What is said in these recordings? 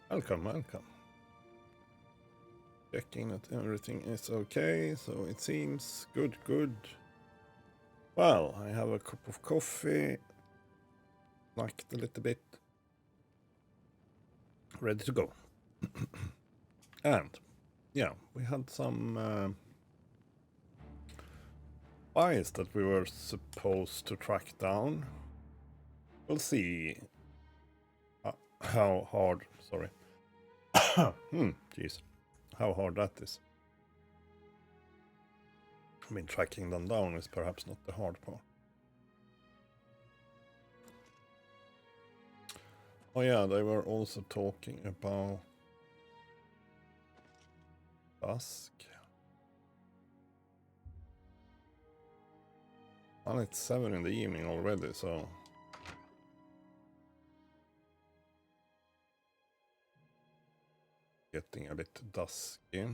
Welcome, welcome. Checking that everything is okay, so it seems good, good. Well, I have a cup of coffee, knocked a little bit, ready to go. And, yeah, we had some spies that we were supposed to track down. We'll see how hard, sorry. Jeez. How hard that is. I mean, tracking them down is perhaps not the hard part. Oh yeah, they were also talking about dusk. Well, it's 7 in the evening already, so... Getting a bit dusky.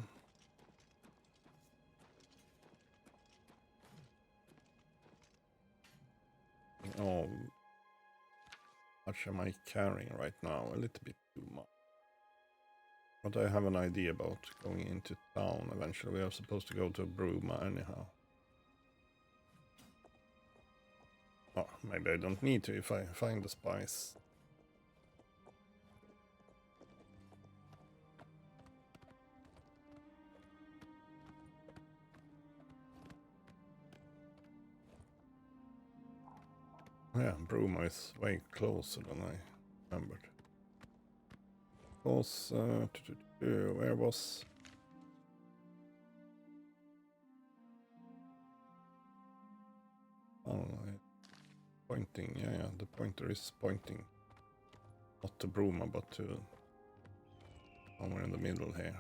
Oh, how much am I carrying right now? A little bit too much. But I have an idea about going into town eventually. We are supposed to go to Bruma anyhow. Oh, maybe I don't need to if I find the spice. Yeah, Bruma is way closer than I remembered. Was where was... Oh, pointing, yeah, the pointer is pointing not to Bruma but to somewhere in the middle here.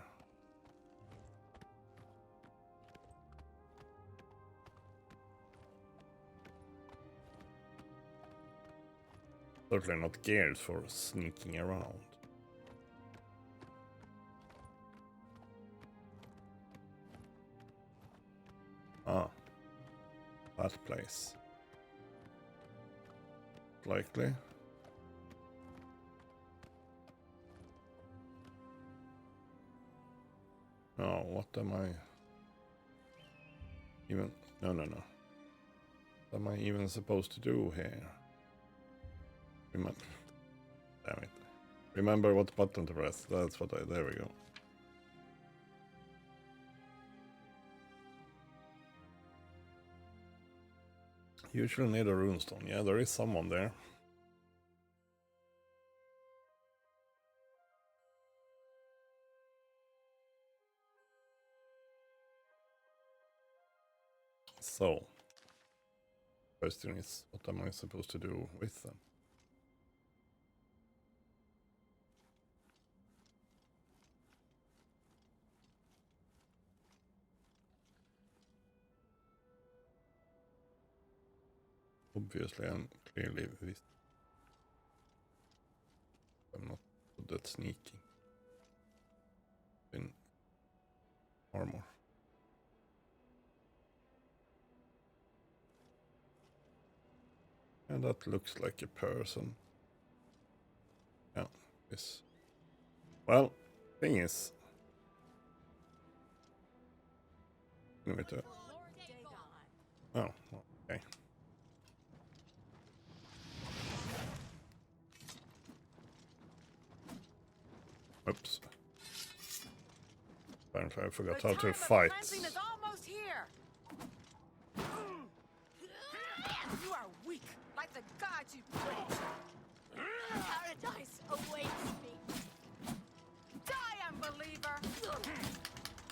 Certainly not geared for sneaking around. Ah, that place. Likely. Oh, what am I even... No. What am I even supposed to do here? Damn it. Remember what button to press. That's what I... There we go. Usually need a runestone. Yeah, there is someone there. So, question is, what am I supposed to do with them? Obviously, I'm clearly visible. I'm not good at sneaking in armor. And that looks like a person. Yeah, this. Well, thing is... Oh, okay. Oops. Apparently I forgot how to fight. You are weak, like the gods you praise. Paradise awaits me. Die, unbeliever!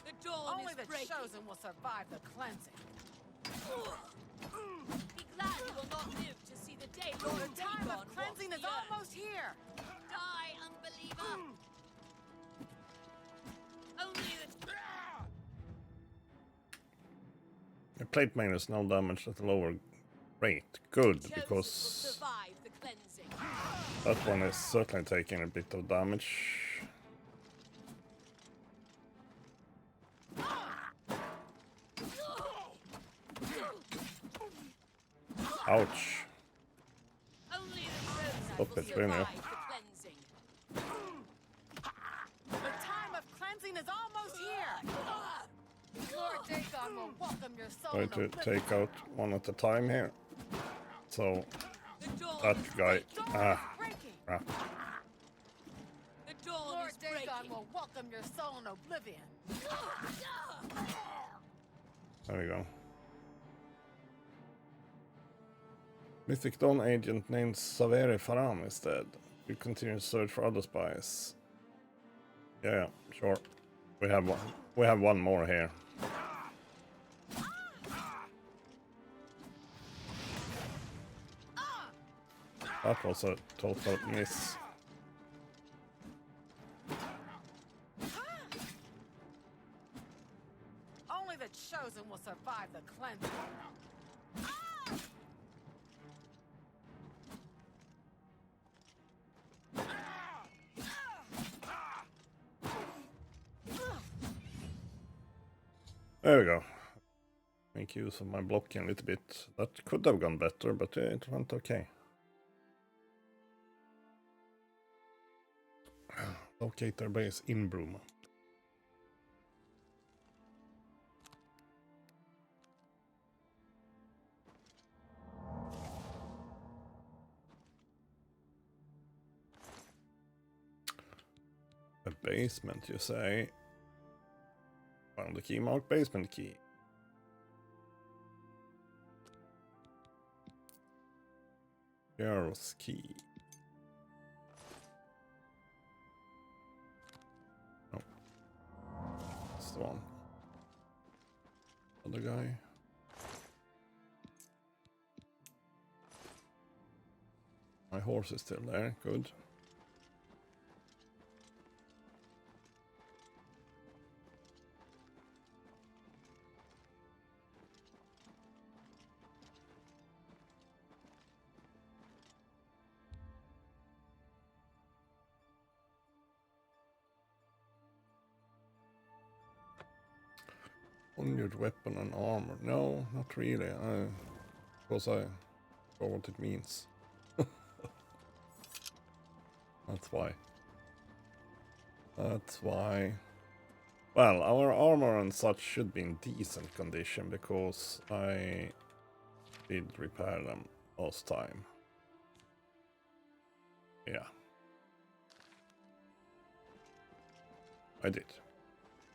The dawn Only the breaking. Chosen will survive the cleansing. Be glad you will not live to see the day Lord The time of cleansing is almost here. Die, unbeliever! Only the... The plate main is now damaged at a lower rate. Good, because that one is certainly taking a bit of damage. Ouch. Stop it, really. Lord Dagon will welcome your soul Try in to oblivion. take out one at a time here. So The dawn that is guy. Dawn is breaking. Crap. The dawn Lord is Dagon breaking. will welcome your soul in oblivion. There we go. Mythic Dawn agent named Saveri Faram is dead. We continue to search for other spies. Yeah, sure. We have one. We have one more here. That was a total miss. Only the chosen will survive the cleansing. There we go. Make use of my blocking a little bit. That could have gone better, but it went okay. Locate their base in Bruma. A basement, you say? Found the key marked basement key. Girl's key. Oh. That's the one. Other guy. My horse is still there. Good. Unused weapon and armor. No, not really. Because I know what it means. That's why. That's why. Well, our armor and such should be in decent condition because I did repair them last time. Yeah. I did.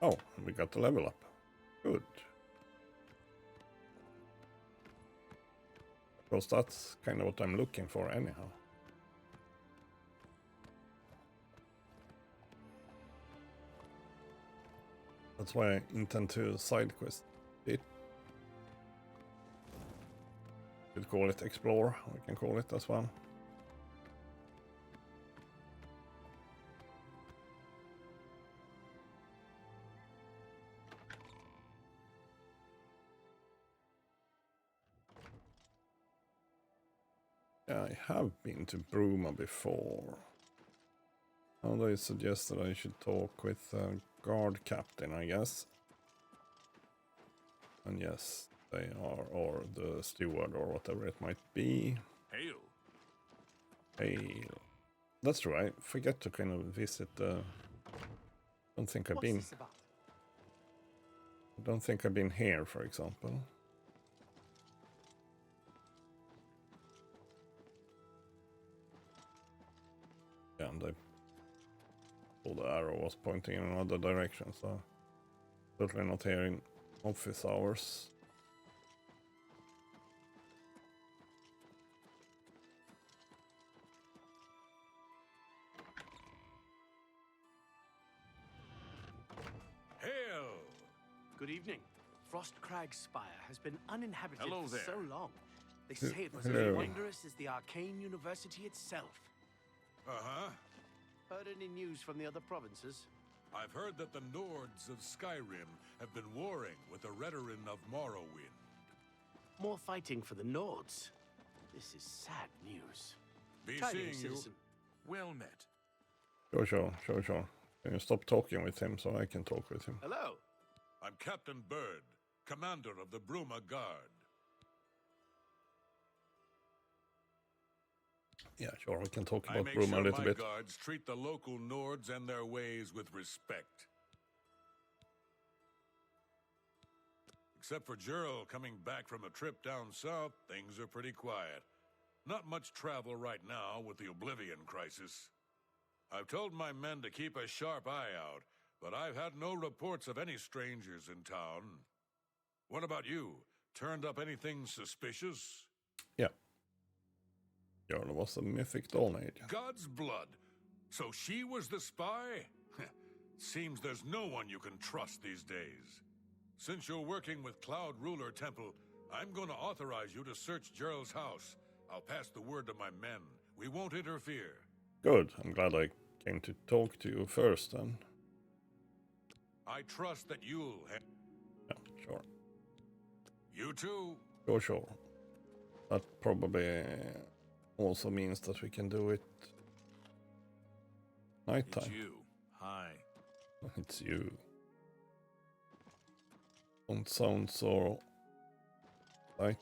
Oh, and we got the level up. Good. Because that's kind of what I'm looking for anyhow. That's why I intend to side quest it. You could call it explore, we can call it as well. Yeah, I have been to Bruma before. Now they suggest that I should talk with a guard captain, I guess. And yes, they are, or the steward, or whatever it might be. Hail. Hail. That's true, I forget to kind of visit the... Don't think I've been... I don't think I've been here, for example. Yeah, and the arrow was pointing in another direction, so certainly not here in office hours. Hail. Good evening. Frostcrag's spire has been uninhabited Hello for there. so long. They say it was Hello. as wondrous as the arcane university itself. Uh-huh. Heard any news from the other provinces? I've heard that the Nords of Skyrim have been warring with the Redoran of Morrowind. More fighting for the Nords. This is sad news. Be Tidings, seeing you. citizen. Well met. Sure. Can you stop talking with him so I can talk with him? Hello. I'm Captain Bird, commander of the Bruma Guard. Yeah, sure, we can talk I about make Bruma sure a little my bit. guards treat the local Nords and their ways with respect. Except for Gerald coming back from a trip down south, things are pretty quiet. Not much travel right now with the Oblivion crisis. I've told my men to keep a sharp eye out, but I've had no reports of any strangers in town. What about you? Turned up anything suspicious? Yeah. Jarl was a mythic Dawn agent. God's blood. So she was the spy? Seems there's no one you can trust these days. Since you're working with Cloud Ruler Temple, I'm going to authorize you to search Gerald's house. I'll pass the word to my men. We won't interfere. Good. I'm glad I came to talk to you first then. I trust that you'll... Yeah, sure. You too. Sure. That probably also means that we can do it nighttime. It's you. Hi. It's you. Don't sound so excited.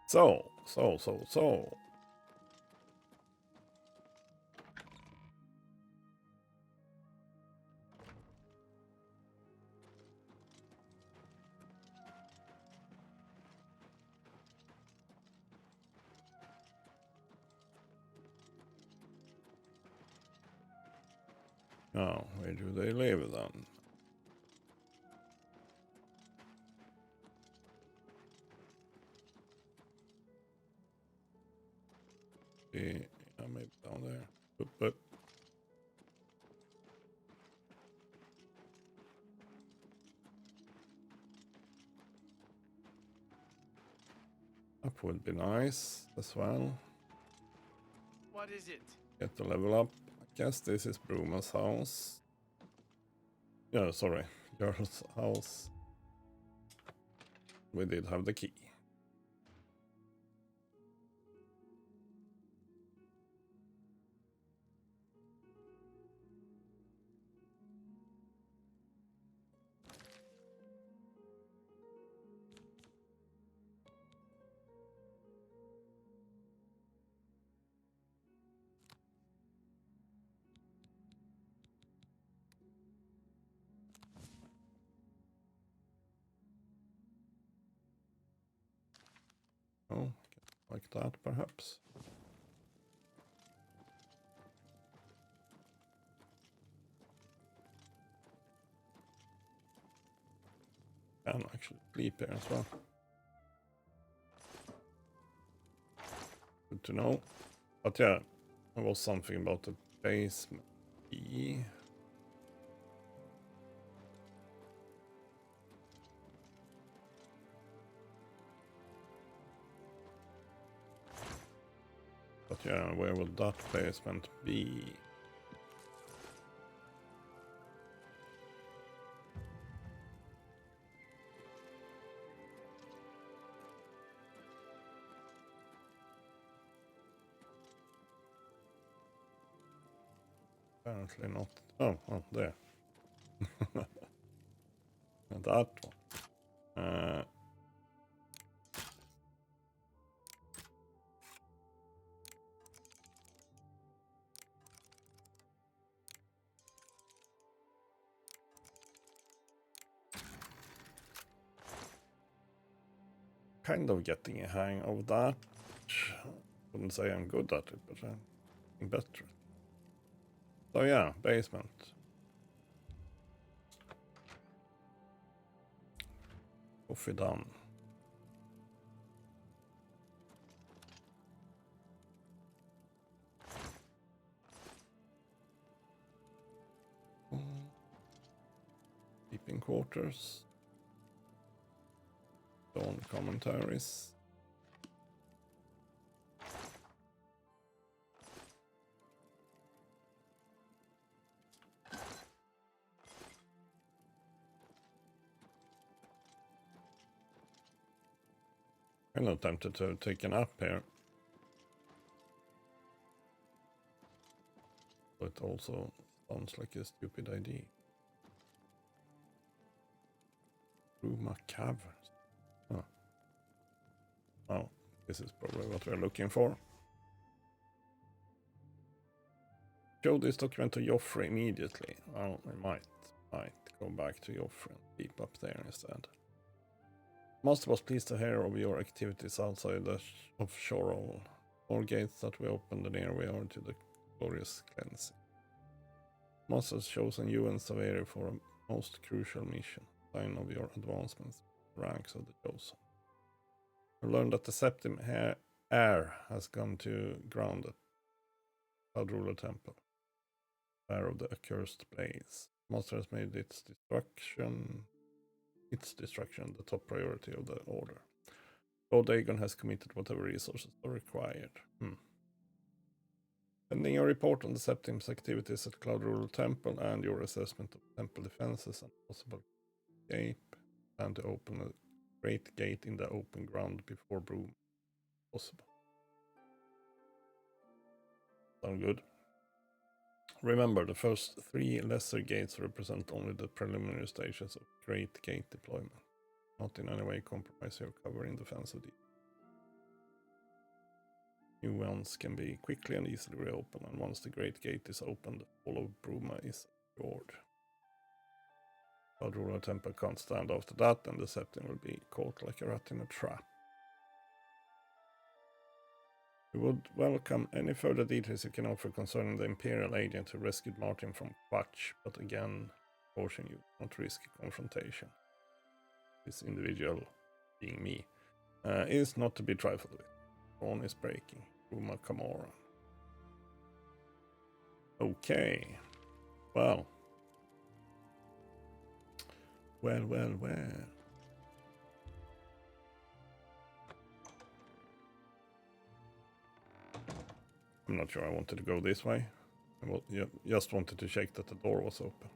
So. Now, where do they live then? Yeah, maybe down there. But up would be nice as well. What is it? Get the level up. I guess this is Bruma's house. Yeah, sorry, Jarl's house. We did have the key. Oh, like that perhaps. Can actually sleep here as well. Good to know. But yeah, there was something about the basement key. But yeah, where would that basement be? Apparently not. Oh, there. That one. Kind of getting a hang of that. Wouldn't say I'm good at it, but I'm getting better. So yeah, basement. Coffee done. Sleeping quarters. Dawn commentaries. I'm not tempted to take a nap here. But it also sounds like a stupid idea. Bruma Caverns. Oh. Oh, this is probably what we're looking for. Show this document to Joffrey immediately. Oh, I might. Right, go back to your friend. Keep up there instead. Master was pleased to hear of your activities outside of Shorol. All gates that we opened near we are to the glorious cleansing. Master has chosen you and Saveri for a most crucial mission. Sign of your advancements, ranks of the chosen. I learned that the Septim heir has gone to ground at Cloud Ruler Temple. Heir of the accursed blaze. Master has made its destruction the top priority of the order. Lord Aegon has committed whatever resources are required. Pending a report on the Septim's activities at Cloud Ruler Temple and your assessment of temple defenses and possible escape, plan to open a great gate in the open ground before Broom possible. Sound good? Remember, the first 3 lesser gates represent only the preliminary stages of Great Gate deployment, not in any way compromise your cover in defense of these. New ones can be quickly and easily reopened, and once the Great Gate is opened, the fall of Bruma is assured. Cloud Ruler Temple can't stand after that, and the Septim will be caught like a rat in a trap. We would welcome any further details you can offer concerning the Imperial agent who rescued Martin from Quatch, but again, caution you not risk a confrontation. This individual, being me, is not to be trifled with. Dawn is breaking. Uma Kamara. Okay. Well. Well. I'm not sure I wanted to go this way. I just wanted to check that the door was open.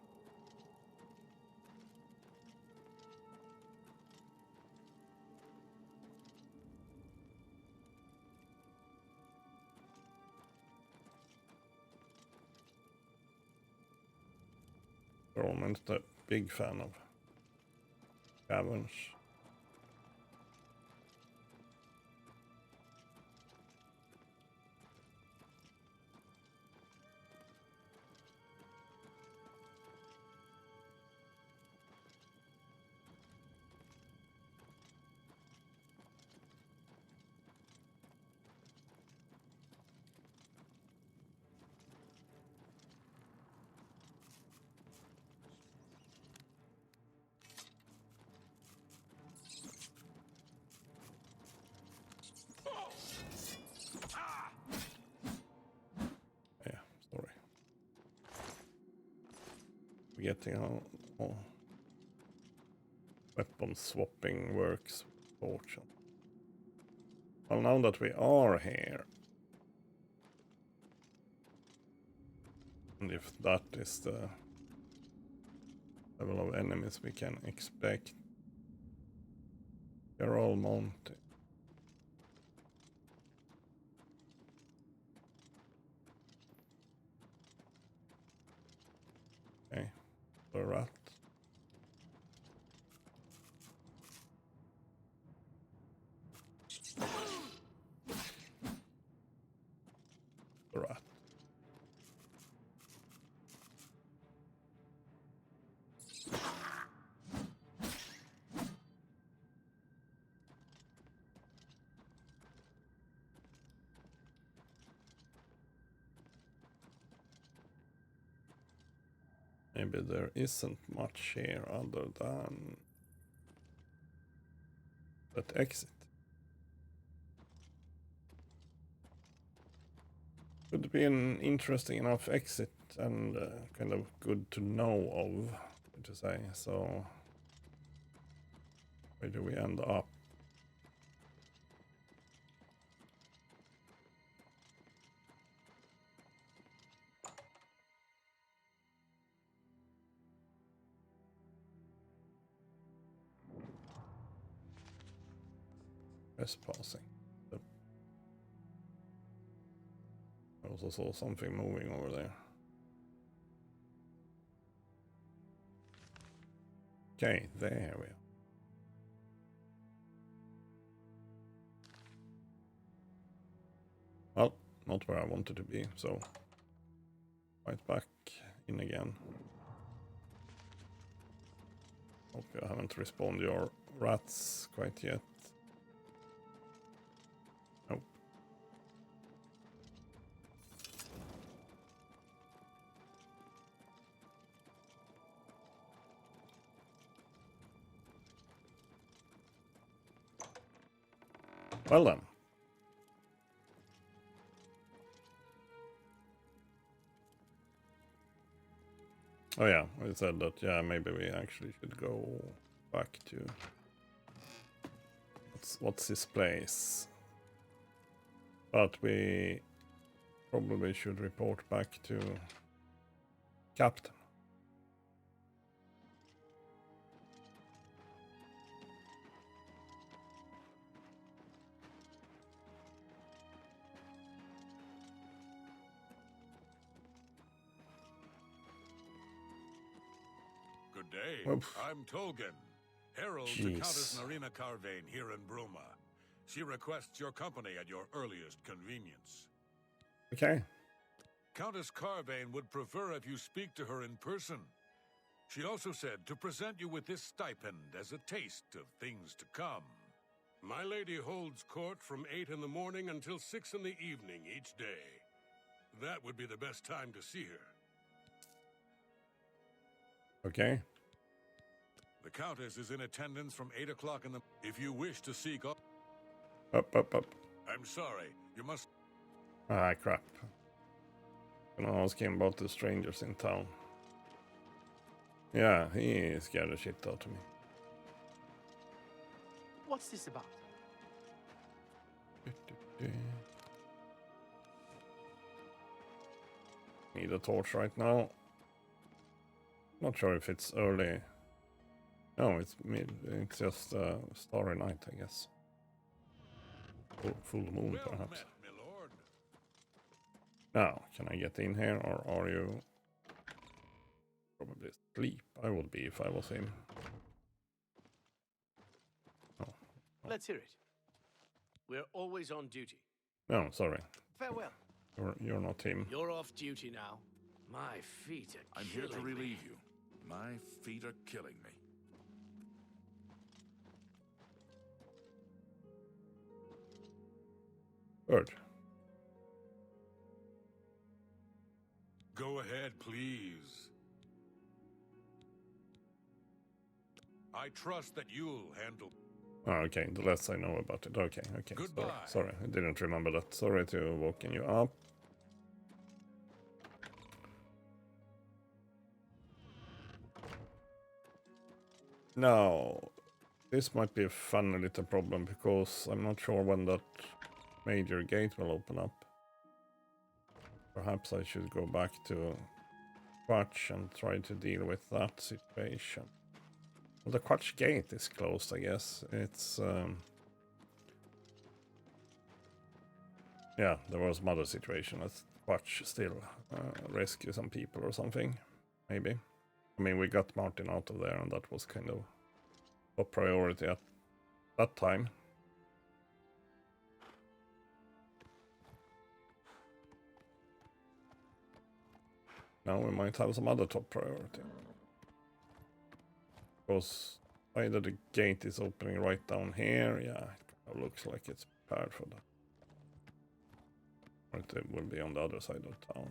I'm not a big fan of caverns. Getting how weapon swapping works with torch. Well, now that we are here, and if that is the level of enemies we can expect, they're all mounted. Okay. The rat. The rat. Maybe there isn't much here other than that exit. Could be an interesting enough exit and kind of good to know of, to say. So, where do we end up? Trespassing. I also saw something moving over there. Okay, there we are. Well, not where I wanted to be, so right back in again. Okay, I haven't respawned your rats quite yet. Nope. Well then. Oh yeah, I said that, yeah, maybe we actually should go back to... What's his place? But we probably should report back to Captain. Good day. Oof. I'm Tolgan, herald to Jeez. Countess Narina Carvane here in Bruma. She requests your company at your earliest convenience. Okay. Countess Carvane would prefer if you speak to her in person. She also said to present you with this stipend as a taste of things to come. My lady holds court from 8 in the morning until 6 in the evening each day. That would be the best time to see her. Okay. The Countess is in attendance from 8 o'clock in the... If you wish to seek... Up. I'm sorry, you must... Ah, crap. I'm gonna ask him about the strangers in town. Yeah, he scared the shit out of me. What's this about? Need a torch right now. Not sure if it's early. No, it's mid. It's just starry night, I guess. Full moon, Well perhaps. met, my lord. Now, can I get in here, or are you probably asleep? I would be if I was him. Oh, Let's hear it. We're always on duty. no, sorry. Farewell. You're not him. You're off duty now. My feet are I'm here to killing me. relieve you. My feet are killing me. Bird. Go ahead, please. I trust that you'll handle... Oh, okay, the less I know about it. Okay. Goodbye. Sorry, I didn't remember that. Sorry to woken you up. Now, this might be a fun little problem because I'm not sure when that major gate will open up. Perhaps I should go back to Quatch and try to deal with that situation. Well, the Quatch gate is closed, I guess. It's... yeah, there was some other situation. Let's Quatch still rescue some people or something. Maybe. I mean, we got Martin out of there and that was kind of a priority at that time. Now we might have some other top priority. Because either the gate is opening right down here, yeah, it kind of looks like it's prepared for that. Or it will be on the other side of town.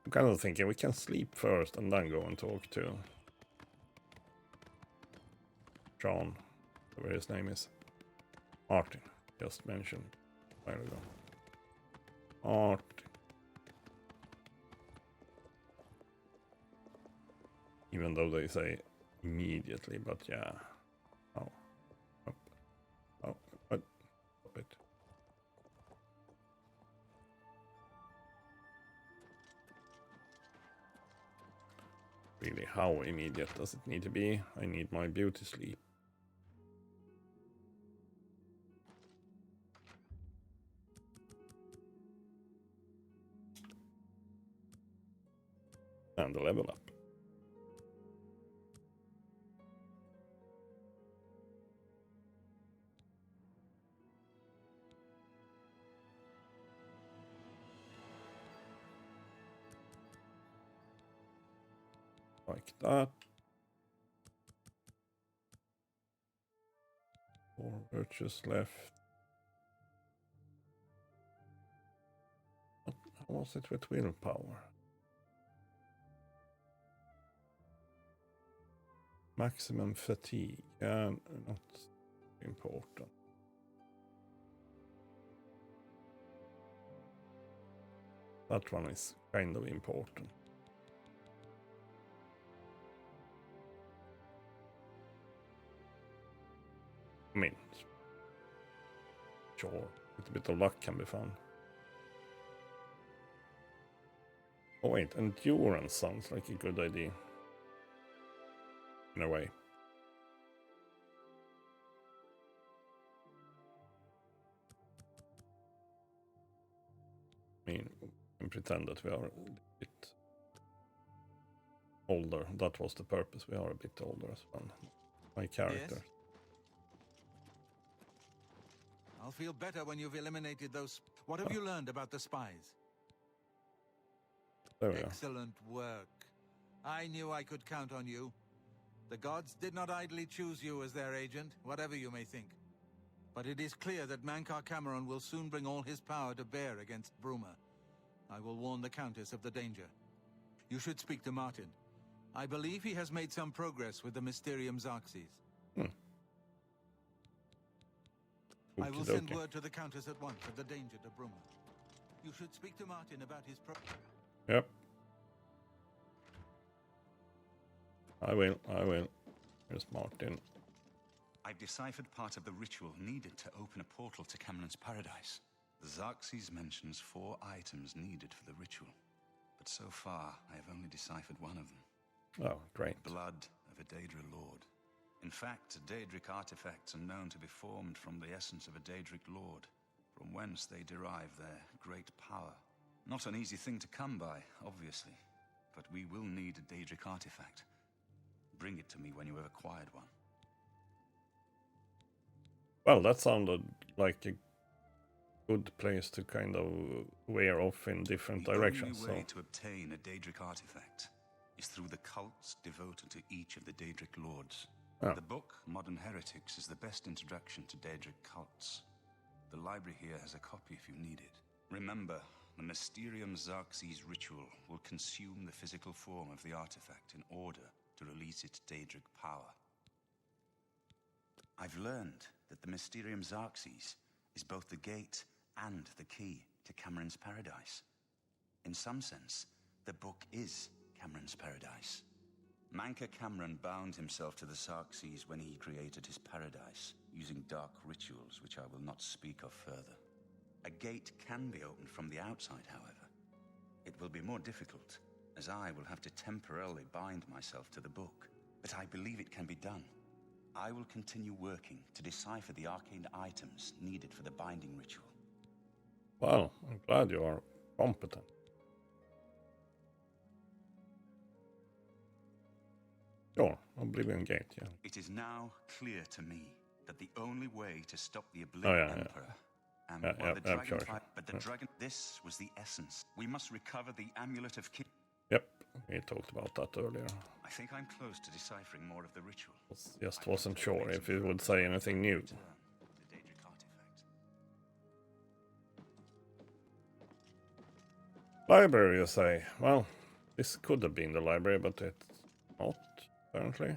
I'm kind of thinking we can sleep first and then go and talk to John, whatever his name is. Martin, just mentioned a while ago. Martin. Even though they say immediately, but yeah. Oh. Up. Oh. What? Stop it. Really, how immediate does it need to be? I need my beauty sleep. And the level up. Like that. 4 virtues left. How was it with willpower? Maximum fatigue. Yeah, not important. That one is kind of important. I mean, sure, a bit of luck can be fun. Oh wait, endurance sounds like a good idea. In a way. I mean, we can pretend that we are a bit older. That was the purpose. We are a bit older as well. My character. Yes? I'll feel better when you've eliminated those. What have you learned about the spies? There we are. Excellent work. I knew I could count on you. The gods did not idly choose you as their agent, whatever you may think. But it is clear that Mankar Cameron will soon bring all his power to bear against Bruma. I will warn the Countess of the danger. You should speak to Martin. I believe he has made some progress with the Mysterium Xarxes. I will send word to the Countess at once of the danger to Bruma. You should speak to Martin about his Yep. I will. Here's Martin. I've deciphered part of the ritual needed to open a portal to Cameron's paradise. The Xarxes mentions 4 items needed for the ritual. But so far, I have only deciphered one of them. Oh, great. Blood of a Daedra Lord. In fact, Daedric artifacts are known to be formed from the essence of a Daedric Lord, from whence they derive their great power. Not an easy thing to come by, obviously, but we will need a Daedric artifact. Bring it to me when you have acquired one. Well, that sounded like a good place to kind of wear off in different directions. The only way to obtain a Daedric artifact is through the cults devoted to each of the Daedric Lords. Oh. The book, Modern Heretics, is the best introduction to Daedric cults. The library here has a copy if you need it. Remember, the Mysterium Xarxes ritual will consume the physical form of the artifact in order to release its Daedric power. I've learned that the Mysterium Xarxes is both the gate and the key to Cameron's paradise. In some sense, the book is Cameron's paradise. Mankar Cameron bound himself to the Xarxes when he created his paradise, using dark rituals which I will not speak of further. A gate can be opened from the outside, however. It will be more difficult, as I will have to temporarily bind myself to the book. But I believe it can be done. I will continue working to decipher the arcane items needed for the binding ritual. Well, I'm glad you are competent. Sure, Oblivion Gate, yeah. It is now clear to me that the only way to stop the Oblivion Emperor and the dragon fight, but the dragon, this was the essence. We must recover the amulet of King. Yep, we talked about that earlier. I think I'm close to deciphering more of the ritual. Just wasn't sure if it would say anything new. The Daedric artifact. Library, you say? Well, this could have been the library, but it's not, apparently.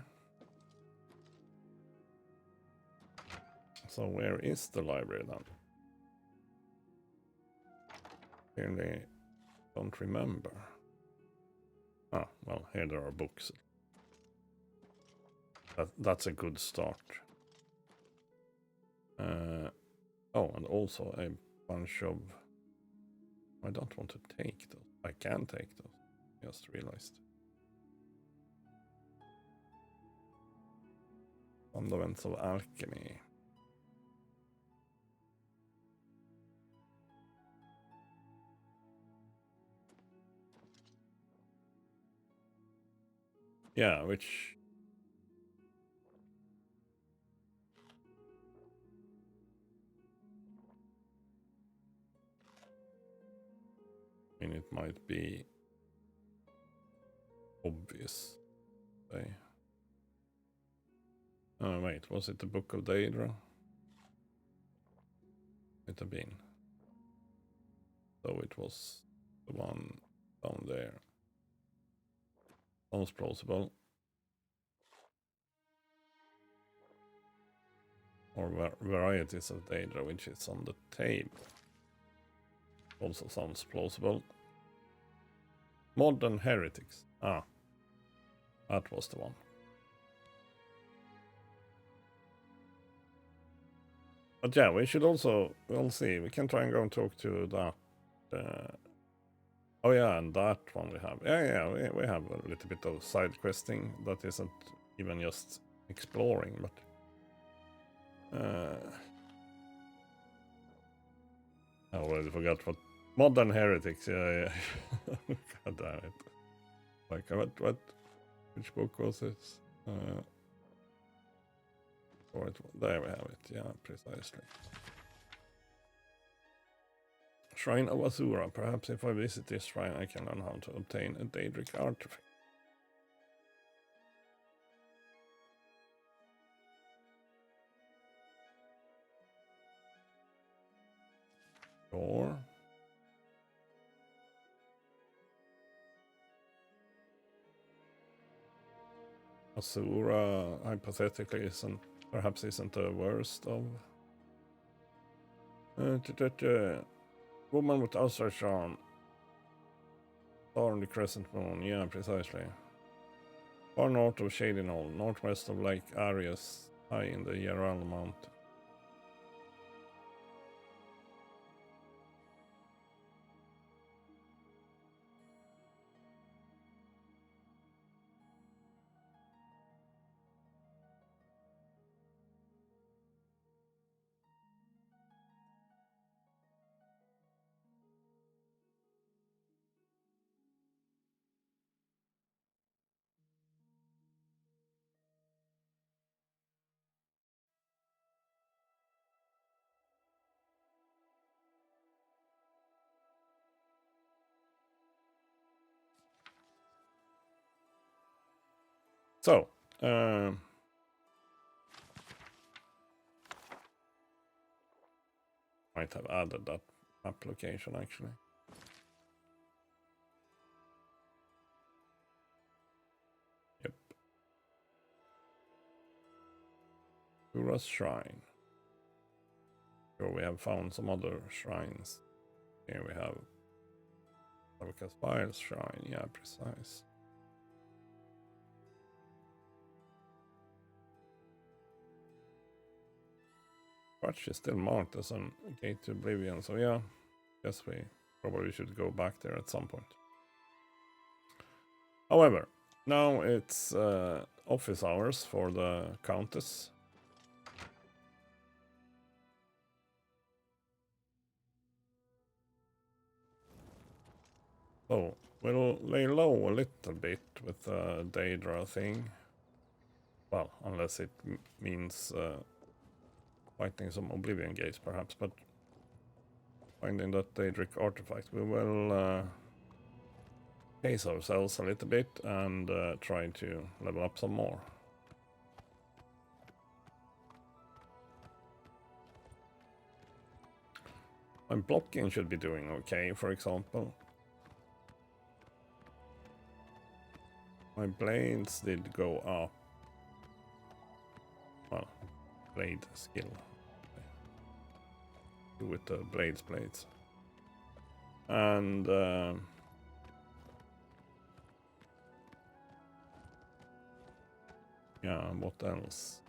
So where is the library then? Clearly don't remember. Ah, well, here there are books. That's a good start. Oh, and also a bunch of... I don't want to take those. I can take those. Just realized. Fundaments of Alchemy. Yeah, which... I mean, it might be obvious. Say. Oh, wait, was it the Book of Daedra? It had been. So it was the one down there. Sounds plausible. Or varieties of Daedra, which is on the table. Also sounds plausible. Modern Heretics. Ah, that was the one. But yeah, we should also, we'll see. We can try and go and talk to that. Oh yeah, and that one we have. Yeah, we have a little bit of side questing that isn't even just exploring, but I already forgot what Modern Heretics. Yeah. God damn it! Like what? Which book was it? Or there we have it. Yeah, precisely. Shrine of Azura. Perhaps if I visit this shrine, I can learn how to obtain a Daedric artifact. Or Azura hypothetically perhaps isn't the worst of. Woman with outstretched arm. Star on the crescent moon. Yeah, precisely. Far north of Shady Knoll, northwest of Lake Arias, high in the Yaral Mountain. So, might have added that application actually. Yep. Ura's Shrine. Sure, we have found some other shrines. Here we have Avika's Fire's Shrine. Yeah, precise. Watch is still marked as a gate to Oblivion, so yeah, guess we probably should go back there at some point. However, now it's office hours for the Countess. So we'll lay low a little bit with the Daedra thing. Well, unless it means fighting some Oblivion gates perhaps, but finding that Daedric artifact, we will pace ourselves a little bit and try to level up some more. My blocking should be doing okay, for example. My blades did go up. Well, blade skill. With the blades. And yeah, what else?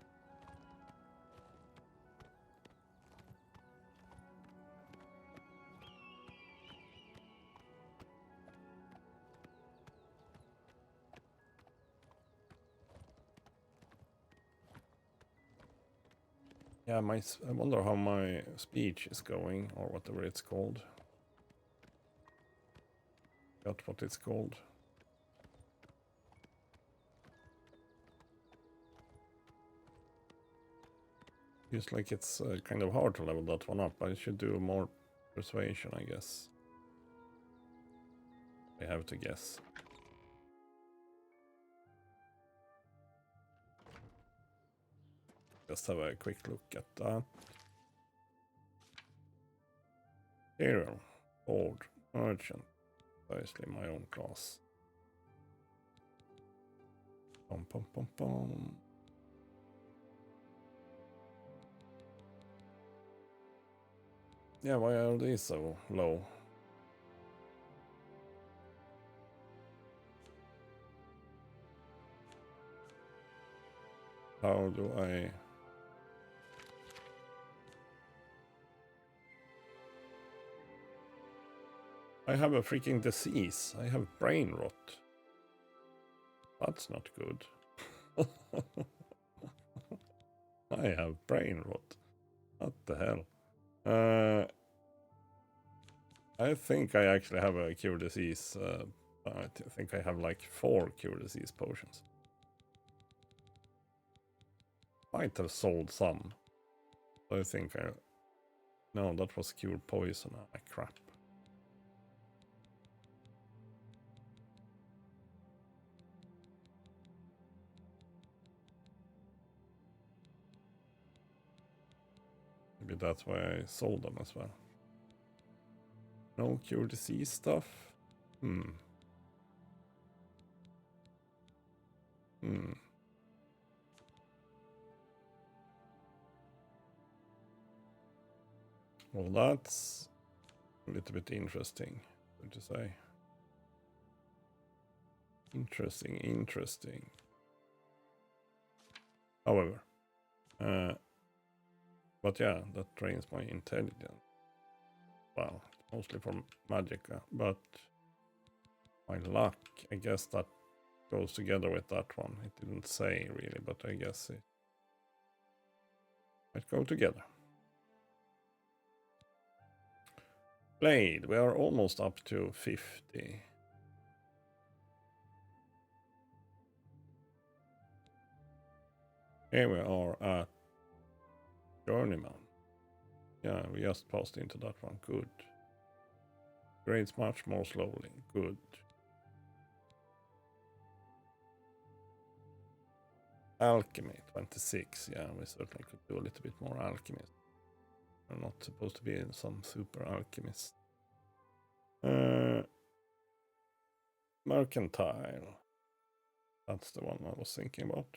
Yeah, I wonder how my speech is going, or whatever it's called. Got what it's called. Feels like it's kind of hard to level that one up. I should do more persuasion, I guess. I have to guess. Just have a quick look at that. Hero, Lord, Merchant, obviously my own class. Pom pom pom pom. Yeah, why are these so low? How do I... I have a freaking disease. I have brain rot. That's not good. I have brain rot. What the hell? I think I actually have a cure disease. I think I have like 4 cure disease potions. Might have sold some. I think I... No, that was cure poison. Ah, crap. Maybe that's why I sold them as well. No cure disease stuff? Well, that's a little bit interesting, so to say. Interesting. However, but yeah, that drains my intelligence. Well, mostly from Magicka, but my luck, I guess that goes together with that one. It didn't say really, but I guess it might go together. Blade, we are almost up to 50. Here we are at Journeyman. Yeah, we just passed into that one. Good. Grades much more slowly. Good. Alchemy, 26. Yeah, we certainly could do a little bit more alchemy. I'm not supposed to be some super alchemist. Mercantile. That's the one I was thinking about.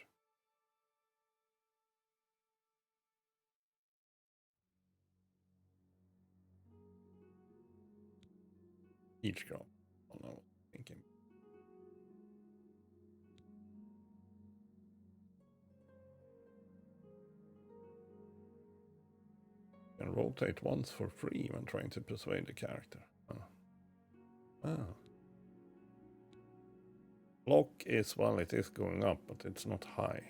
Each girl. One I was thinking. You can rotate once for free when trying to persuade the character. Block is, well, it is going up, but it's not high.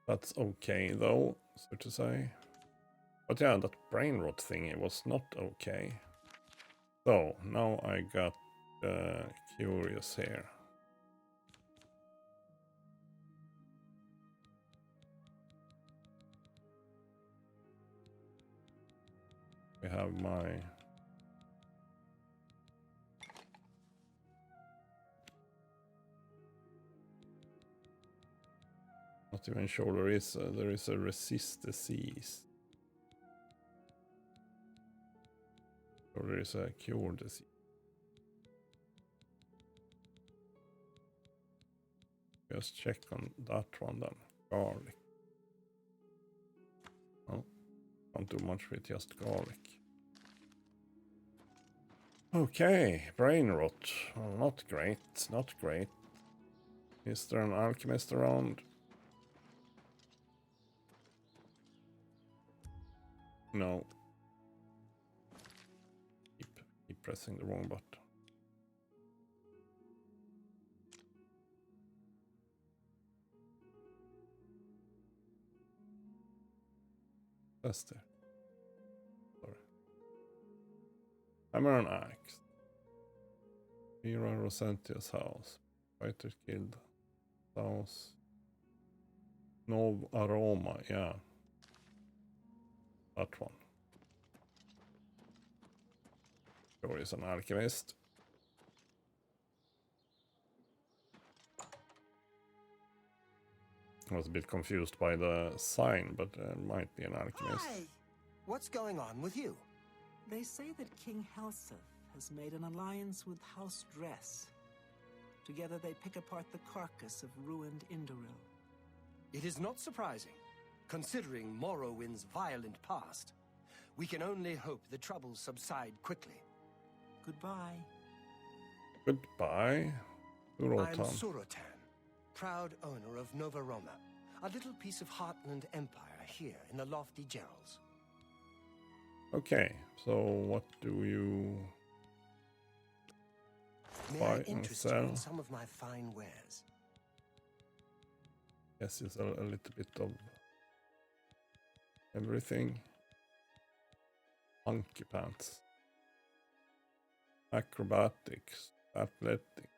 That's okay, though, so to say. But yeah, that brain rot thing, it was not okay. So, now I got curious here. We have my... Not even sure there is a resist disease. Or there is a cure disease. Just check on that one then. Garlic. Oh, can't do much with just garlic. Okay, brain rot. Well, not great, not great. Is there an alchemist around? No. Keep pressing the wrong button. That's there. Hammer and axe. Mira Rosentia's house. Fighters Guild house. Nov Aroma, yeah. That one. Sure is an alchemist. I was a bit confused by the sign, but it might be an alchemist. Hi! What's going on with you? They say that King Helseth has made an alliance with House Dress. Together they pick apart the carcass of ruined Indoril. It is not surprising, considering Morrowind's violent past. We can only hope the troubles subside quickly. Goodbye. Goodbye. I'm Urotan. Surotan, proud owner of Nova Roma, a little piece of Heartland Empire here in the lofty Gerals. Okay, so what do you May buy I and interest you sell? in some of my fine wares? Yes, it's a little bit of everything. Monkey pants. Acrobatics. Athletic.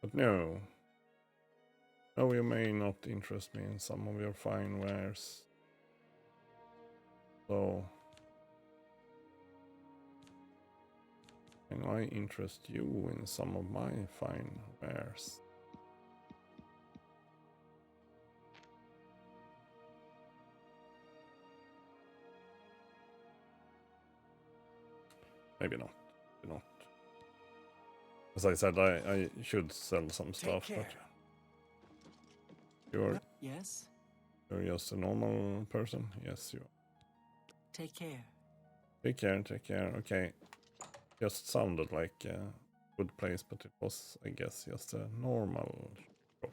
But no. No, you may not interest me in some of your fine wares. So, can I interest you in some of my fine wares? Maybe not. Maybe not. As I said, I should sell some stuff, but you're Yes? you're just a normal person. Yes, you are. Take care. Take care, take care. Okay. Just sounded like a good place, but it was, I guess, just a normal shop.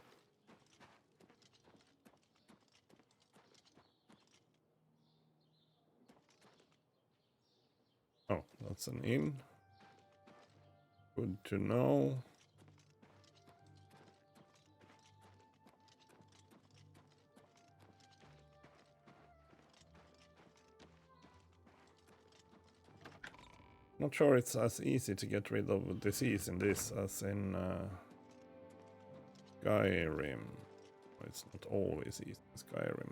Oh, that's an inn. Good to know. Not sure it's as easy to get rid of disease in this as in Skyrim. It's not always easy in Skyrim.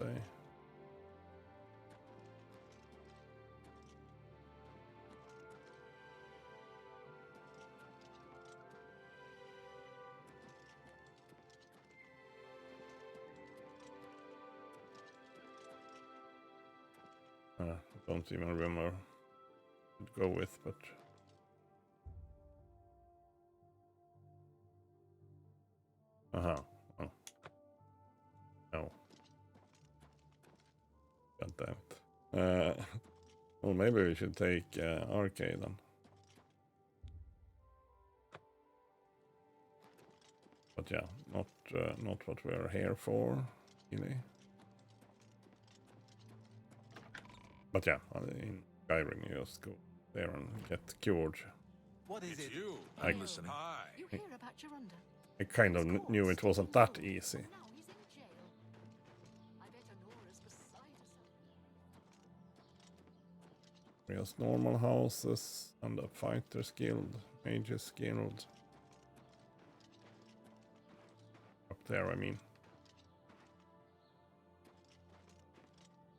Say. I don't even remember what to go with, but oh. No. God damn it. Well, maybe we should take arcade then. But yeah, not what we're here for, really. But yeah, in Skyrim you just go there and get cured. What is It's it? you. I'm listening. Hi. You hear about Geronda? I kind of knew it wasn't that easy. Now he's in jail. I bet Honora's beside herself. Just normal houses and a fighters guild, mages guild. Up there, I mean.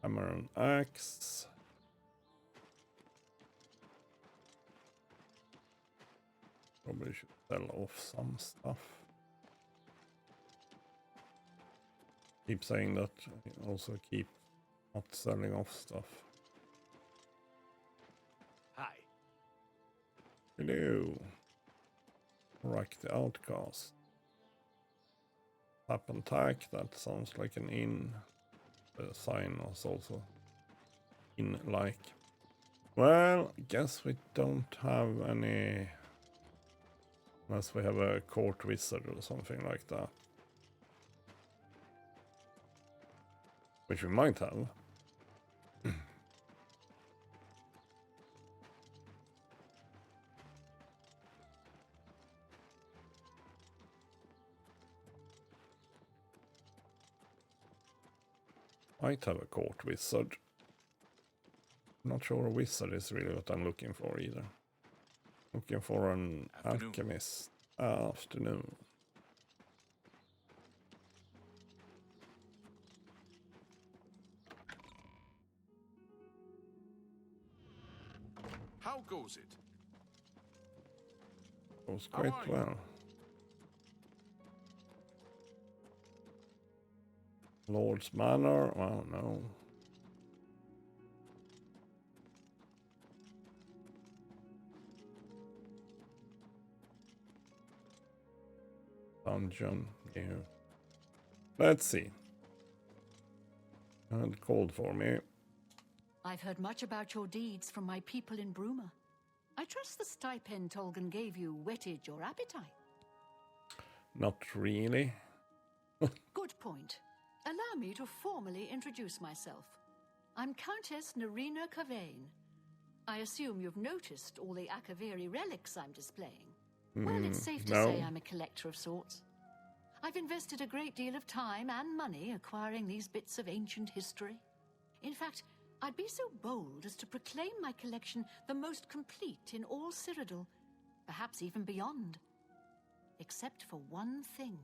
Hammer and axe. Probably should sell off some stuff. Keep saying that. Also keep not selling off stuff. Hi. Hello. Rack the outcast. Tap and tack. That sounds like an inn. The sign was also inn-like. Well, guess we don't have any. Unless we have a court wizard or something like that. Which we might have. might have a court wizard. Not sure a wizard is really what I'm looking for either. Looking for an Afternoon. alchemist. Afternoon. How goes it? Goes How quite are you? well. Lord's Manor? Oh no. Dungeon. Yeah. Let's see. And called for me. I've heard much about your deeds from my people in Bruma. I trust the stipend Tolgan gave you whetted your appetite. Not really. Good point. Allow me to formally introduce myself. I'm Countess Narina Cavane. I assume you've noticed all the Akaviri relics I'm displaying. Well, it's safe to no. say I'm a collector of sorts. I've invested a great deal of time and money acquiring these bits of ancient history. In fact, I'd be so bold as to proclaim my collection the most complete in all Cyrodiil, perhaps even beyond. Except for one thing.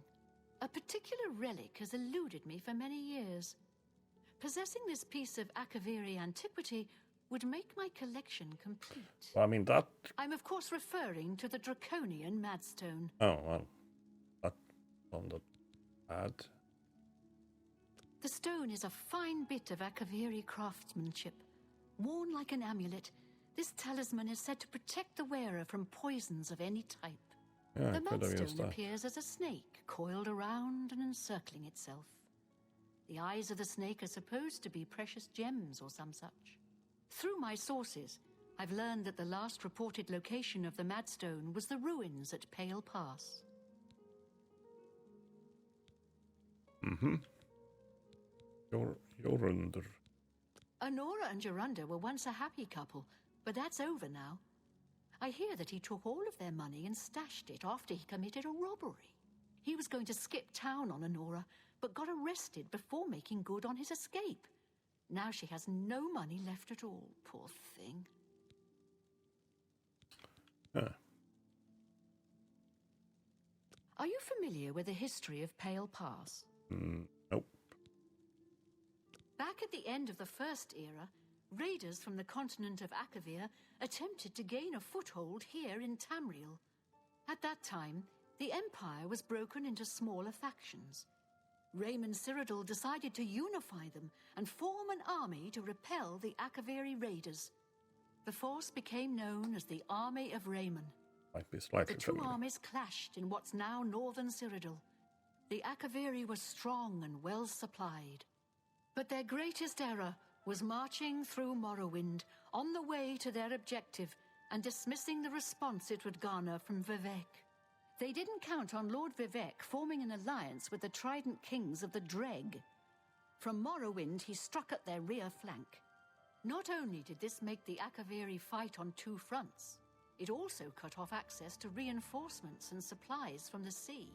A particular relic has eluded me for many years. Possessing this piece of Akaviri antiquity would make my collection complete. I mean, that... I'm of course referring to the Draconian Madstone. Oh, well. That sounded bad. The stone is a fine bit of Akaviri craftsmanship. Worn like an amulet, this talisman is said to protect the wearer from poisons of any type. Yeah, The could have used Madstone that. appears as a snake, coiled around and encircling itself. The eyes of the snake are supposed to be precious gems or some such. Through my sources, I've learned that the last reported location of the Madstone was the ruins at Pale Pass. Mm-hmm. Jorundur. Honora and Jorunda were once a happy couple, but that's over now. I hear that he took all of their money and stashed it after he committed a robbery. He was going to skip town on Honora, but got arrested before making good on his escape. Now she has no money left at all, poor thing. Are you familiar with the history of Pale Pass? Nope. Back at the end of the First Era, raiders from the continent of Akavir attempted to gain a foothold here in Tamriel. At that time, the Empire was broken into smaller factions. Raymond Cyrodiil decided to unify them and form an army to repel the Akaviri raiders. The force became known as the Army of Raymond. Might be slightly The two familiar. armies clashed in what's now northern Cyrodiil. The Akaviri were strong and well supplied. But their greatest error was marching through Morrowind on the way to their objective and dismissing the response it would garner from Vivek. They didn't count on Lord Vivek forming an alliance with the Trident Kings of the Dreg. From Morrowind, he struck at their rear flank. Not only did this make the Akaviri fight on two fronts, it also cut off access to reinforcements and supplies from the sea.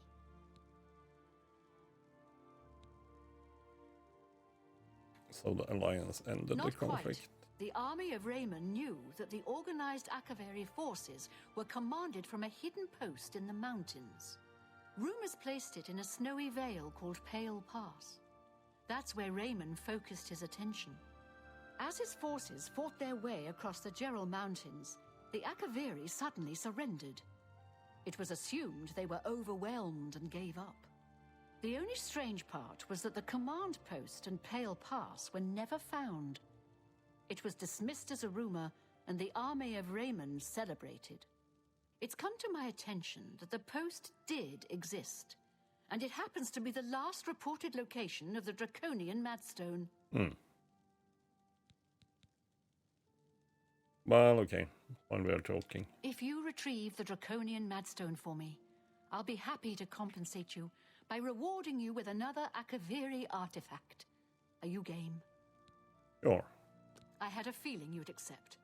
So the alliance ended the Not conflict. quite. The army of Raymond knew that the organized Akaviri forces were commanded from a hidden post in the mountains. Rumors placed it in a snowy vale called Pale Pass. That's where Raymond focused his attention. As his forces fought their way across the Gerald Mountains, the Akaviri suddenly surrendered. It was assumed they were overwhelmed and gave up. The only strange part was that the command post and Pale Pass were never found. It was dismissed as a rumor, and the army of Raymond celebrated. It's come to my attention that the post did exist, and it happens to be the last reported location of the Draconian Madstone. Well, okay. When we're talking. If you retrieve the Draconian Madstone for me, I'll be happy to compensate you by rewarding you with another Akaviri artifact. Are you game? Sure. I had a feeling you'd accept.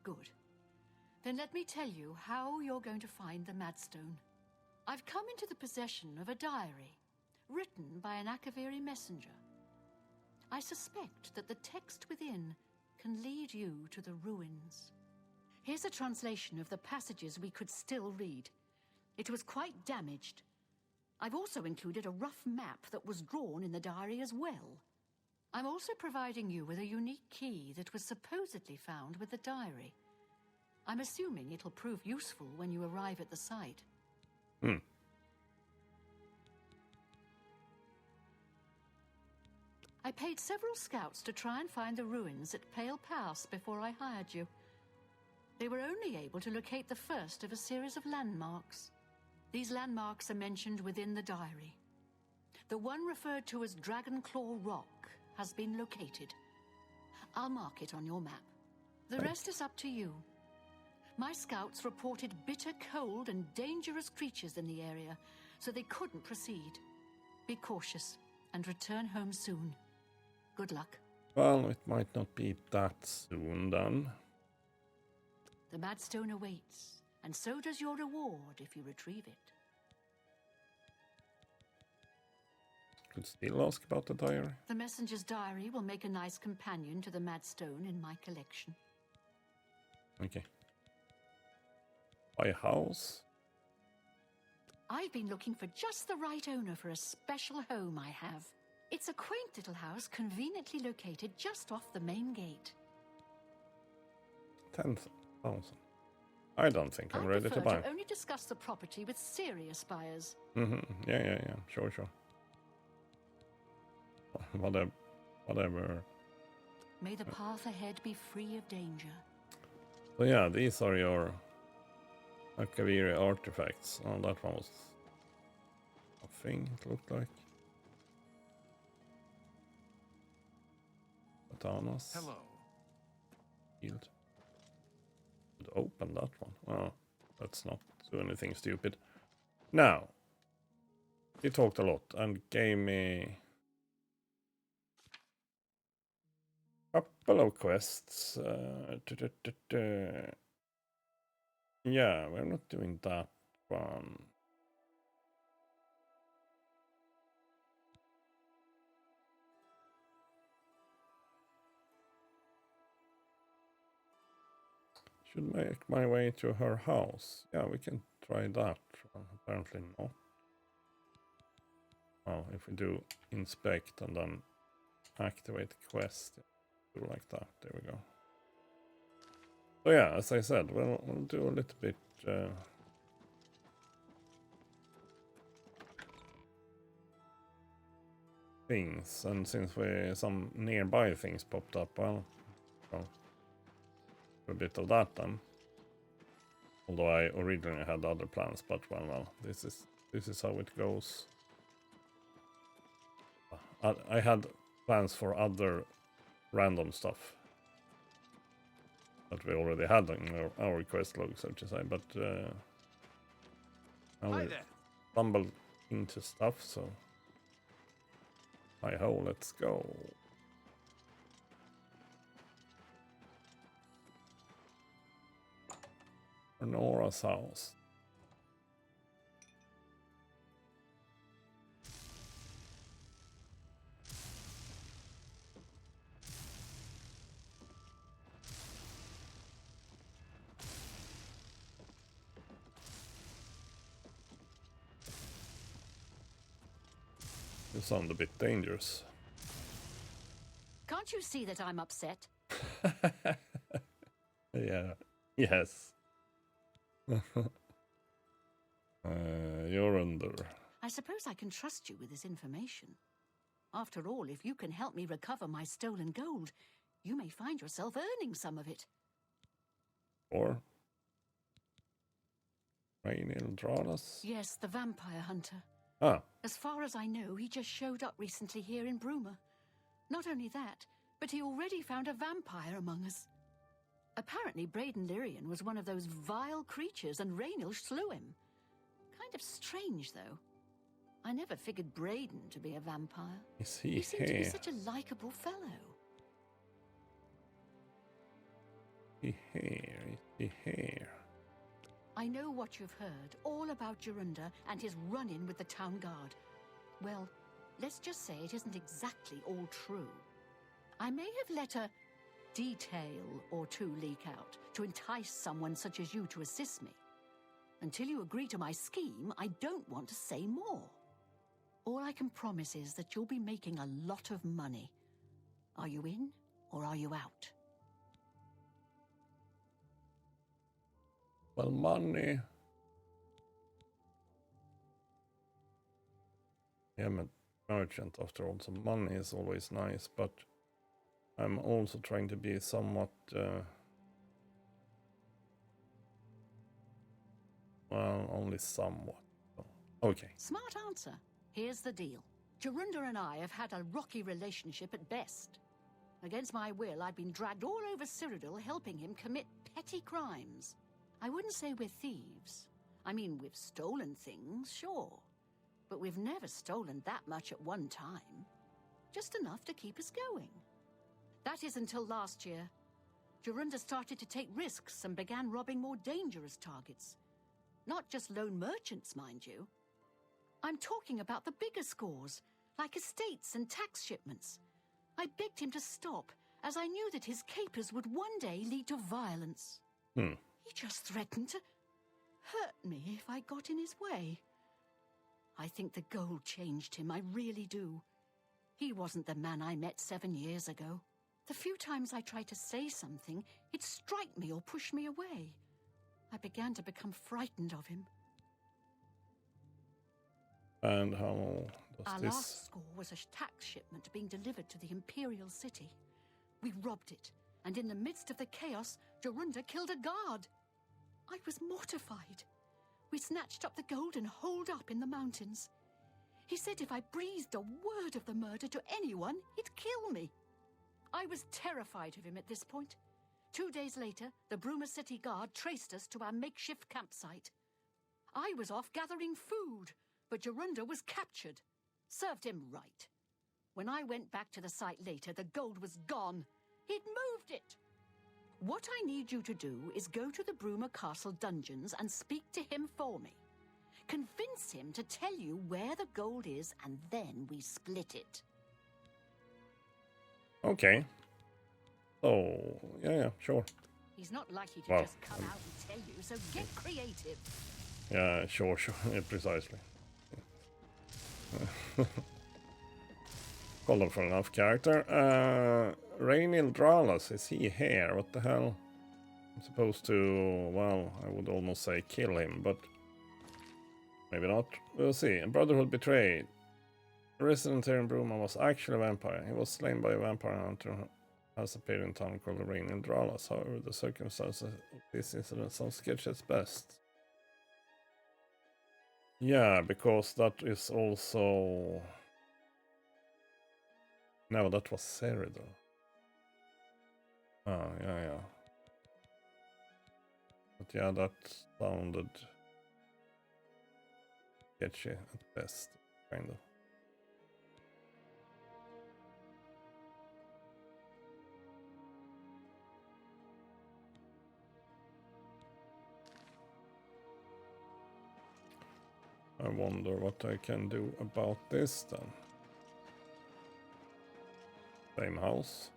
Good. Then let me tell you how you're going to find the Madstone. I've come into the possession of a diary, written by an Akaviri messenger. I suspect that the text within can lead you to the ruins. Here's a translation of the passages we could still read. It was quite damaged. I've also included a rough map that was drawn in the diary as well. I'm also providing you with a unique key that was supposedly found with the diary. I'm assuming it'll prove useful when you arrive at the site. I paid several scouts to try and find the ruins at Pale Pass before I hired you. They were only able to locate the first of a series of landmarks. These landmarks are mentioned within the diary. The one referred to as Dragonclaw Rock has been located. I'll mark it on your map. The rest is up to you. My scouts reported bitter cold and dangerous creatures in the area, so they couldn't proceed. Be cautious and return home soon. Good luck. Well, it might not be that soon then. The Madstone awaits, and so does your reward if you retrieve it. Could still ask about the diary. The messenger's diary will make a nice companion to the Madstone in my collection. Okay. Buy a house. I've been looking for just the right owner for a special home I have. It's a quaint little house conveniently located just off the main gate. 10,000. I don't think I'm ready to buy. I only discuss the property with serious buyers. Yeah. Sure. Whatever. May the path ahead be free of danger. So yeah, these are your Akaviri artifacts. Oh, that one was a thing, it looked like. Katanas. Hello. Shield. Could open that one. Oh, let's not do anything stupid. Now, he talked a lot and gave me a couple of quests. Yeah, we're not doing that one. Should make my way to her house. Yeah, we can try that. Apparently not. Oh, if we do inspect and then activate quest, do like that. There we go. So yeah, as I said, we'll do a little bit. Things, and since some nearby things popped up, well, a bit of that then. Although I originally had other plans, but well, this is how it goes. I had plans for other random stuff that we already had in our quest log, so to say, but I will stumble into stuff, so hi-ho, let's go. Nora's house. You sound a bit dangerous. Can't you see that I'm upset? Yeah. Yes. You're under. I suppose I can trust you with this information. After all, if you can help me recover my stolen gold, you may find yourself earning some of it. Or Rainil Dradas? Yes, the vampire hunter. Ah. As far as I know, he just showed up recently here in Bruma. Not only that, but he already found a vampire among us. Apparently, Braden Lyrian was one of those vile creatures and Rainil slew him. Kind of strange, though. I never figured Braden to be a vampire. Is he He seemed to be here? such a likable fellow. Is he here? I know what you've heard, all about Jorunda and his run-in with the town guard. Well, let's just say it isn't exactly all true. I may have let a detail or two leak out to entice someone such as you to assist me. Until you agree to my scheme, I don't want to say more. All I can promise is that you'll be making a lot of money. Are you in or are you out? Well, money. Yeah, I'm a merchant after all, so money is always nice, but I'm also trying to be somewhat, well, only somewhat. Okay. Smart answer. Here's the deal. Jorunda and I have had a rocky relationship at best. Against my will, I've been dragged all over Cyrodiil helping him commit petty crimes. I wouldn't say we're thieves. I mean, we've stolen things, sure. But we've never stolen that much at one time. Just enough to keep us going. That is until last year. Jorunda started to take risks and began robbing more dangerous targets. Not just lone merchants, mind you. I'm talking about the bigger scores, like estates and tax shipments. I begged him to stop, as I knew that his capers would one day lead to violence. He just threatened to hurt me if I got in his way. I think the gold changed him, I really do. He wasn't the man I met 7 years ago. The few times I tried to say something, he'd strike me or push me away. I began to become frightened of him. And how does Our this... last score was a tax shipment being delivered to the Imperial City. We robbed it, and in the midst of the chaos, Jorunda killed a guard. I was mortified. We snatched up the gold and holed up in the mountains. He said if I breathed a word of the murder to anyone, he'd kill me. I was terrified of him at this point. 2 days later, the Bruma City Guard traced us to our makeshift campsite. I was off gathering food, but Jorunda was captured. Served him right. When I went back to the site later, the gold was gone. He'd moved it. What I need you to do is go to the Bruma Castle dungeons and speak to him for me. Convince him to tell you where the gold is, and then we split it. Okay. Oh, yeah, sure. He's not likely to Well, just come out and tell you, so get creative. Yeah, sure, yeah, precisely. Colorful enough character. Rainil Dralas, is he here? What the hell? I'm supposed to, well, I would almost say kill him, but maybe not. We'll see. Brotherhood betrayed. A resident here in Bruma was actually a vampire. He was slain by a vampire hunter who has appeared in town called Rainil Dralas. However, the circumstances of this incident sound sketchy at best. Yeah, because that is also... No, that was Cyrodiil. Oh, yeah. But yeah, that sounded sketchy at best, kind of. I wonder what I can do about this then. Same house.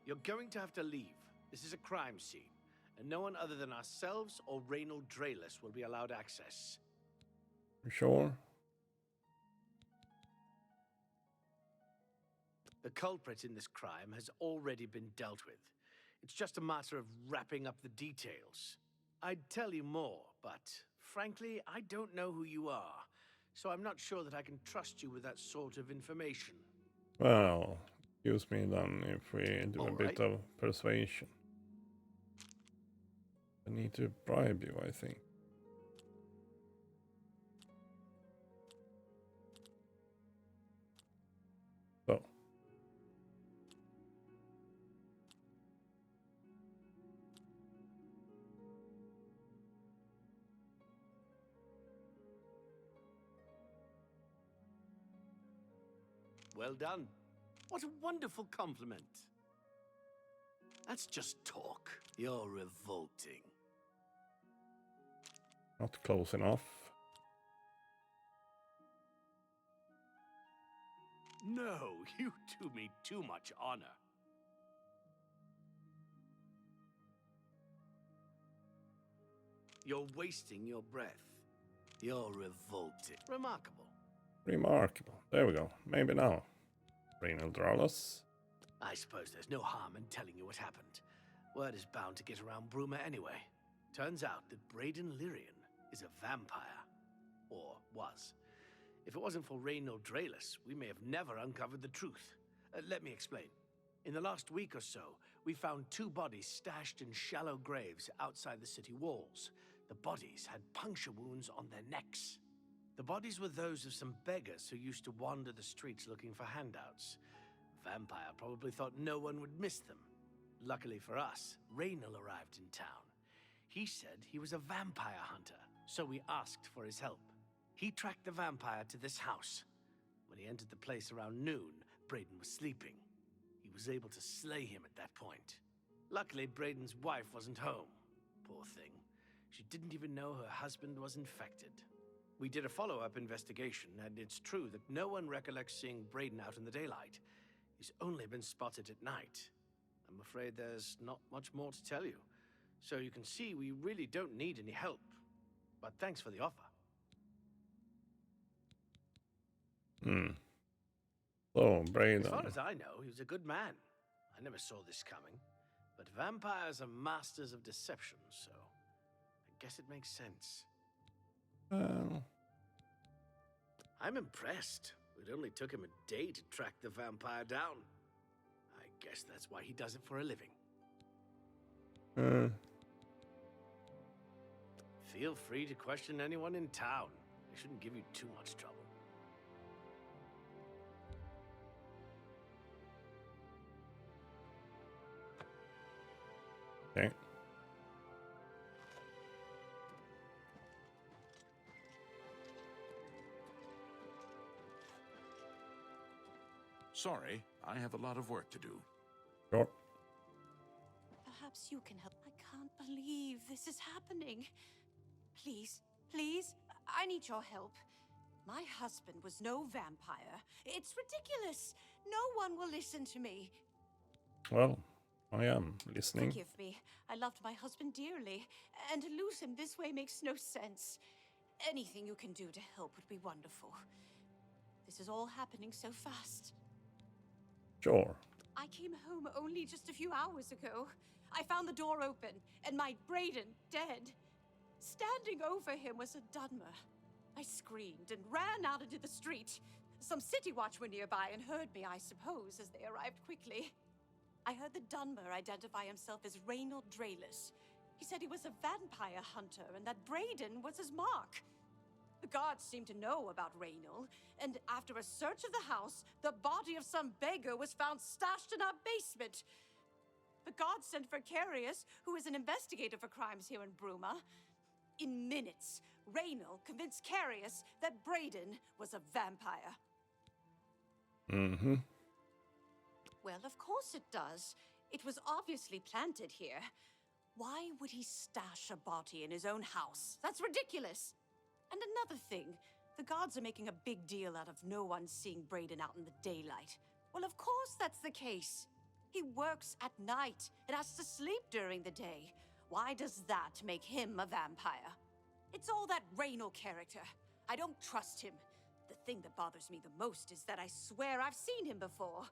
You're going to have to leave. This is a crime scene, and no one other than ourselves or Raynald Draelus will be allowed access. You sure? The culprit in this crime has already been dealt with. It's just a matter of wrapping up the details. I'd tell you more, but frankly, I don't know who you are, so I'm not sure that I can trust you with that sort of information. Well, excuse me then if we do a bit of persuasion. I need to bribe you, I think. So. Well done. What a wonderful compliment. That's just talk. You're revolting. Not close enough. No, you do me too much honor. You're wasting your breath. You're revolting. Remarkable. Remarkable. There we go. Maybe now. Renal Dralos. I suppose there's no harm in telling you what happened. Word is bound to get around Bruma anyway. Turns out that Braden Lyrian is a vampire. Or was. If it wasn't for Reynald Draelus, we may have never uncovered the truth. Let me explain. In the last week or so, we found 2 bodies stashed in shallow graves outside the city walls. The bodies had puncture wounds on their necks. The bodies were those of some beggars who used to wander the streets looking for handouts. Vampire probably thought no one would miss them. Luckily for us, Reynald arrived in town. He said he was a vampire hunter, so we asked for his help. He tracked the vampire to this house. When he entered the place around noon, Braden was sleeping. He was able to slay him at that point. Luckily, Braden's wife wasn't home. Poor thing. She didn't even know her husband was infected. We did a follow-up investigation, and it's true that no one recollects seeing Braden out in the daylight. He's only been spotted at night. I'm afraid there's not much more to tell you. So you can see we really don't need any help. But thanks for the offer. So, Braden. As far as I know, he was a good man. I never saw this coming. But vampires are masters of deception, so I guess it makes sense. I'm impressed. It only took him a day to track the vampire down. I guess that's why he does it for a living. Feel free to question anyone in town. They shouldn't give you too much trouble. Okay. Sorry, I have a lot of work to do. Sure. Perhaps you can help. I can't believe this is happening. Please, please, I need your help. My husband was no vampire. It's ridiculous. No one will listen to me. Well, I am listening. Forgive me. I loved my husband dearly, and to lose him this way makes no sense. Anything you can do to help would be wonderful. This is all happening so fast. Sure. I came home only just a few hours ago. I found the door open, and my Braden dead. Standing over him was a Dunmer. I screamed and ran out into the street. Some city watch were nearby and heard me, I suppose, as they arrived quickly. I heard the Dunmer identify himself as Reynald Draelus. He said he was a vampire hunter and that Braden was his mark. The guards seemed to know about Reynald, and after a search of the house, the body of some beggar was found stashed in our basement. The guards sent for Carius, who is an investigator for crimes here in Bruma. In minutes, Reynald convinced Carius that Braden was a vampire. Mm-hmm. Well, of course it does. It was obviously planted here. Why would he stash a body in his own house? That's ridiculous. And another thing, the guards are making a big deal out of no one seeing Braden out in the daylight. Well, of course that's the case. He works at night and has to sleep during the day. Why does that make him a vampire? It's all that Reynald character. I don't trust him. The thing that bothers me the most is that I swear I've seen him before.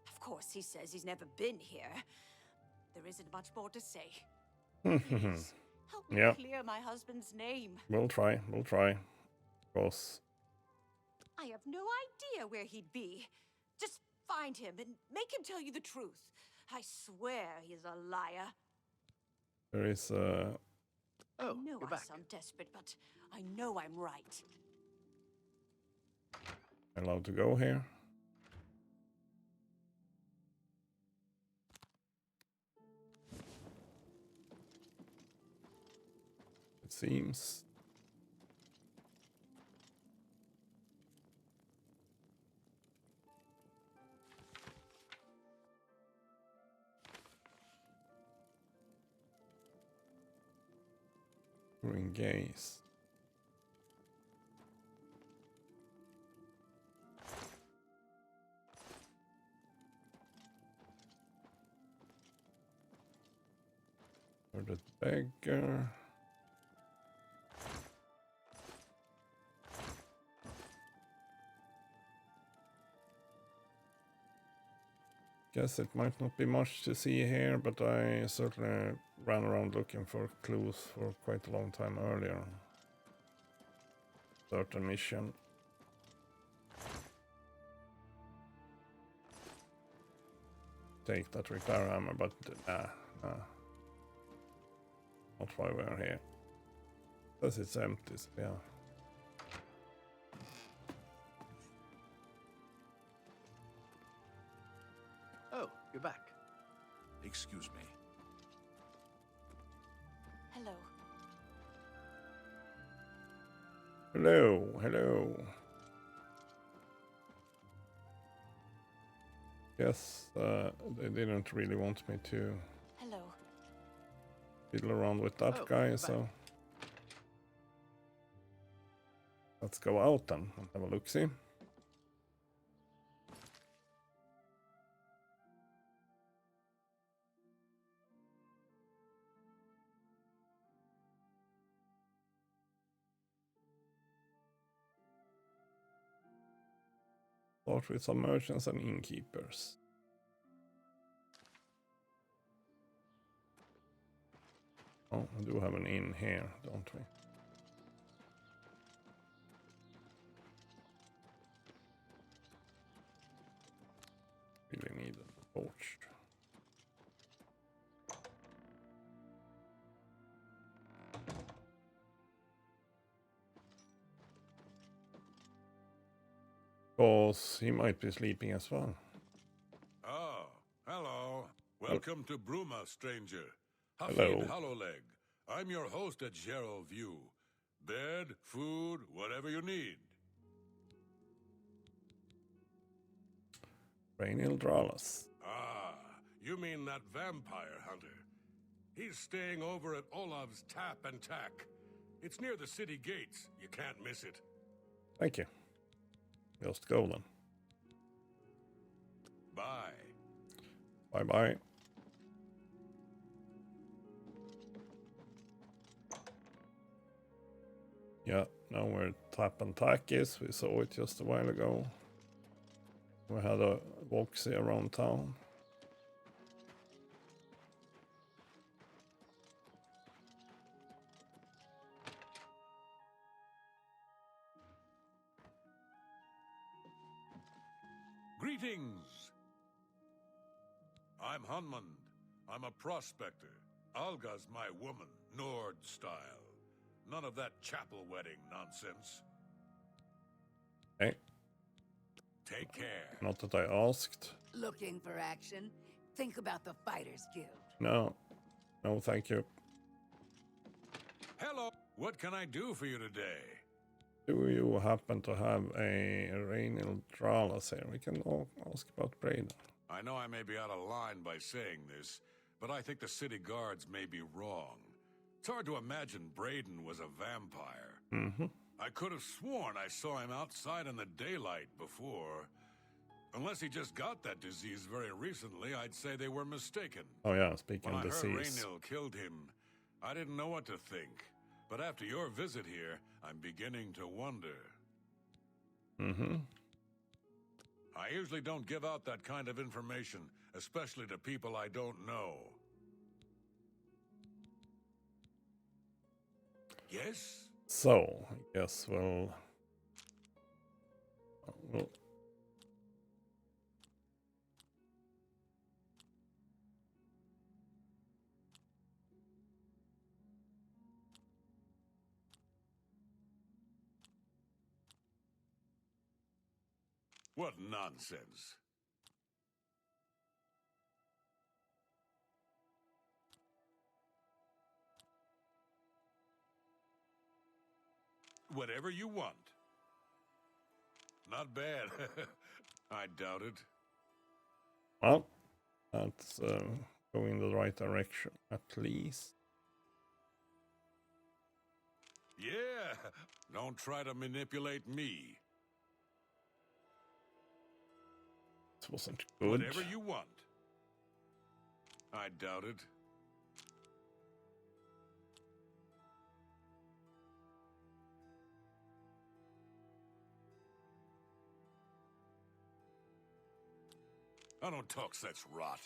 Of course, he says he's never been here. There isn't much more to say. Please, help me clear my husband's name. We'll try. Of course. I have no idea where he'd be. Just find him and make him tell you the truth. I swear he's a liar. There is I know I sound desperate, but I know I'm right. allowed to go here. It seems. Green gaze. Or the beggar. Guess it might not be much to see here, but I certainly ran around looking for clues for quite a long time earlier. Certain mission. Take that repair hammer, but nah. Not why we're here. Says it's empty, so yeah. Oh, you're back. Excuse me. Hello. Hello. Guess they didn't really want me to Hello. fiddle around with that Oh, guy, you're so back. let's go out then and have a look-see. Start with some merchants and innkeepers. Oh, we do have an inn here, don't we? Really need a torch. Because he might be sleeping as well. Oh, hello. Welcome to Bruma, stranger. Hello. Hafid Hollowleg. I'm your host at Gerald View. Bed, food, whatever you need. Rainil Dralas. Ah, you mean that vampire hunter. He's staying over at Olav's Tap and Tack. It's near the city gates. You can't miss it. Thank you. Just go then. Bye. Bye-bye. Yeah, now where Tap and Tack is. We saw it just a while ago. We had a walk-see around town. Greetings! I'm Hunmund. I'm a prospector. Alga's my woman, Nord style. None of that chapel wedding nonsense. Hey, Take care. not that I asked. Looking for action? Think about the Fighters Guild. No, thank you. Hello. What can I do for you today? Do you happen to have a Rainil Dralas here? We can all ask about Braden. I know I may be out of line by saying this, but I think the city guards may be wrong. It's hard to imagine Braden was a vampire. Mm-hmm. I could have sworn I saw him outside in the daylight before. Unless he just got that disease very recently, I'd say they were mistaken. Oh yeah, speaking When of I heard disease. Rainil killed him, I didn't know what to think. But after your visit here, I'm beginning to wonder. Mm-hmm. I usually don't give out that kind of information, especially to people I don't know. Yes? So, I guess we'll What nonsense. Whatever you want. Not bad. I doubt it. well, that's going in the right direction at least. Yeah, don't try to manipulate me. This wasn't good. Whatever you want. I doubt it. I don't talk such rot.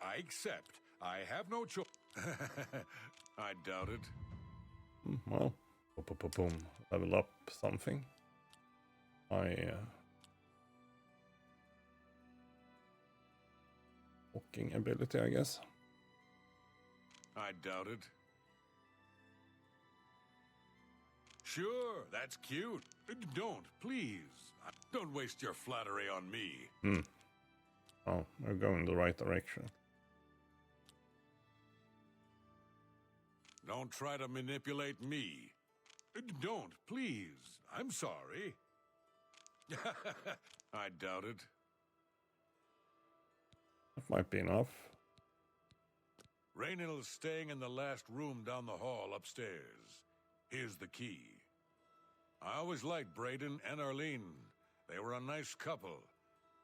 I accept. I have no choice. I doubt it. Well, boom. Level up something. Walking ability, I guess. I doubt it. Sure, that's cute. Don't, please. Don't waste your flattery on me. Oh, we're going the right direction. Don't try to manipulate me. Don't, please. I'm sorry. I doubt it. That might be enough. Raynill's staying in the last room down the hall upstairs. Here's the key. I always liked Braden and Arlene. They were a nice couple.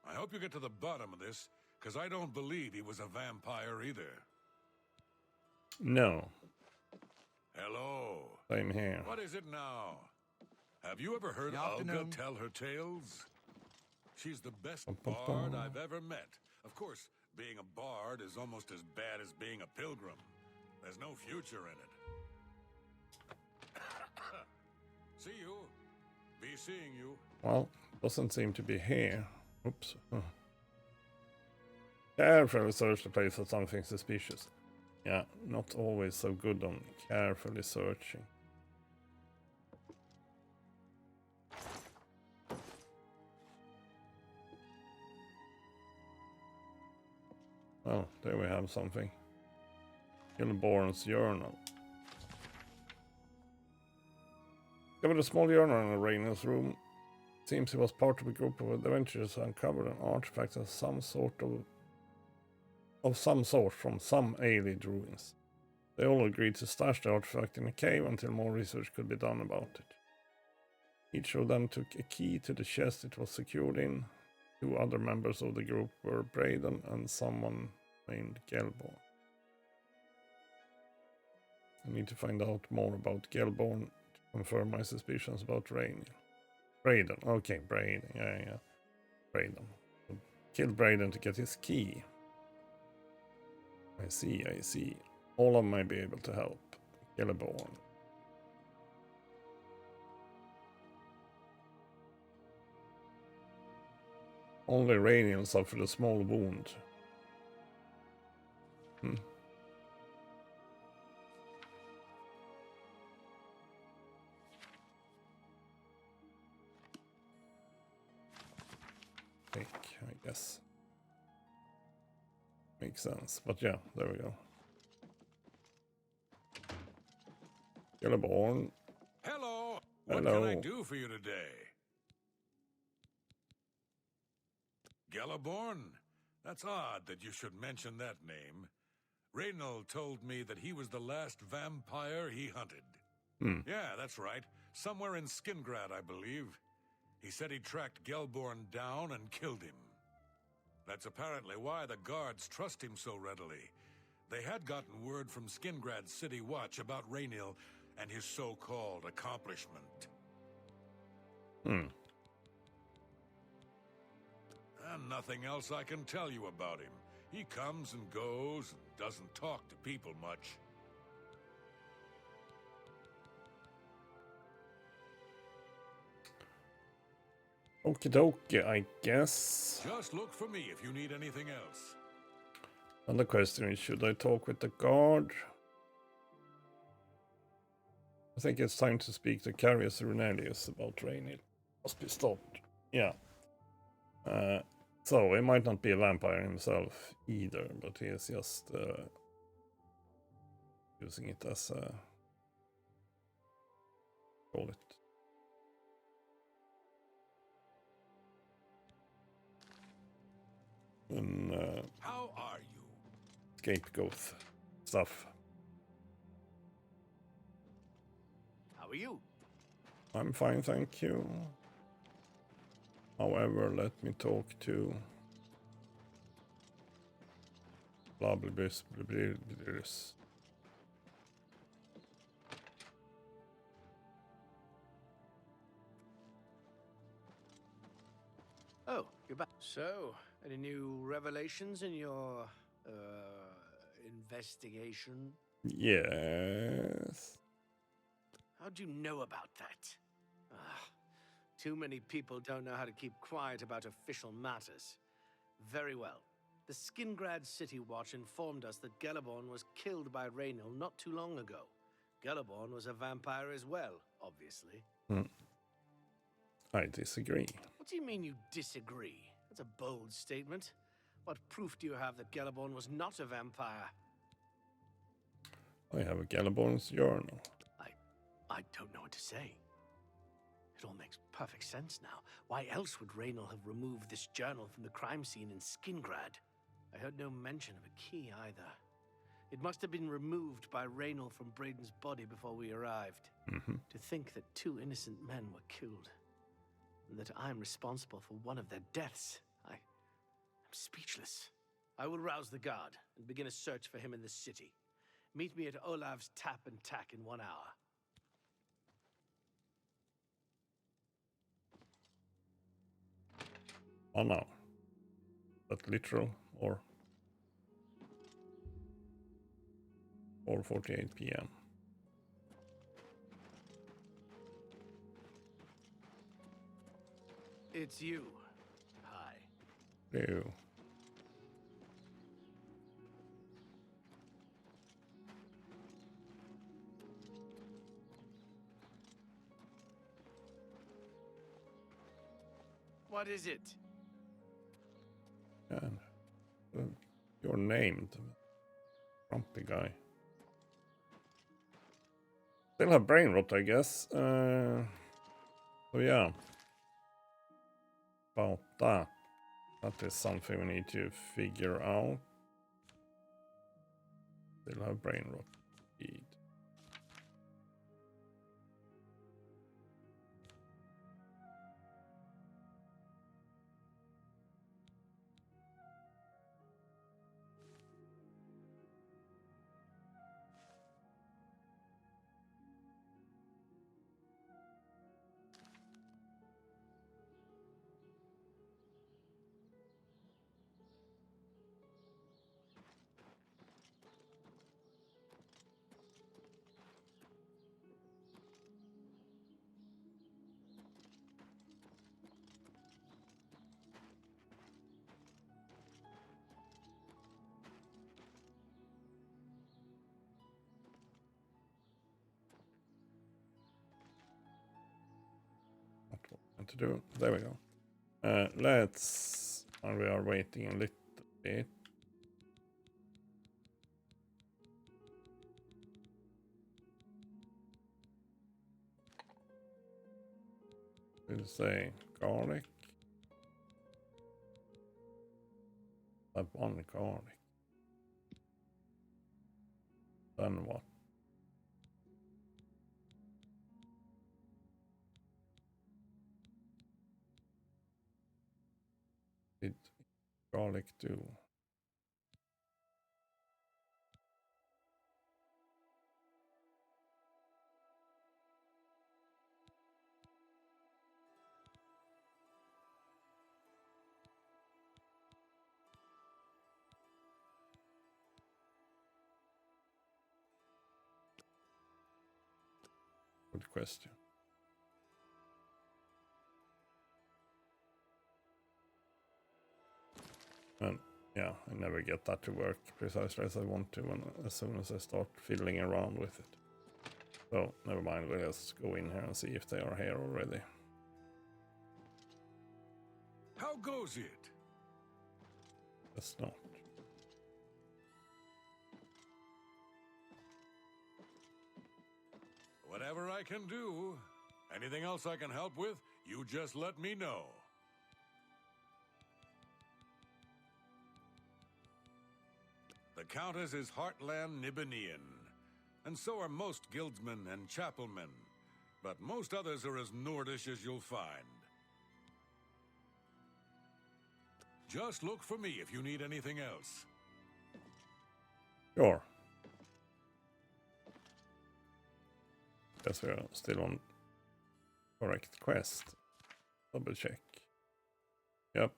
I hope you get to the bottom of this, because I don't believe he was a vampire either. No. Hello. Same here. What is it now? Have you ever heard Olga tell her tales? She's the best bard I've ever met. Of course, being a bard is almost as bad as being a pilgrim. There's no future in it. See you. Be seeing you. Well, doesn't seem to be here. Oops. Carefully search the place for something suspicious. Yeah, not always so good on carefully searching. Oh, there we have something. Gilborn's journal. There was a small journal in Raynill's room. Seems he was part of a group of adventurers who uncovered an artifact of some sort from some alien ruins. They all agreed to stash the artifact in a cave until more research could be done about it. Each of them took a key to the chest it was secured in. 2 other members of the group were Braden and someone named Gelborn. I need to find out more about Gelborn to confirm my suspicions about Raynil. Braden, okay, Braden, yeah. Braden. Killed Braden to get his key. I see. All of them might be able to help. Gelborn. Only Raynil suffered a small wound. I guess. Makes sense. But yeah, there we go. Gelborn. Hello. What can I do for you today? Gelborn? That's odd that you should mention that name. Reynold told me that he was the last vampire he hunted. Yeah, that's right. Somewhere in Skingrad, I believe. He said he tracked Gelborn down and killed him. That's apparently why the guards trust him so readily. They had gotten word from Skingrad's City Watch about Raynil and his so-called accomplishment. And nothing else I can tell you about him. He comes and goes and doesn't talk to people much. Okie dokie, I guess. Just look for me if you need anything else. And the question is, should I talk with the guard? I think it's time to speak to Carius Runelius about Raynil. Must be stopped. Yeah. So, he might not be a vampire himself either, but he is just using it as a... call it. How are you? Scapegoat stuff. How are you? I'm fine, thank you. However, let me talk to Oblivious. Oh, you're back. So, any new revelations in your, investigation? Yes. How'd you know about that? Ah, too many people don't know how to keep quiet about official matters. Very well. The Skingrad City Watch informed us that Gellerborn was killed by Raynor not too long ago. Gellerborn was a vampire as well, obviously. I disagree. What do you mean you disagree? That's a bold statement. What proof do you have that Gellerborn was not a vampire? I have a Gellerborn's journal. I don't know what to say. It all makes perfect sense now. Why else would Raynor have removed this journal from the crime scene in Skingrad? I heard no mention of a key either. It must have been removed by Raynor from Braden's body before we arrived. To think that 2 innocent men were killed, and that I'm responsible for one of their deaths, I'm speechless. I will rouse the guard and begin a search for him in the city. Meet me at Olav's Tap and Tack in 1 hour. Oh no. That literal or 4:48 p.m. It's you. Hi. Ew. What is it? And you're named, grumpy guy. Still have brain rot, I guess. So yeah, about that. That is something we need to figure out. Still have brain rot. Indeed. To do. There we go. Let's. And we are waiting a little bit. We'll say garlic. I have 1 garlic. Then what? Did garlic do? Good question. And yeah, I never get that to work precisely as I want to as soon as I start fiddling around with it. So never mind, we'll just go in here and see if they are here already. How goes it? That's not. Whatever I can do. Anything else I can help with, you just let me know. The Countess is Heartland Nibenian, and so are most guildsmen and chapelmen. but most others are as Nordish as you'll find. Just look for me if you need anything else. Sure. Guess we're still on correct quest. Double check. Yep.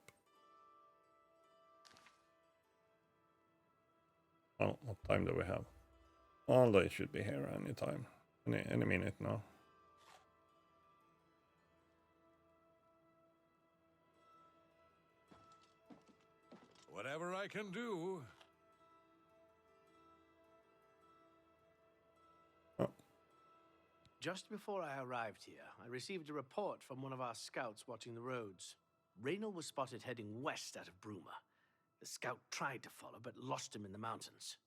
Oh, what time do we have? Oh, they should be here any time. Any minute now. Whatever I can do. Just before I arrived here, I received a report from one of our scouts watching the roads. Raynor was spotted heading west out of Bruma. The scout tried to follow, but lost him in the mountains.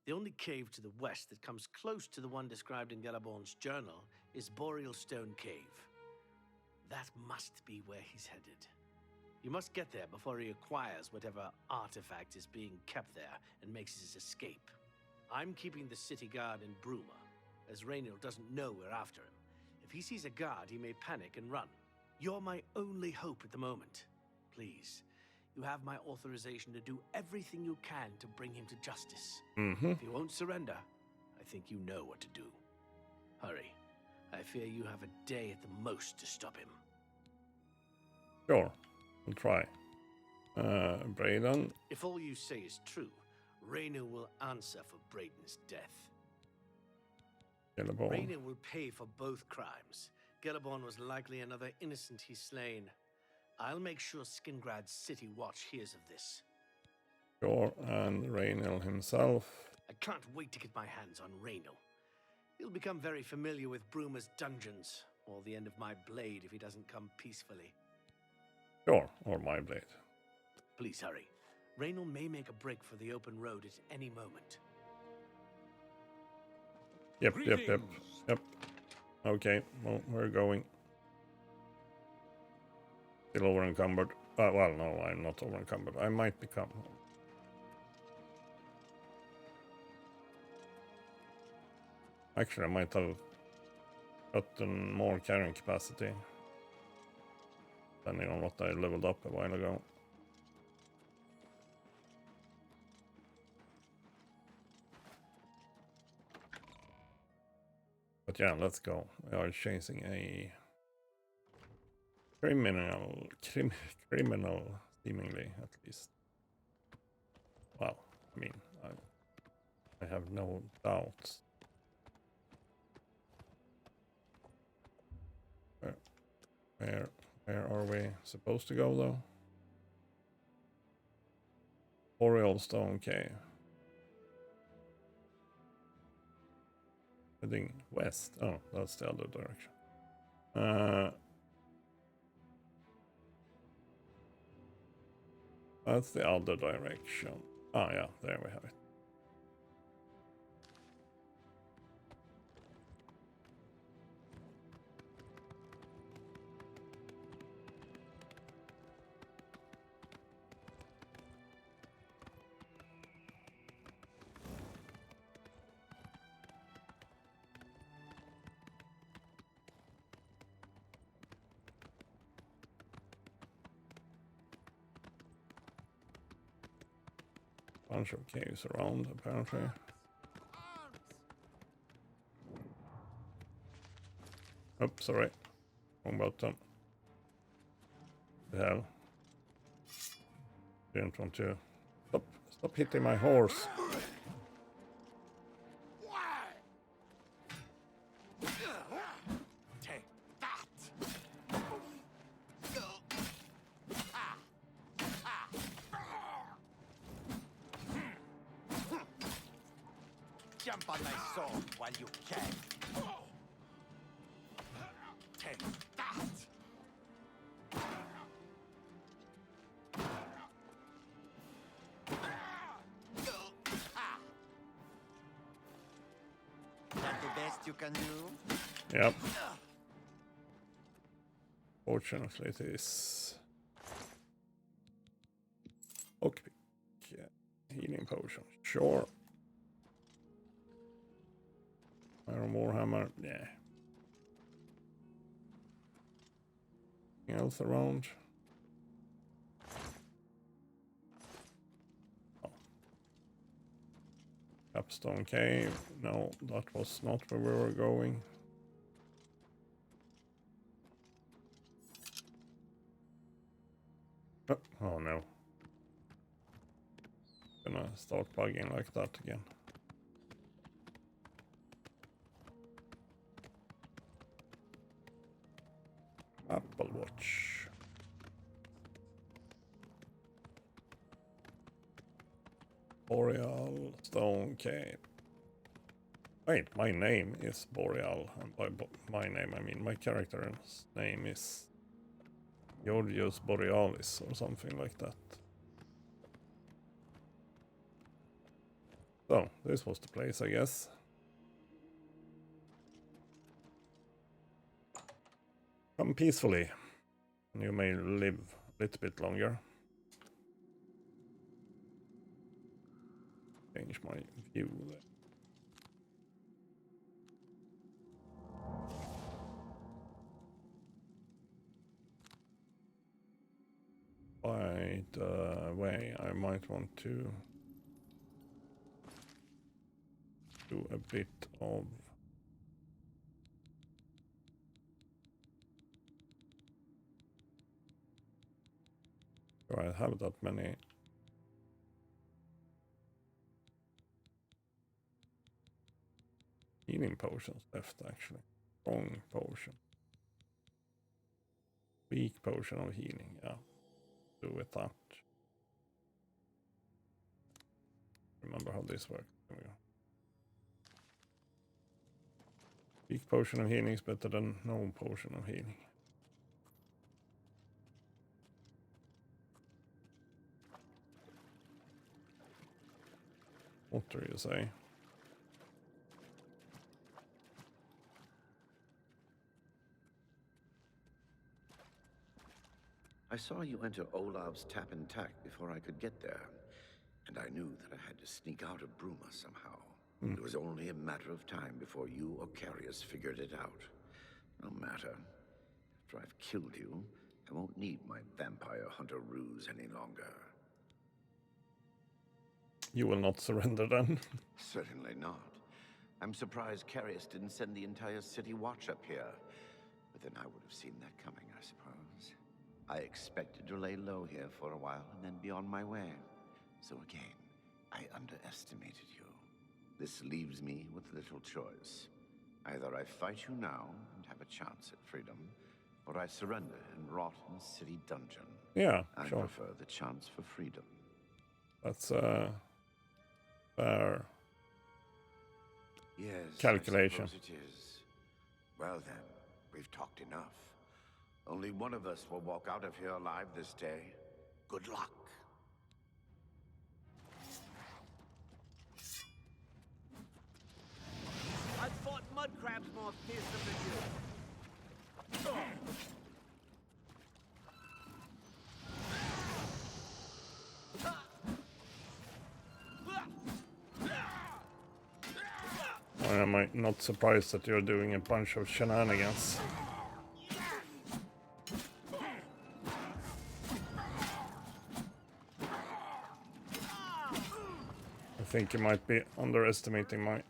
The only cave to the west that comes close to the one described in Galaborn's journal is Boreal Stone Cave. That must be where he's headed. You must get there before he acquires whatever artifact is being kept there and makes his escape. I'm keeping the city guard in Bruma, as Raynor doesn't know we're after him. If he sees a guard, he may panic and run. You're my only hope at the moment. Please, you have my authorization to do everything you can to bring him to justice. If he won't surrender, I think you know what to do. Hurry. I fear you have a day at the most to stop him. Sure, we'll try. Braden. If all you say is true, Raynor will answer for Braden's death. Raynor will pay for both crimes. Galaborn was likely another innocent he's slain. I'll make sure Skingrad's City Watch hears of this. Sure, and Raynor himself. I can't wait to get my hands on Raynor. He'll become very familiar with Bruma's dungeons, or the end of my blade if he doesn't come peacefully. Sure, or my blade. Please hurry. Raynor may make a break for the open road at any moment. Yep. Okay, well, we're going. Still over encumbered. Well, no, I'm not over encumbered. I might become. Actually, I might have gotten more carrying capacity, depending on what I leveled up a while ago. But yeah, let's go. We are chasing a criminal, seemingly, at least. Well, I mean, I have no doubts. Where are we supposed to go, though? Boreal Stone Cave. Heading west. Oh, that's the other direction. That's the other direction. Ah, yeah, there we have it. Bunch of caves around, apparently. Oops, sorry. Wrong button. The hell. Didn't want to. Stop hitting my horse. Jump on my sword while you can. Take that! That the best you can do? Yep. Fortunately, it is. Okay. Yeah. Healing potion. Sure. Iron Warhammer, yeah. else around? Oh. Capstone Cave. No, that was not where we were going. Oh no. Gonna start bugging like that again. Apple Watch. Boreal Stone Cave. Wait, my name is Boreal, and by my name I mean my character's name is Georgios Borealis or something like that. So, this was the place, I guess. Come peacefully, and you may live a little bit longer. Change my view there. By the way, I might want to do a bit of do I have that many healing potions left actually? Strong potion. Weak potion of healing, yeah. Do with that. Remember how this works. There we go. Weak potion of healing is better than no potion of healing. What do you say? I saw you enter Olav's Tap and Tack before I could get there, and I knew that I had to sneak out of Bruma somehow. It was only a matter of time before you or Carius figured it out. No matter. After I've killed you, I won't need my vampire hunter ruse any longer. You will not surrender then? Certainly not. I'm surprised Carius didn't send the entire city watch up here. But then I would have seen that coming, I suppose. I expected to lay low here for a while and then be on my way. So again, I underestimated you. This leaves me with little choice. Either I fight you now and have a chance at freedom, or I surrender and rot in a city dungeon. Yeah, I sure. prefer the chance for freedom. That's fair Yes, calculation. I suppose it is. Well then, we've talked enough. Only one of us will walk out of here alive this day. Good luck. I've fought mud crabs more fearsome than you. Why am I not surprised that you're doing a bunch of shenanigans? I think you might be underestimating my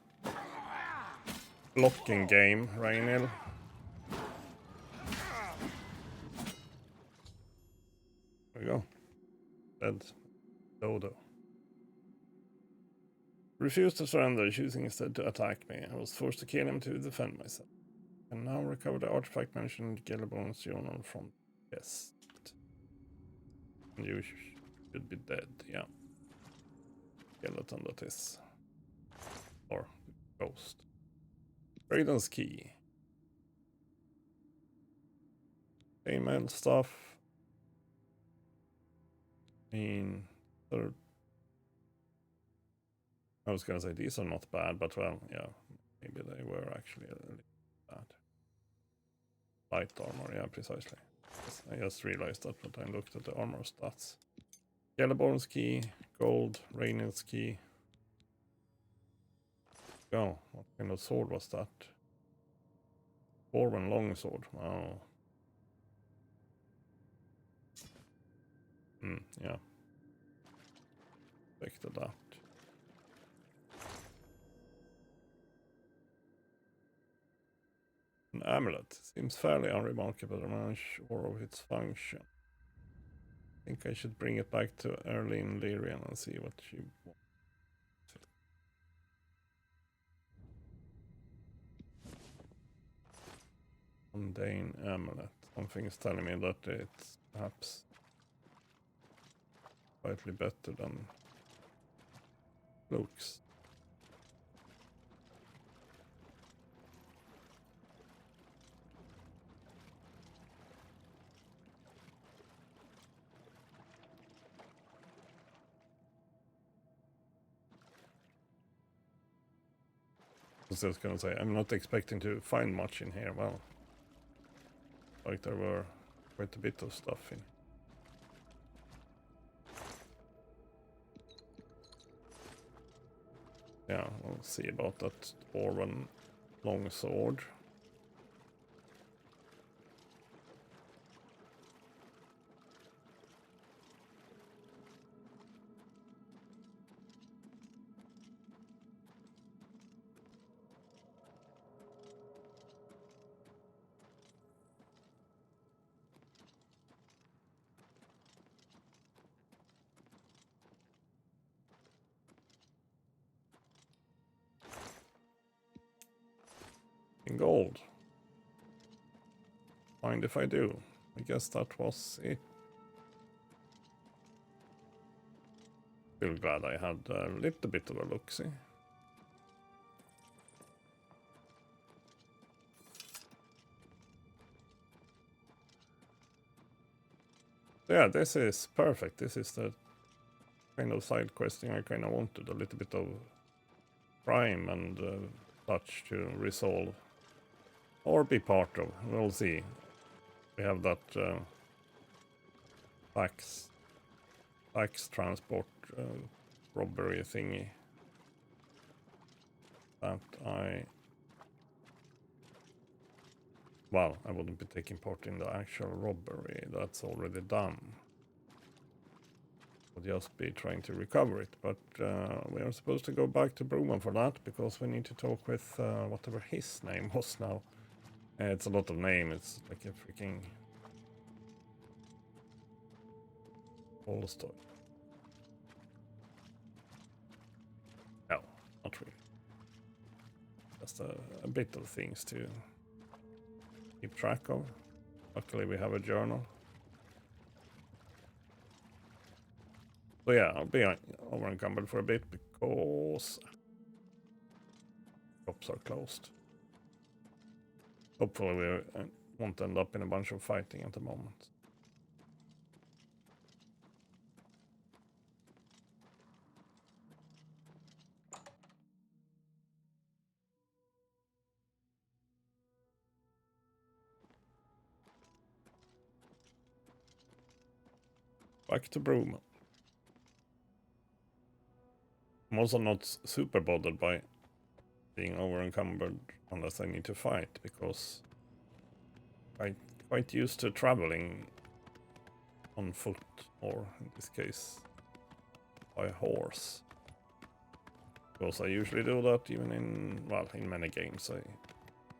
blocking game, Rainil. There we go. Dead. Dodo. Refused to surrender, choosing instead to attack me. I was forced to kill him to defend myself. I can now recover the artifact mentioned in Gellerborn's journal from the chest. And you should be dead, yeah. Skeleton that is. Or ghost. Brayden's key. Email stuff. I mean, I was gonna say these are not bad, but well, yeah, maybe they were actually a little bad. Light armor, yeah, precisely. Yes, I just realized that when I looked at the armor stats. Gellerborn's key, gold, Rainil's key. Oh, what kind of sword was that? Dwarven longsword. Wow. Yeah. Expected that. An amulet seems fairly unremarkable, and I'm unsure of its function. I think I should bring it back to Erlene Lyrian and see what she wants. Mundane amulet. Something is telling me that it's perhaps slightly better than looks. I was just gonna say, I'm not expecting to find much in here. Well, like there were quite a bit of stuff in. Yeah, we'll see about that dwarven long sword. In gold. Mind if I do? I guess that was it. Feel glad I had a little bit of a look-see. Yeah, this is perfect. This is the kind of side questing I kind of wanted. A little bit of crime and such to resolve. Or be part of. We'll see. We have that tax transport robbery thingy that I wouldn't be taking part in the actual robbery. That's already done. I'll just be trying to recover it, but we are supposed to go back to Broman for that because we need to talk with whatever his name was now. It's a lot of name. It's like a freaking Tolstoy. No, not really. Just a bit of things to keep track of. Luckily, we have a journal. So yeah, I'll be over encumbered for a bit because shops are closed. Hopefully we won't end up in a bunch of fighting at the moment. Back to Broom. I'm also not super bothered by being over encumbered unless I need to fight, because I'm quite used to traveling on foot, or in this case by horse. Because I usually do that even in many games. I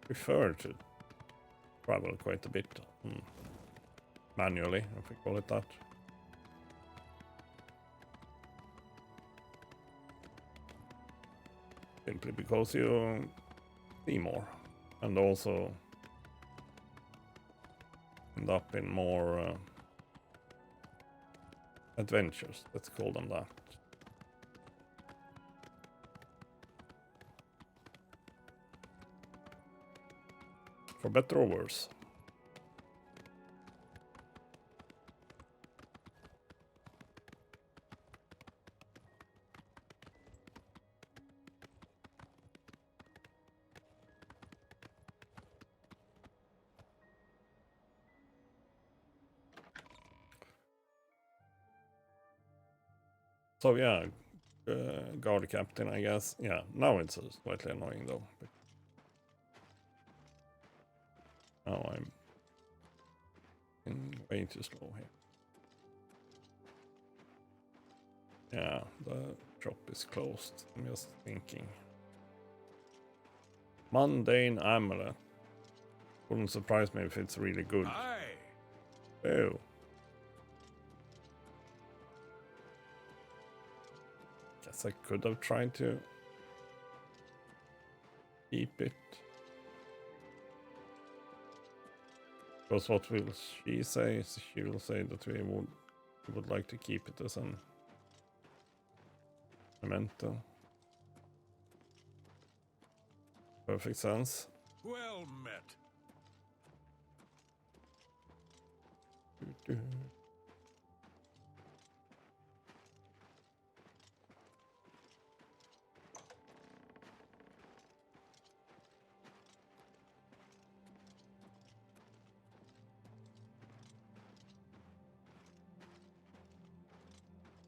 prefer to travel quite a bit manually, if we call it that. Simply because you see more, and also end up in more adventures, let's call them that. For better or worse. So yeah, guard captain, I guess. Yeah, now it's slightly annoying though. But now I'm way too slow here. Yeah, the shop is closed. I'm just thinking. Mundane amulet. Wouldn't surprise me if it's really good. Aye. Oh. Guess I could have tried to keep it. Because what will she say? She will say that we would like to keep it as an memento. Perfect sense. Well met.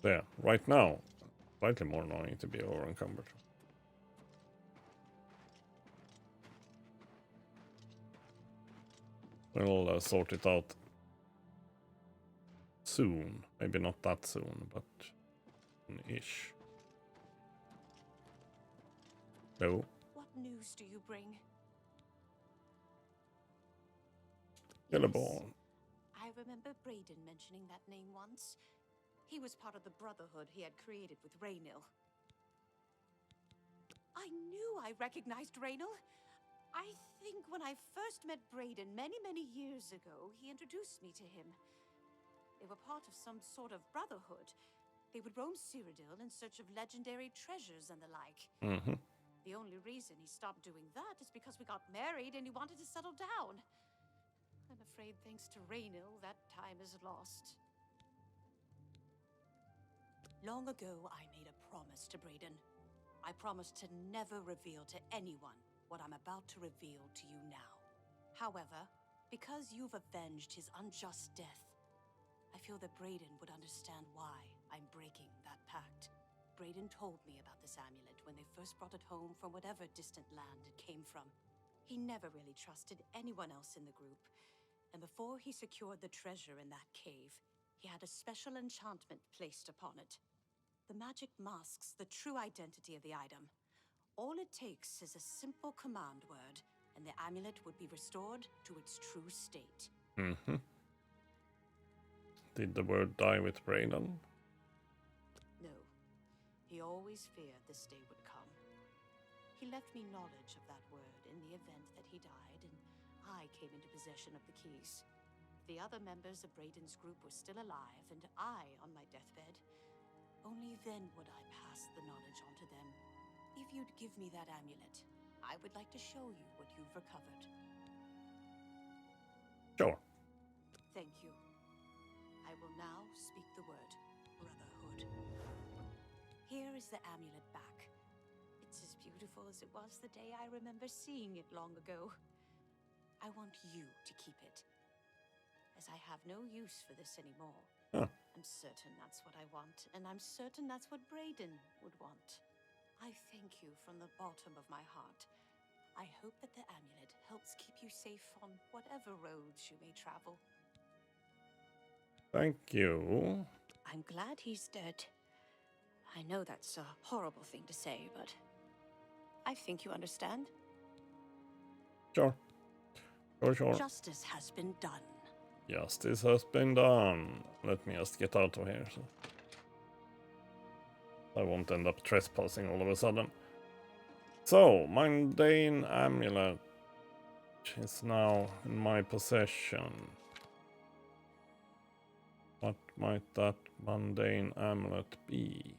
There, right now, slightly more annoying to be over encumbered. We'll sort it out soon. Maybe not that soon, but ish. No. What news do you bring? Yellowborn. I remember Braden mentioning that name once. He was part of the brotherhood he had created with Raynil. I knew I recognized Raynil. I think when I first met Braden many years ago, he introduced me to him. They were part of some sort of brotherhood. They would roam Cyrodiil in search of legendary treasures and the like. Mm-hmm. The only reason he stopped doing that is because we got married and he wanted to settle down. I'm afraid thanks to Raynil, that time is lost. Long ago, I made a promise to Braden. I promised to never reveal to anyone what I'm about to reveal to you now. However, because you've avenged his unjust death, I feel that Braden would understand why I'm breaking that pact. Braden told me about this amulet when they first brought it home from whatever distant land it came from. He never really trusted anyone else in the group, and before he secured the treasure in that cave, he had a special enchantment placed upon it. The magic masks the true identity of the item. All it takes is a simple command word, and the amulet would be restored to its true state. Mm-hmm. Did the word die with Braden? No. He always feared this day would come. He left me knowledge of that word in the event that he died, and I came into possession of the keys. The other members of Braden's group were still alive, and I on my deathbed. Only then would I pass the knowledge on to them. If you'd give me that amulet, I would like to show you what you've recovered. Sure. Thank you. I will now speak the word Brotherhood. Here is the amulet back. It's as beautiful as it was the day I remember seeing it long ago. I want you to keep it, as I have no use for this anymore. Huh. I'm certain that's what I want, and I'm certain that's what Braden would want. I thank you from the bottom of my heart. I hope that the amulet helps keep you safe on whatever roads you may travel. Thank you. I'm glad he's dead. I know that's a horrible thing to say, but I think you understand. Sure. Sure. Justice has been done. Justice has been done. Let me just get out of here, so I won't end up trespassing all of a sudden. So, mundane amulet is now in my possession. What might that mundane amulet be?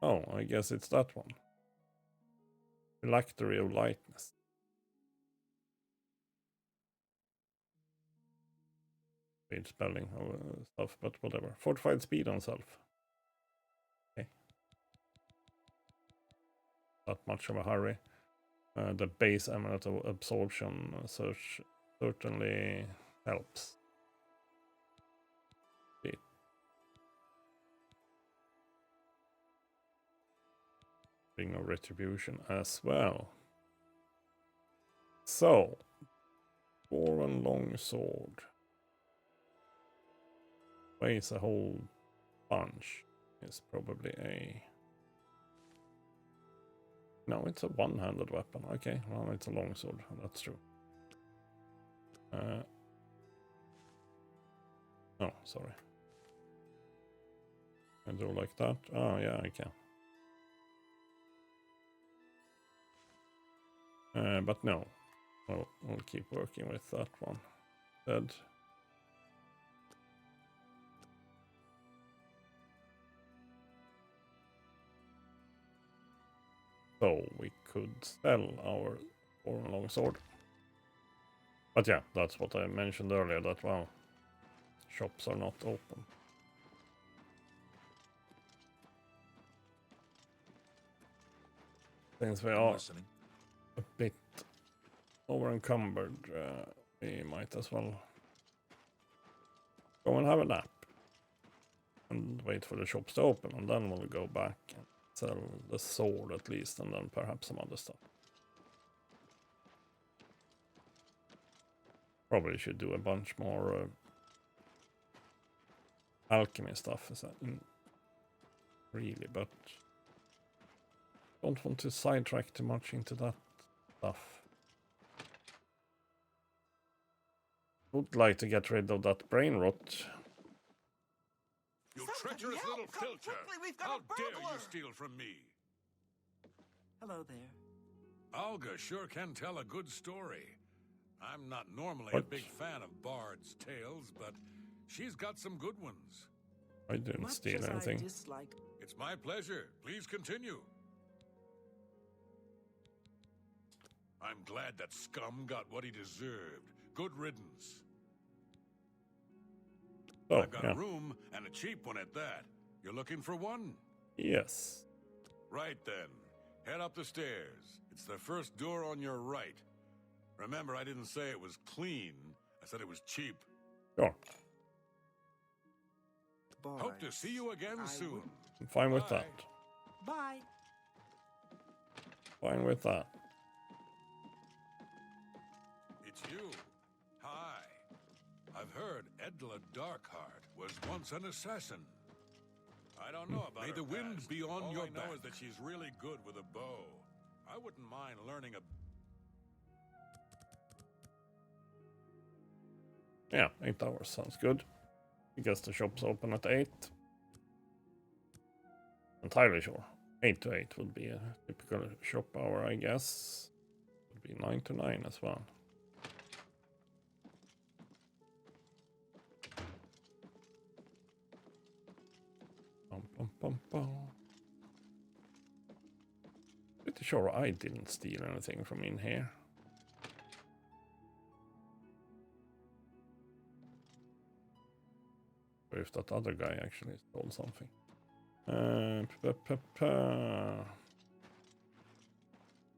Oh, I guess it's that one. Phylactery of Lightness. Speed spelling of stuff, but whatever. Fortified speed on self. Okay. Not much of a hurry. The base amulet of absorption certainly helps. Ring of Retribution as well. So, Dwarven longsword. Weighs a whole bunch. Is probably a... No, it's a one-handed weapon. Okay, well, it's a longsword. That's true. Oh, sorry. I do like that. Oh, yeah, I can. But no. We'll keep working with that one. Dead. So we could sell our Dwarven longsword. But yeah, that's what I mentioned earlier, that, well, shops are not open. Since we are a bit over-encumbered, we might as well go and have a nap. And wait for the shops to open, and then we'll go back and sell the sword at least, and then perhaps some other stuff. Probably should do a bunch more alchemy stuff, really, but don't want to sidetrack too much into that stuff. Would like to get rid of that brain rot. You treacherous little filcher! How dare you steal from me? Hello there. Olga sure can tell a good story. I'm not normally a big fan of bards' tales, but she's got some good ones. I didn't steal anything. It's my pleasure. Please continue. I'm glad that scum got what he deserved. Good riddance. Oh, I've got a room, and a cheap one at that. You're looking for one? Yes. Right then. Head up the stairs. It's the first door on your right. Remember, I didn't say it was clean. I said it was cheap. Sure. Hope to see you again soon. I'm fine with that. Bye. Fine with that. It's you. Hi. I've heard Edla Darkheart was once an assassin. I don't know about May the wind be on your back. All I know is that she's really good with a bow. I wouldn't mind learning a... Yeah, 8 hours sounds good. I guess the shop's open at 8. Entirely sure. 8 to 8 would be a typical shop hour, I guess. Would be 9 to 9 as well. Pretty sure I didn't steal anything from in here. Or if that other guy actually stole something.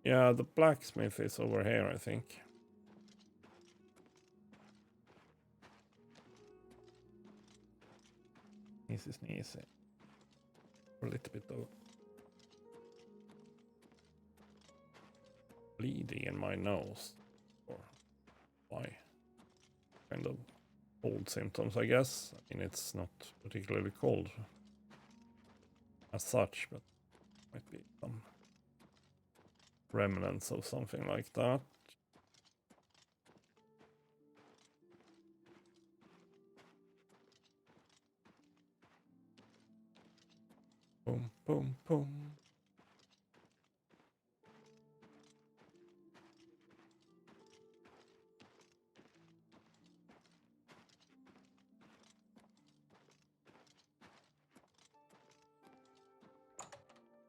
Yeah, the blacksmith is over here, I think. Easy sneezy. A little bit of bleeding in my nose. Or why? Kind of cold symptoms, I guess. I mean, it's not particularly cold as such, but might be some remnants of something like that. Boom, boom, boom.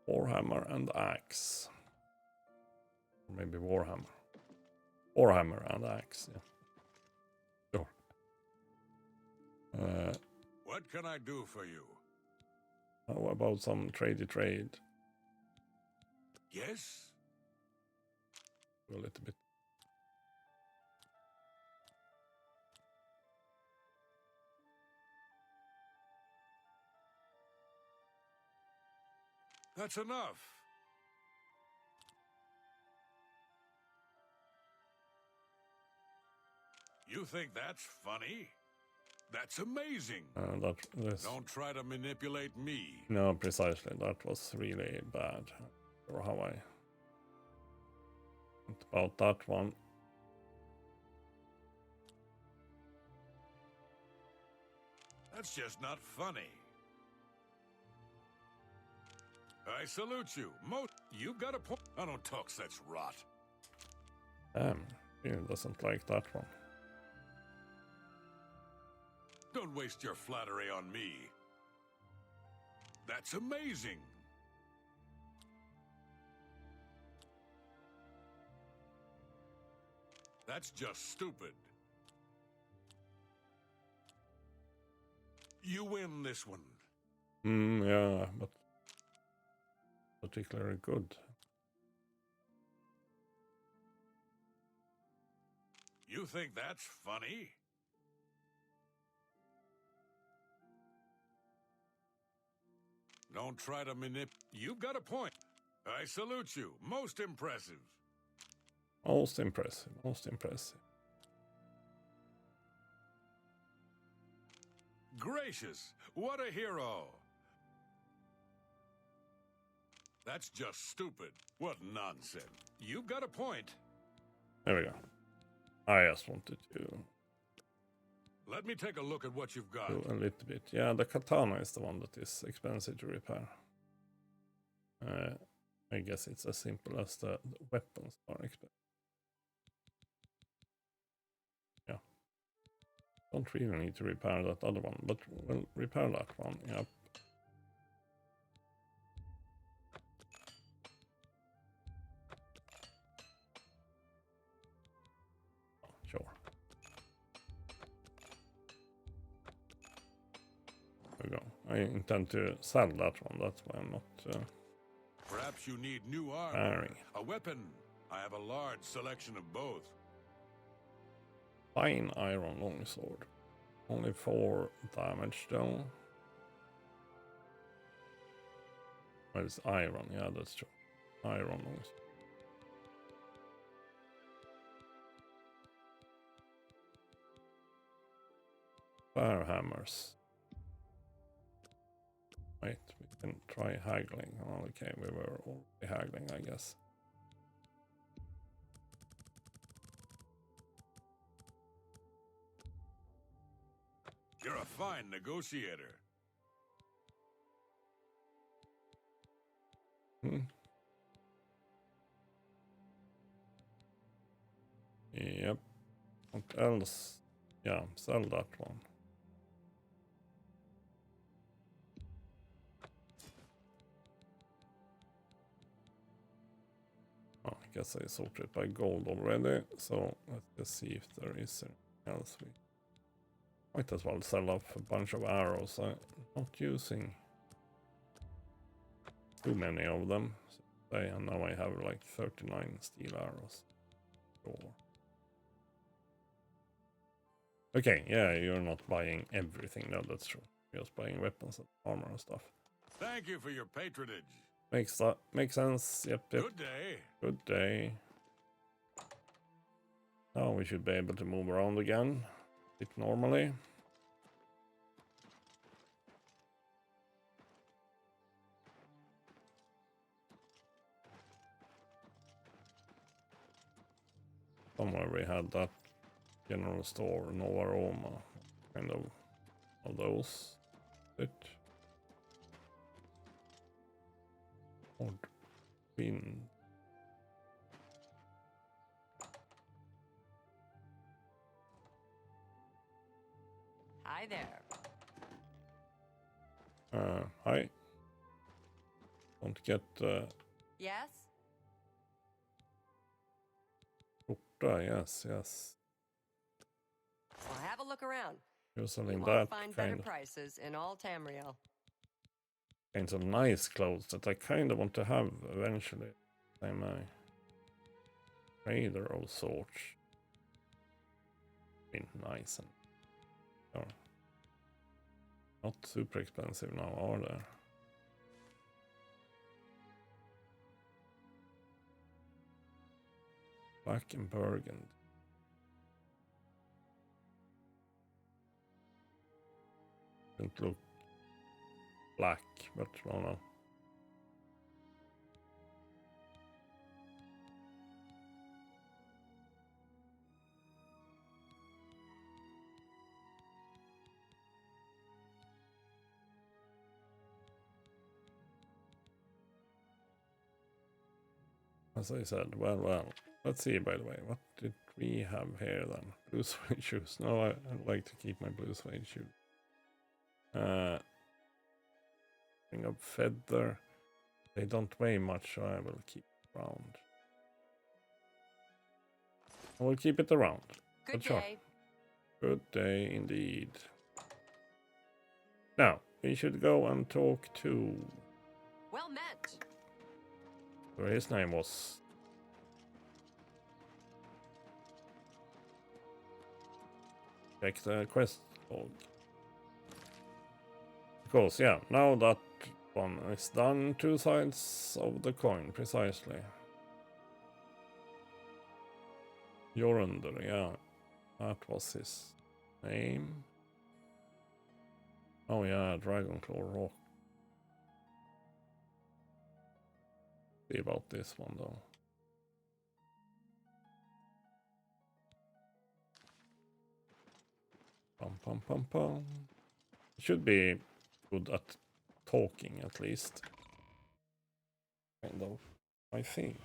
Warhammer and axe. Or maybe Warhammer. Warhammer and axe, yeah. Sure. What can I do for you? How about some tradey trade? Yes? A little bit. That's enough. You think that's funny? That's amazing. This. Don't try to manipulate me. No, precisely. That was really bad. Or how I thought about that one. That's just not funny. I salute you. You've got a point. I don't talk such rot. Damn, he doesn't like that one. Don't waste your flattery on me. That's amazing. That's just stupid. You win this one. Yeah, but particularly good. You think that's funny? Don't try to You've got a point. I salute you. Most impressive. Most impressive. Most impressive. Gracious, what a hero. That's just stupid. What nonsense. You've got a point. There we go. I just wanted to Let me take a look at what you've got. do a little bit. Yeah, the katana is the one that is expensive to repair. I guess it's as simple as the weapons are expensive. Yeah. Don't really need to repair that other one, but we'll repair that one. Yep. Sure. There we go. I intend to sell that one. That's why I'm not. Perhaps you need new armor. Firing. A weapon. I have a large selection of both. Fine iron longsword. Only 4 damage though. Well, it's iron. Yeah, that's true. Iron longsword. Fire hammers. Wait, we can try haggling. Oh, okay, we were already haggling, I guess. You're a fine negotiator. Yep. What else? Yeah, sell that one. Oh, I guess I sorted it by gold already, so let's just see if there is anything else. We might as well sell off a bunch of arrows. I'm not using too many of them. So and now I have like 39 steel arrows. Sure. Okay, yeah, you're not buying everything. No, that's true. You're just buying weapons and armor and stuff. Thank you for your patronage. Makes sense. Yep. Good day. Good day. Now we should be able to move around again. Bit normally. Somewhere we had that general store, Nova Roma, kind of those. It. Odd wind. Hi there. Hi. Don't get Yes? yes. Well, have a look around. You're selling You that won't find better kind of prices in all Tamriel. kinds of nice clothes that I kind of want to have eventually. I'm a trader of sorts. Been nice and not super expensive now, are they? Black and burgundy. Don't look black, but oh no. As I said, well, let's see, by the way, what did we have here then? Blue suede shoes. No, I'd like to keep my blue suede shoes. Thing of feather. They don't weigh much, so I will keep it around. I will keep it around. Good Sure. day. Good day indeed. Now, we should go and talk to... Well met. Where his name was. Check the quest log. Because, yeah, now that one is done, two sides of the coin, precisely. You're under, yeah. That was his name. Oh yeah, Dragonclaw Rock. See about this one though. Pum pum pum pum. Should be good at talking at least. Kind of, I think.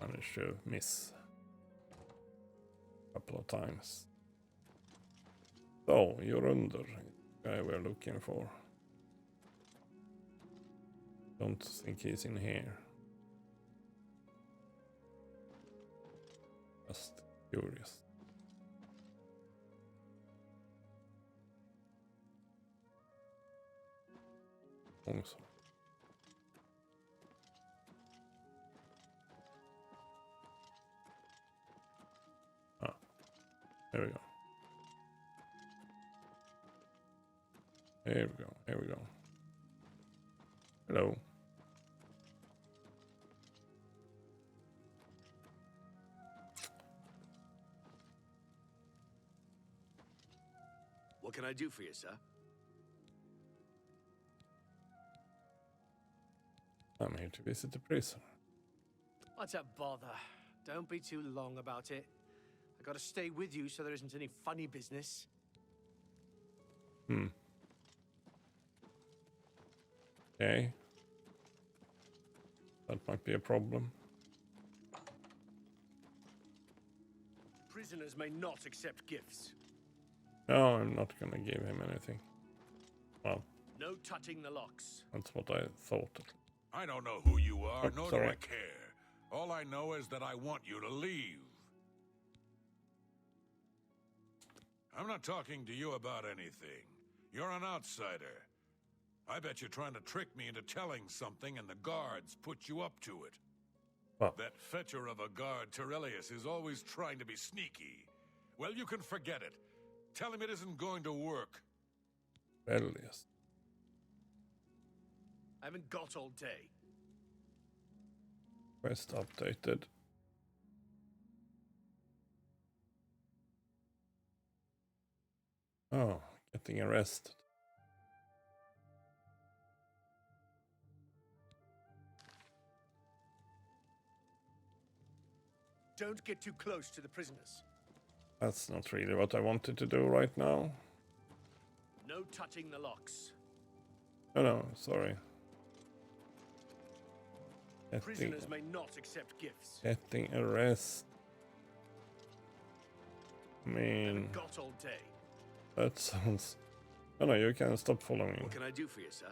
Managed to miss a couple of times. So, you're under, guy we're looking for. Don't think he's in here. Just curious. Also. There we go. There we go. Here we go. Hello. What can I do for you, sir? I'm here to visit the prison. What's a bother? Don't be too long about it. I gotta stay with you so there isn't any funny business. Okay. That might be a problem. Prisoners may not accept gifts. No, I'm not gonna give him anything. Well, No touching the locks. that's what I thought. I don't know who you are, Oh, nor sorry. do I care. All I know is that I want you to leave. I'm not talking to you about anything. You're an outsider. I bet you're trying to trick me into telling something and the guards put you up to it. Well. That fetcher of a guard, Terelius, is always trying to be sneaky. Well, you can forget it. Tell him it isn't going to work. Well, yes. I haven't got all day. Quest updated. Oh, getting arrested. Don't get too close to the prisoners. That's not really what I wanted to do right now. No touching the locks. Oh no, sorry. Prisoners may not accept gifts. Getting arrested. I mean, Got all day. that sounds... Oh no, you can stop following. What can I do for you, sir?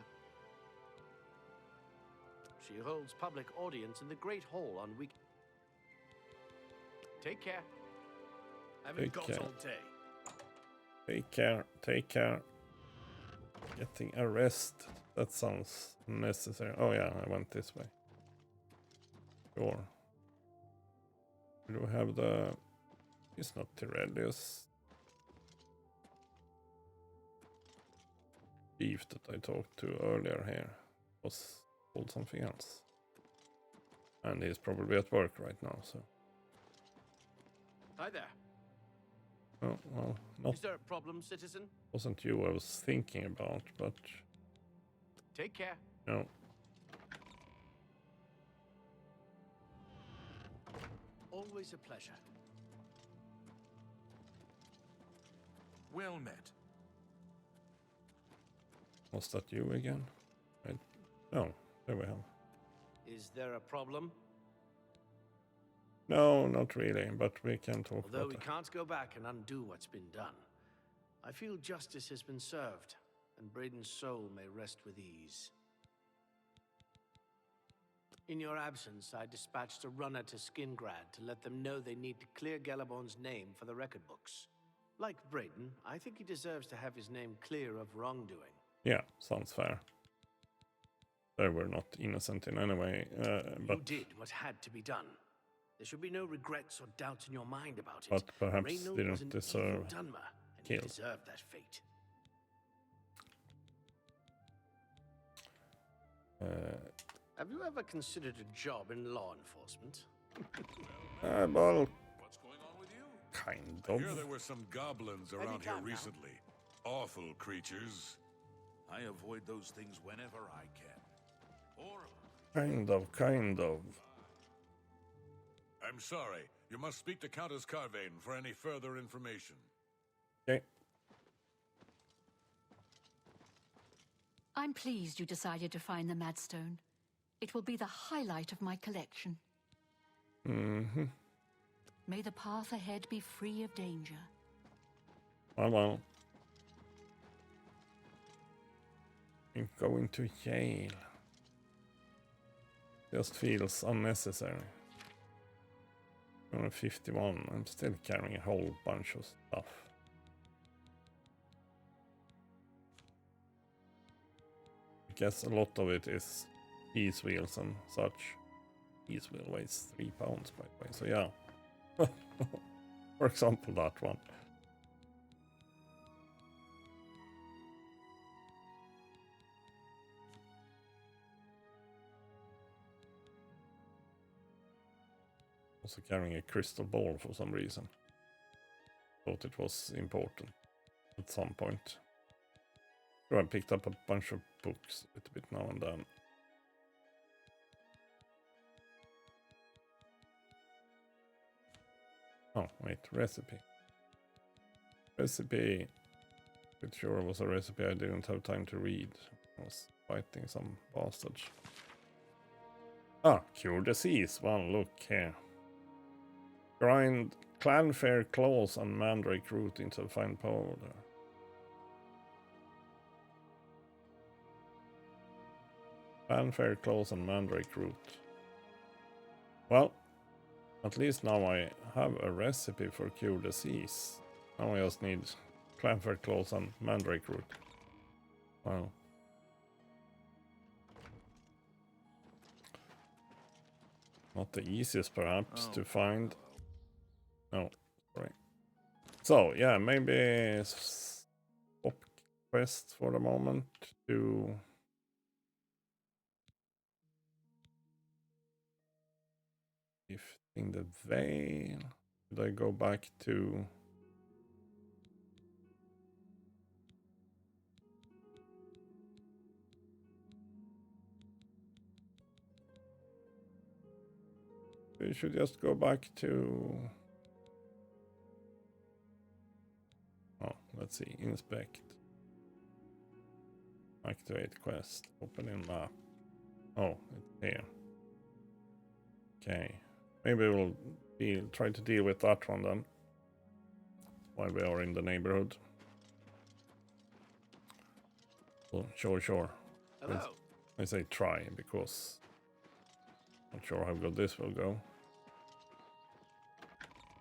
She holds public audience in the Great Hall on week. Take care. I haven't Take got care. all day. Take care, take care. Getting arrested. That sounds necessary. Oh yeah, I went this way. Sure. Do we have the... It's not Terelius. chief that I talked to earlier here was called something else. And he's probably at work right now, so. Hi there. Oh, well, not Is there a problem, citizen? wasn't you I was thinking about, but Take care. no. Always a pleasure. Well met. Was that you again? No, there we have. Is there a problem? No, not really, but we can talk Although about we it. can't go back and undo what's been done, I feel justice has been served, and Braden's soul may rest with ease. In your absence, I dispatched a runner to Skingrad to let them know they need to clear Gelabon's name for the record books. Like Braden, I think he deserves to have his name clear of wrongdoing. Yeah, sounds fair. They were not innocent in any way, but You did what had to be done. There should be no regrets or doubts in your mind about it. but perhaps Reynold didn't was an deserve evil Dunmer, and he kill. deserved that fate. Have you ever considered a job in law enforcement? Well, What's going on with you? kind I hear of. there were some goblins Any around here time now. recently. Awful creatures. I avoid those things whenever I can. Kind of. I'm sorry. You must speak to Countess Carvane for any further information. Okay. I'm pleased you decided to find the Madstone. It will be the highlight of my collection. Mm-hmm. May the path ahead be free of danger. Well. I'm going to jail. Just feels unnecessary. I'm 51. I'm still carrying a whole bunch of stuff. I guess a lot of it is piece wheels and such. Piece wheel weighs 3 pounds, by the way. So yeah. For example, that one. Also carrying a crystal ball for some reason. Thought it was important at some point. So I picked up a bunch of books a little bit now and then. Oh, wait, recipe. Recipe. It sure was a recipe I didn't have time to read. I was fighting some bastards. Ah, cure disease. Well, look here. Grind clanfair claws and mandrake root into a fine powder. Clanfair claws and mandrake root. Well, at least now I have a recipe for cure disease. Now I just need clanfair claws and mandrake root. Wow. Not the easiest perhaps to find. No, sorry. So yeah, maybe stop quest for the moment to Gifting the Veil. Should I go back to we should just go back to let's see, inspect. Activate quest. Open in map. Oh, it's here. Okay. Maybe we'll try to deal with that one then. While we are in the neighborhood. Well, sure. Hello. I say try because not sure how good this will go.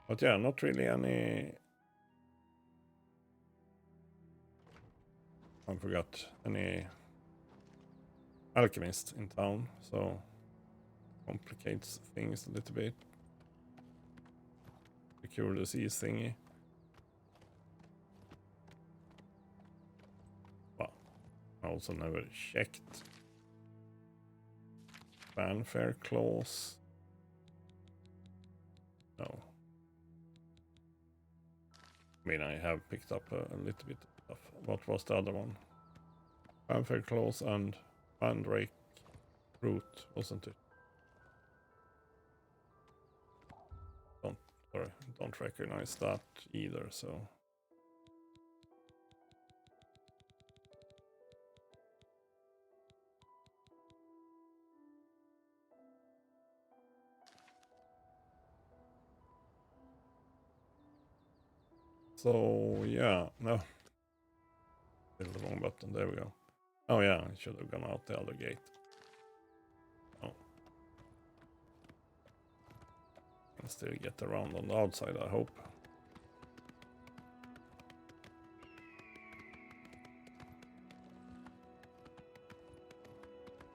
But yeah, not really any. I forgot any alchemist in town, so complicates things a little bit. The cure disease thingy. Well, I also never checked. Fanfare clause. No. I mean, I have picked up a little bit of stuff. What was the other one? Fanfare clause and Mandrake root, wasn't it? Don't recognize that either, so. So yeah, no. Still the wrong button, there we go. Oh yeah, I should have gone out the other gate. Oh. Can still get around on the outside, I hope.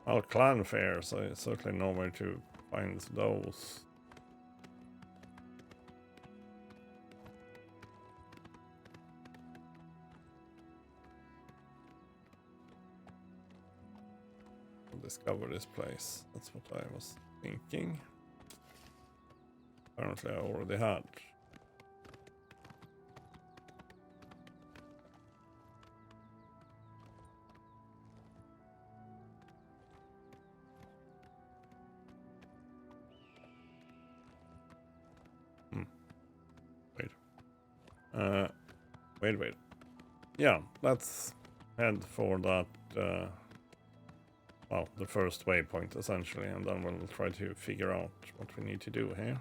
Well, clan fairs, I certainly know where to find those. I'll discover this place. That's what I was thinking. Apparently I already had. Wait. Yeah, let's head for that, well, the first waypoint essentially, and then we'll try to figure out what we need to do here.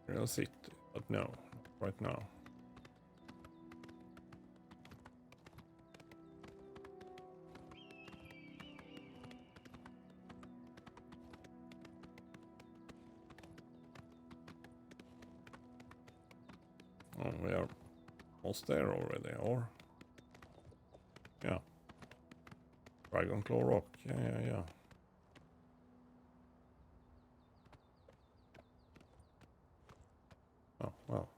Real city, but no, right now. Oh, we are almost there already, or? Yeah. Dragon Claw Rock, yeah. Oh, well.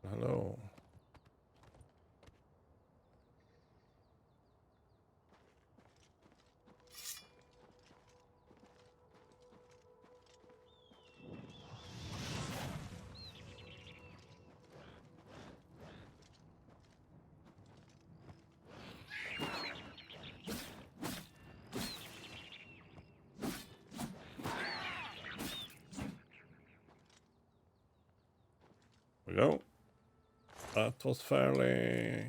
Hello. We go. That was fairly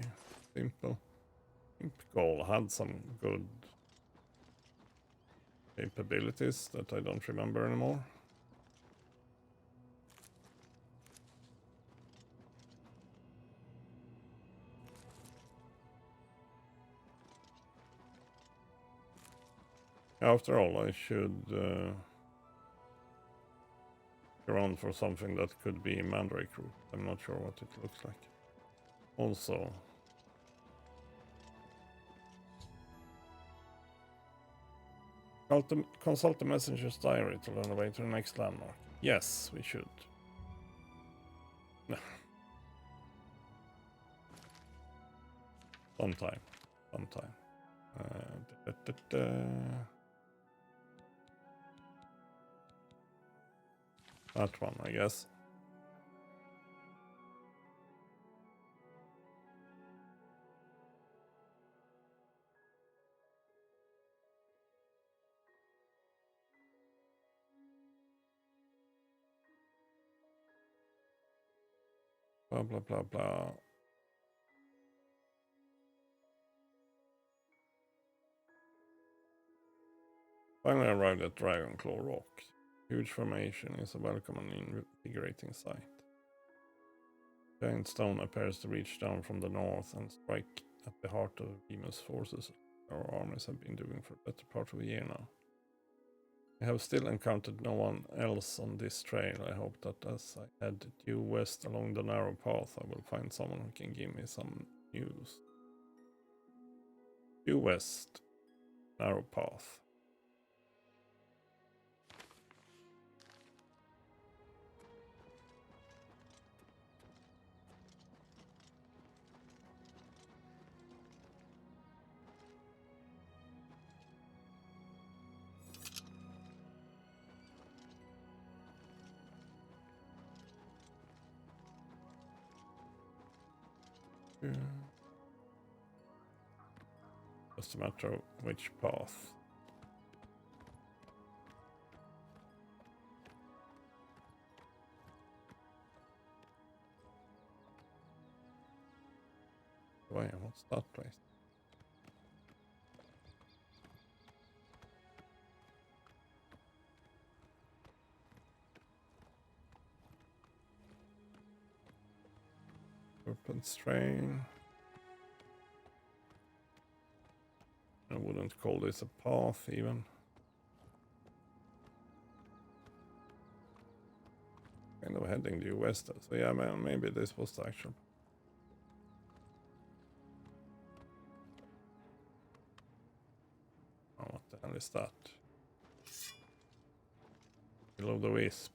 simple. I think Goal had some good capabilities that I don't remember anymore. After all, I should go around for something that could be Mandrake root. I'm not sure what it looks like. Also, consult the messenger's diary to learn the way to the next landmark. Yes, we should. Sometime. That one, I guess. Blah, blah, blah, blah. Finally arrived at Dragon Claw Rock. Huge formation is a welcome and invigorating sight. Giant stone appears to reach down from the north and strike at the heart of Remus' forces. Our armies have been doing for the better part of a year now. I have still encountered no one else on this trail. I hope that as I head due west along the narrow path, I will find someone who can give me some news. Due west. narrow path. Just a matter of which path. Wait, what's that place? Serpent strain. I wouldn't call this a path even. Kind of heading due west. So yeah, man, maybe this was the actual. Oh, what the hell is that? Below the wisp.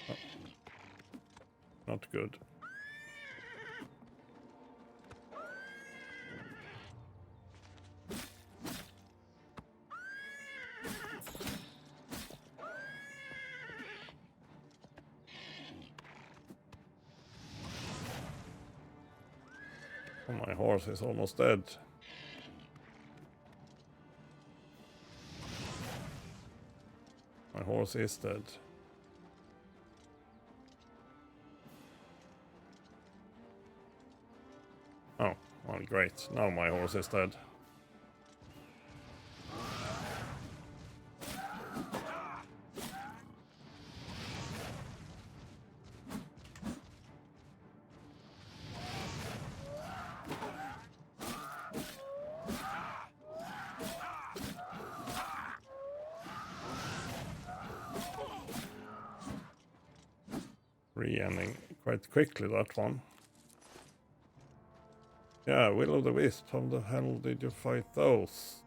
Oh. Not good. Oh, my horse is almost dead. My horse is dead. Oh, well, great. Now my horse is dead. Re-ending quite quickly, that one. Yeah, Will of the Wisp, how the hell did you fight those?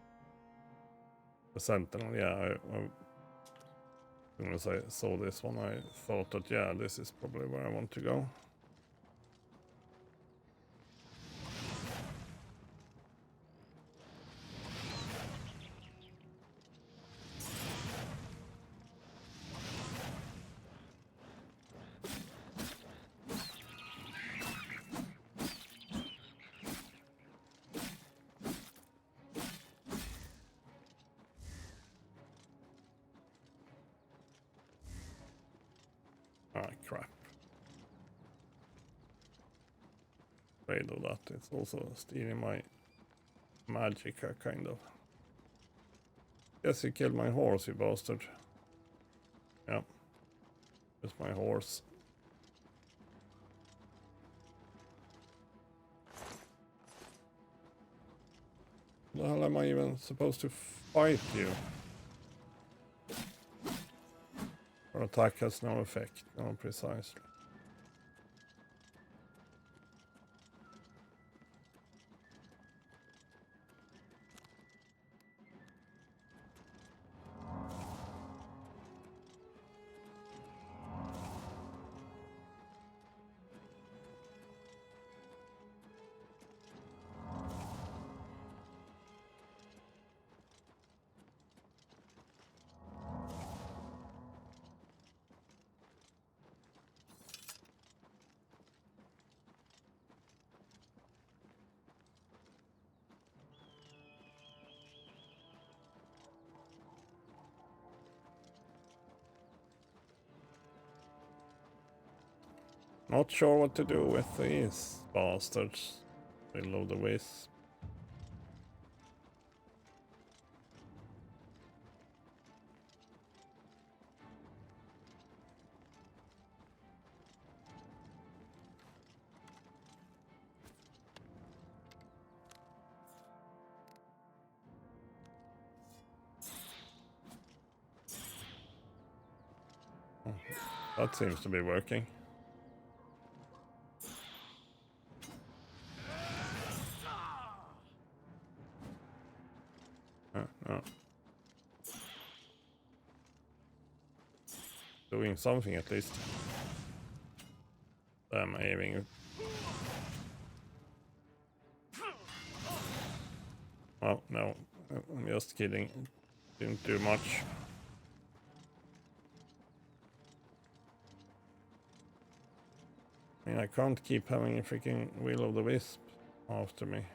The Sentinel, yeah, as soon as I saw this one, I thought that, yeah, this is probably where I want to go. Ah, crap. Afraid of that. It's also stealing my magicka, kind of. Guess you killed my horse, you bastard. Yeah. Just my horse. How the hell am I even supposed to fight you? Our attack has no effect. No, precisely. Not sure what to do with these bastards below the wisp. Oh, that seems to be working. doing something at least. I'm aiming. Oh, no. I'm just kidding. Didn't do much. I mean, I can't keep having a freaking will-o'-the-wisp after me.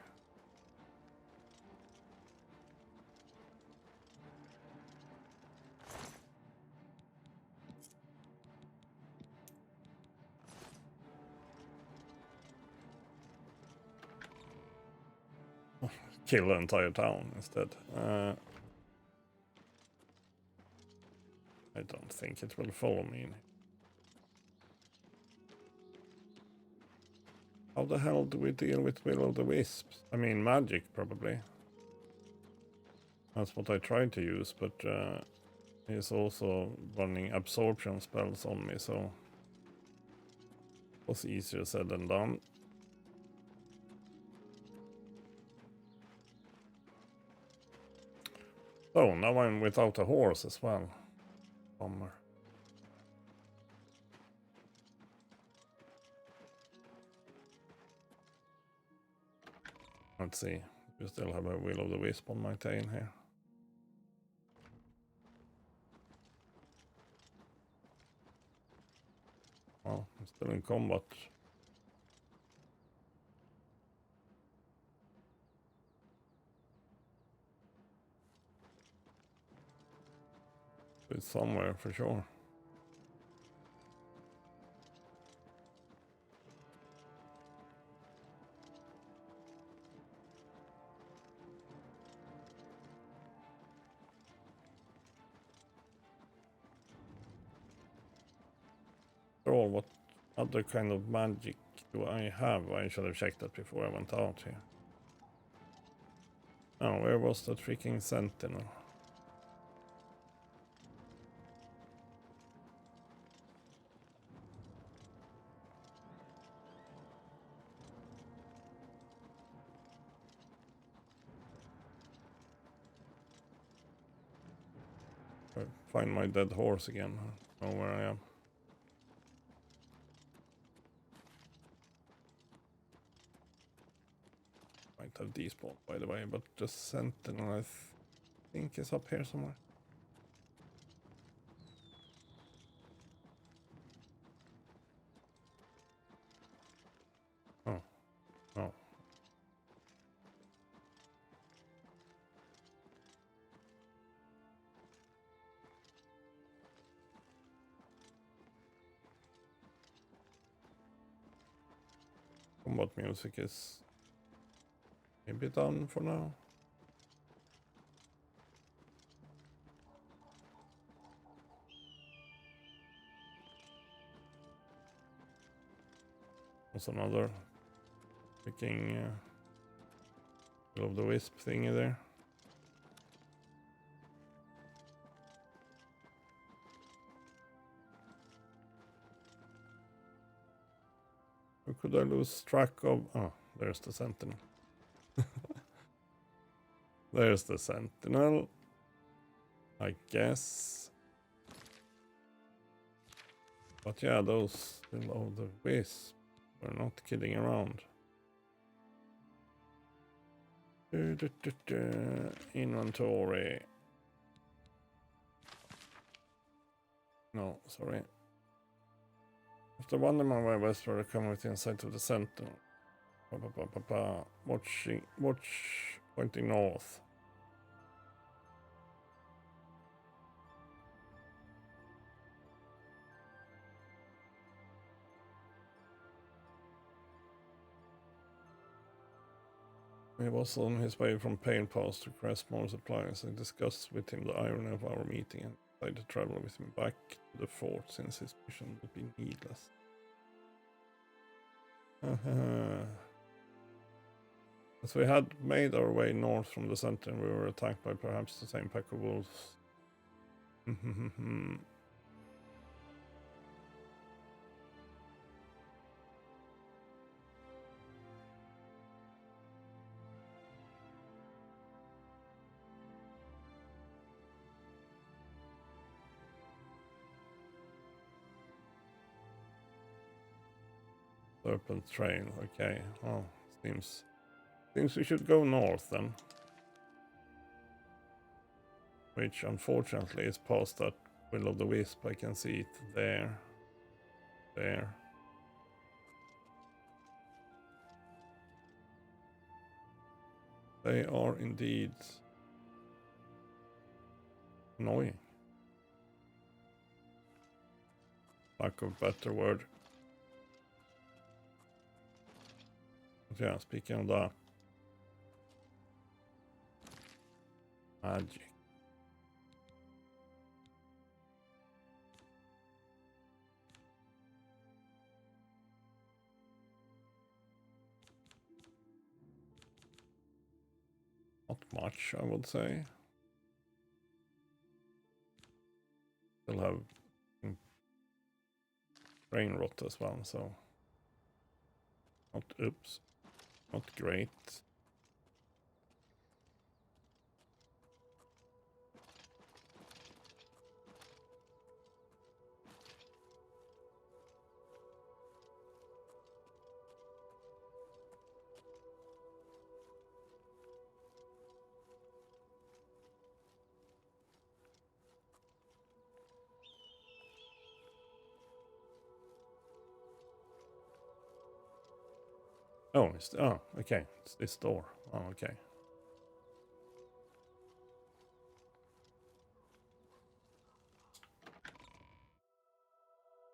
Kill the entire town instead. I don't think it will follow me. How the hell do we deal with will-o'-the-wisps? I mean, magic, probably. That's what I tried to use, but he's also running absorption spells on me, so it was easier said than done. So, now I'm without a horse as well. Bummer. Let's see. We still have a will-o'-the-wisp on my tail here. Well, I'm still in combat. It's somewhere for sure. Oh, what other kind of magic do I have? I should have checked that before I went out here. Oh, where was that freaking sentinel? Find my dead horse again. I know where I am. Might have despawned, by the way, but the sentinel I think is up here somewhere. Oh, oh. Combat music is maybe done for now. There's another freaking will-o'-the-wisp thingy there. How could I lose track of? Oh, there's the sentinel. There's the sentinel. I guess. But yeah, those will-o'-the-wisp are not kidding around. Inventory. No, sorry. After wandering my way westward, I come within sight of the sentinel. Watch, pointing north. He was on his way from Pale Pass to request more supplies. I discussed with him the irony of our meeting and decided to travel with him back to the fort since his mission would be needless. As we had made our way north from the center, we were attacked by perhaps the same pack of wolves. Serpent Trail, okay. Oh, seems we should go north then. Which unfortunately is past that Will of the Wisp. I can see it there. There. They are indeed annoying. Lack of better word. But yeah, speaking of that. Magic. Not much, I would say. Still have brain rot as well, so not great. Oh, okay. It's this door. Oh, okay.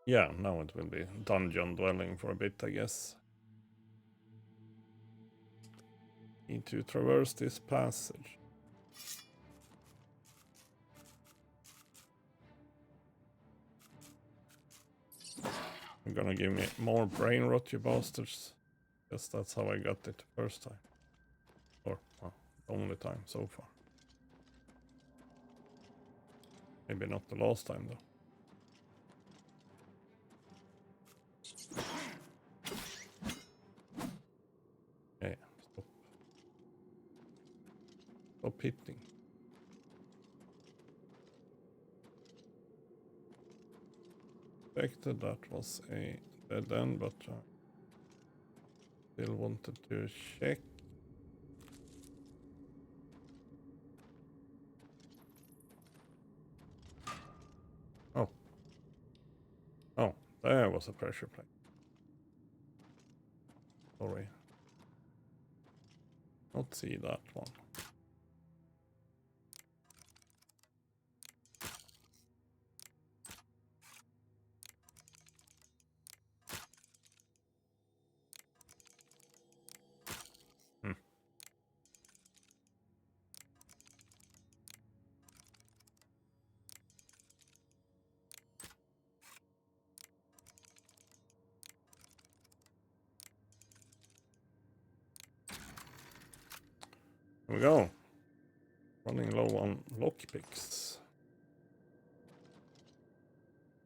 Yeah, now it will be dungeon dwelling for a bit, I guess. Need to traverse this passage. You're gonna give me more brain rot, you bastards. Guess that's how I got it the first time. Or, well, the only time so far. Maybe not the last time, though. Yeah, stop. Stop hitting. Expected that was a dead end, but still wanted to check. Oh, there was a pressure plate. Sorry. Not see that one. Here we go. Running low on lockpicks.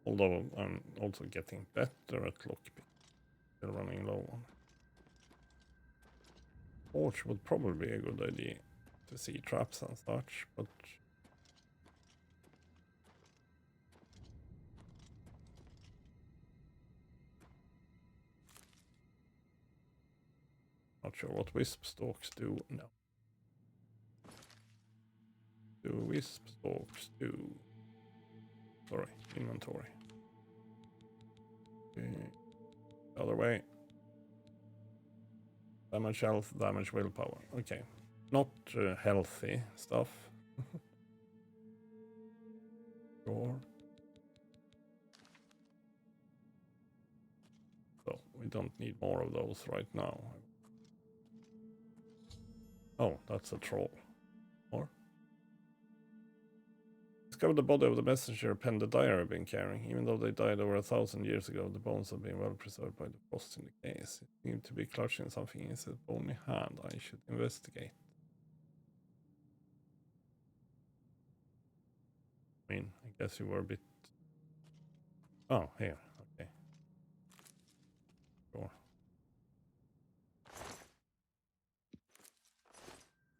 Although I'm also getting better at lockpick. Still running low on. Torch would probably be a good idea to see traps and such, but not sure what wisp stalks do. No. Do wisp stalks do? Sorry, inventory. Okay. The other way. Damage health, damage willpower. Okay. Not healthy stuff. Sure. So we don't need more of those right now. Oh, that's a troll. Or? Discovered the body of the messenger pen the diary had been carrying. Even though they died over 1,000 years ago, the bones have been well preserved by the frost in the case. It seemed to be clutching something in its bony hand. I should investigate. I mean, I guess you were a bit... Oh, here. Okay. Sure.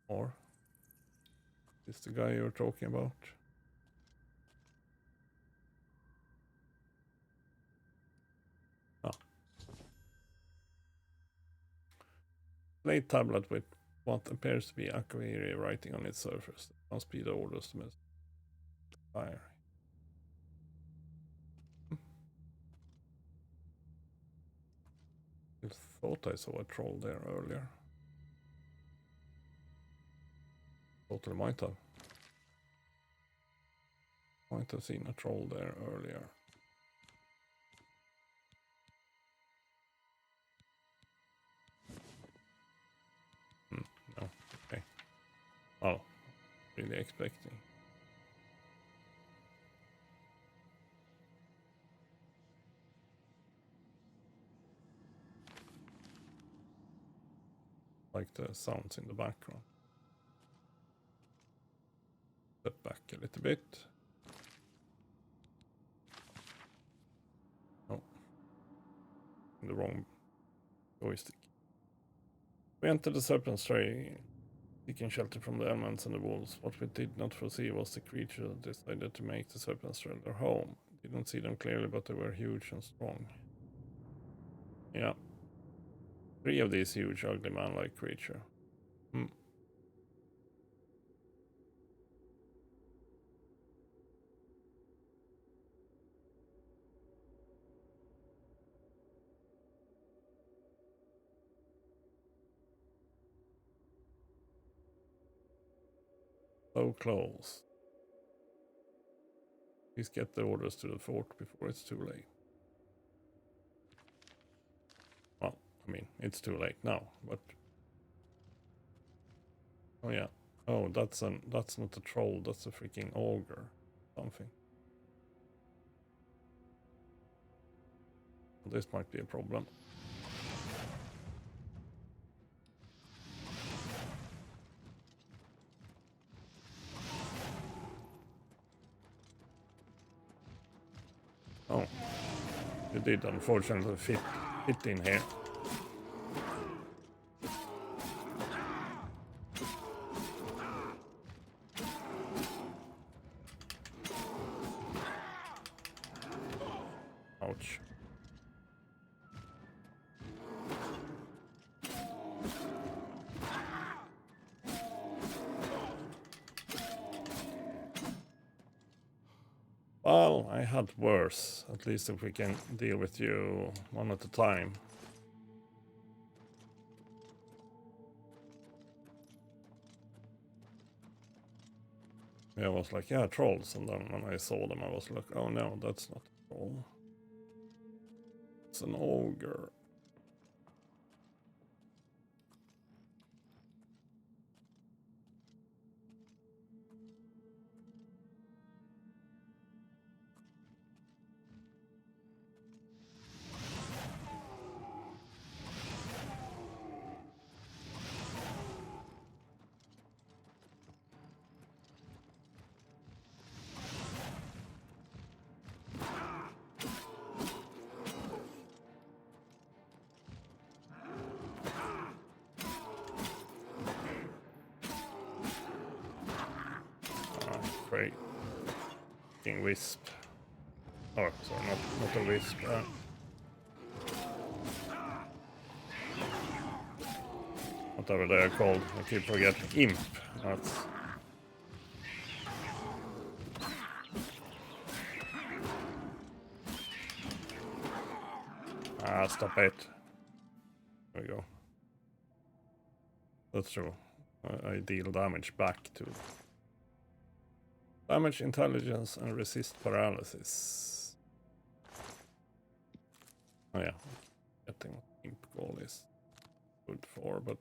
Or... Is the guy you're talking about? Ah. slate tablet with what appears to be Akaviri writing on its surface. It must be the orders to fire. I thought I saw a troll there earlier. Totally might have. Might have seen a troll there earlier. No, okay. Oh, really expecting. Like the sounds in the background. Step back a little bit. Oh. The wrong joystick. We entered the Serpent's Tray, seeking shelter from the elements and the wolves. What we did not foresee was the creature that decided to make the Serpent's Tray their home. Didn't see them clearly, but they were huge and strong. Yeah. 3 of these huge, ugly man-like creature. So close. Please get the orders to the fort before it's too late. Well, I mean, it's too late now, but... Oh yeah. Oh, that's not a troll, that's a freaking ogre. Something. This might be a problem. Oh, you did unfortunately fit in here. Ouch. Well, I had worse. At least if we can deal with you one at a time. Yeah, I was like, yeah, trolls. And then when I saw them, I was like, oh no, that's not a troll. It's an ogre. Great. King Wisp. Oh, sorry, not a Wisp. Whatever they are called. I keep forgetting. Imp. That's... Ah, stop it. There we go. That's true. I deal damage back to... Damage, intelligence, and resist paralysis. Oh yeah, getting what Imp goal is good for, but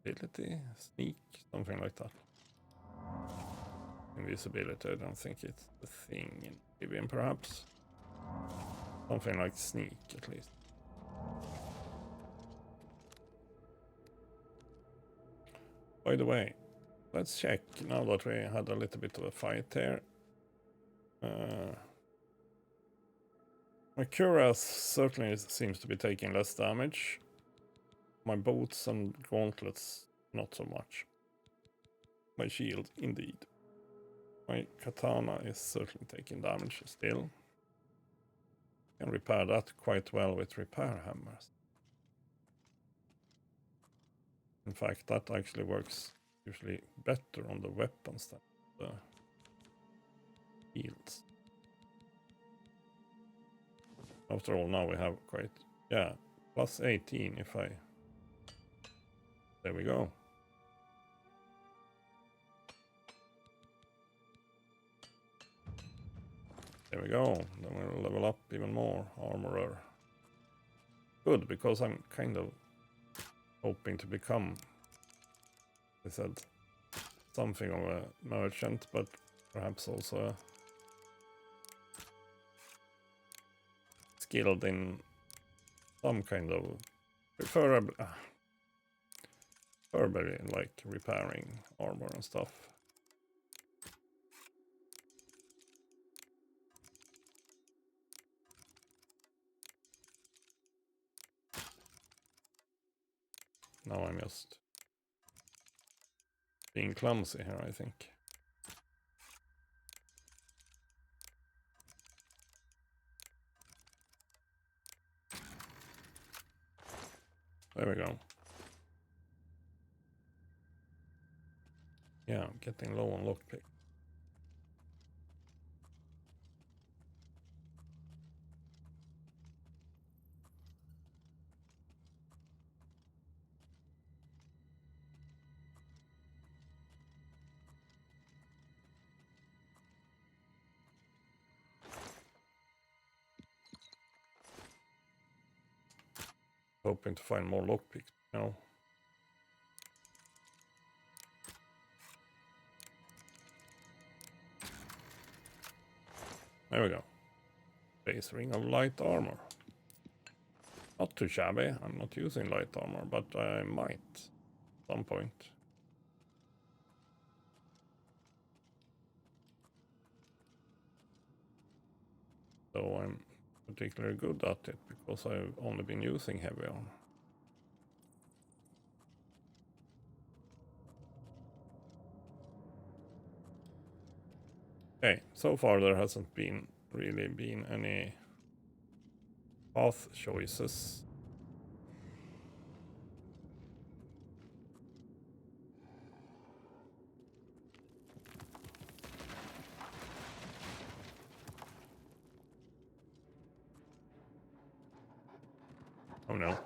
ability, sneak, something like that. Invisibility, I don't think it's the thing in Oblivion, perhaps. Something like sneak, at least. By the way, let's check now that we had a little bit of a fight here. My cuirass certainly seems to be taking less damage. My boots and gauntlets, not so much. My shield, indeed. My katana is certainly taking damage still. Can repair that quite well with repair hammers. In fact, that actually works usually better on the weapons than the shields. After all, now we have quite, yeah, plus 18 if I... There we go. There we go. Then we'll level up even more. Armorer. Good, because I'm kind of hoping to become, I said, something of a merchant, but perhaps also skilled in some kind of preferably like repairing armor and stuff. Now I'm just being clumsy here, I think. There we go. Yeah, I'm getting low on lockpick. Hoping to find more lockpicks now. There we go. Base ring of light armor. Not too shabby. I'm not using light armor, but I might at some point. So I'm particularly good at it because I've only been using heavy armor. Okay, so far there hasn't really been any path choices. Oh no.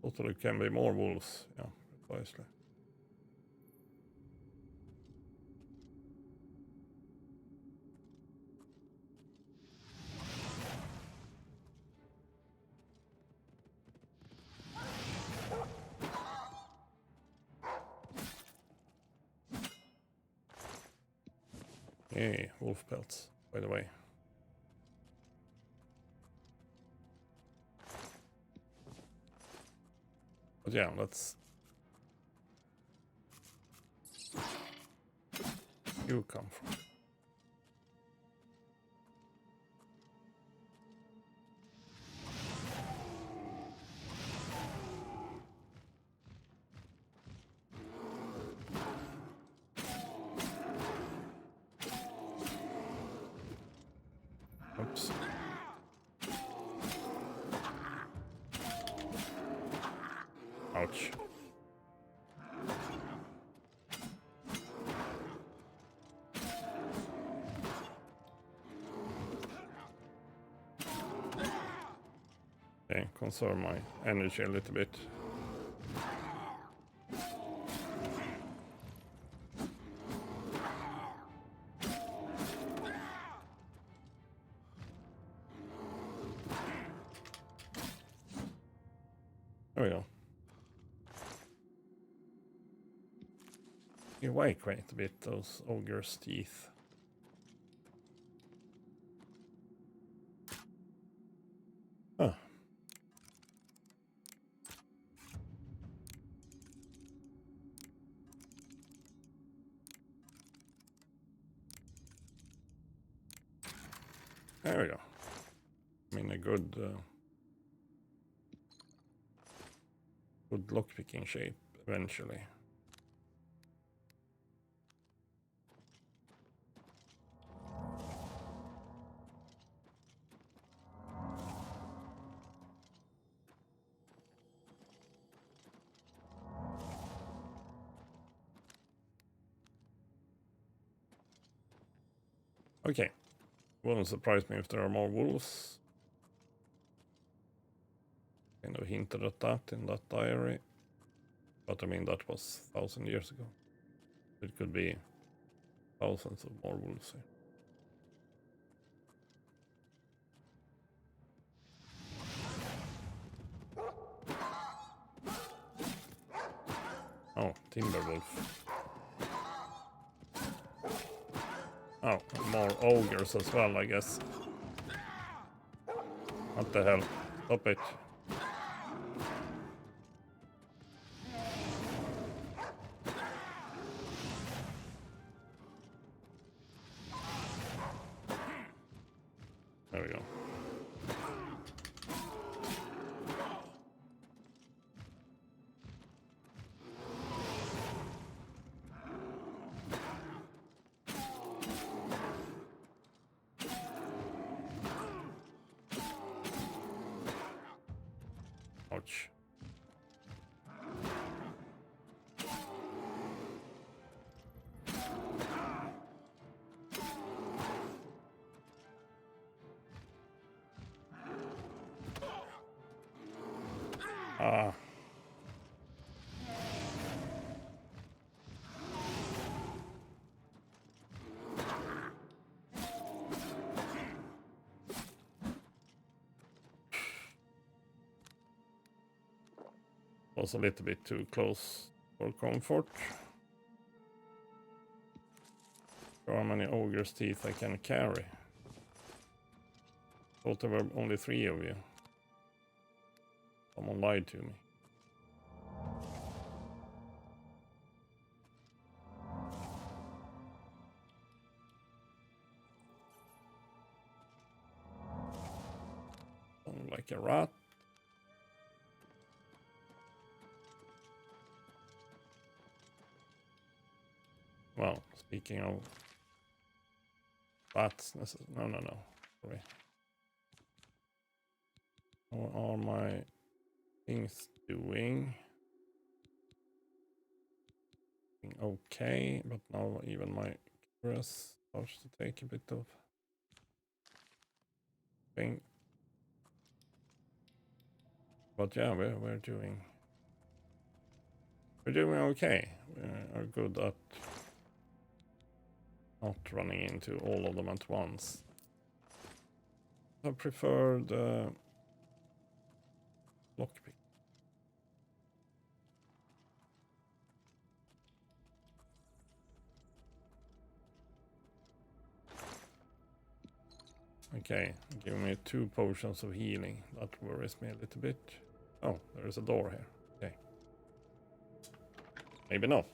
Also, there can be more wolves. Yeah, precisely. Hey, wolf pelts, by the way. But yeah, let's... You come from. Oops. Ouch. Okay, conserve my energy a little bit. There we go. You weigh quite a bit, those ogre's teeth. Huh. There we go. I mean, a good... good lockpicking shape eventually. Okay, wouldn't surprise me if there are more wolves. Kind of hinted at that in that diary. But I mean, that was 1,000 years ago. It could be thousands of more wolves here. Oh, timber wolf. Oh, more ogres as well, I guess. What the hell? Stop it. There we go. Ouch. Ah. Was a little bit too close for comfort. How many ogre's teeth I can carry? Thought there were only 3 of you. Someone lied to me. Sound like a rat. Well, speaking of rats, no. Sorry. How are my things doing? Okay, but now even my curious starts to take a bit of thing. But yeah, we're doing okay. We are good at not running into all of them at once. I prefer the lockpick. Okay, give me 2 potions of healing. That worries me a little bit. Oh, there is a door here. Okay. Maybe not.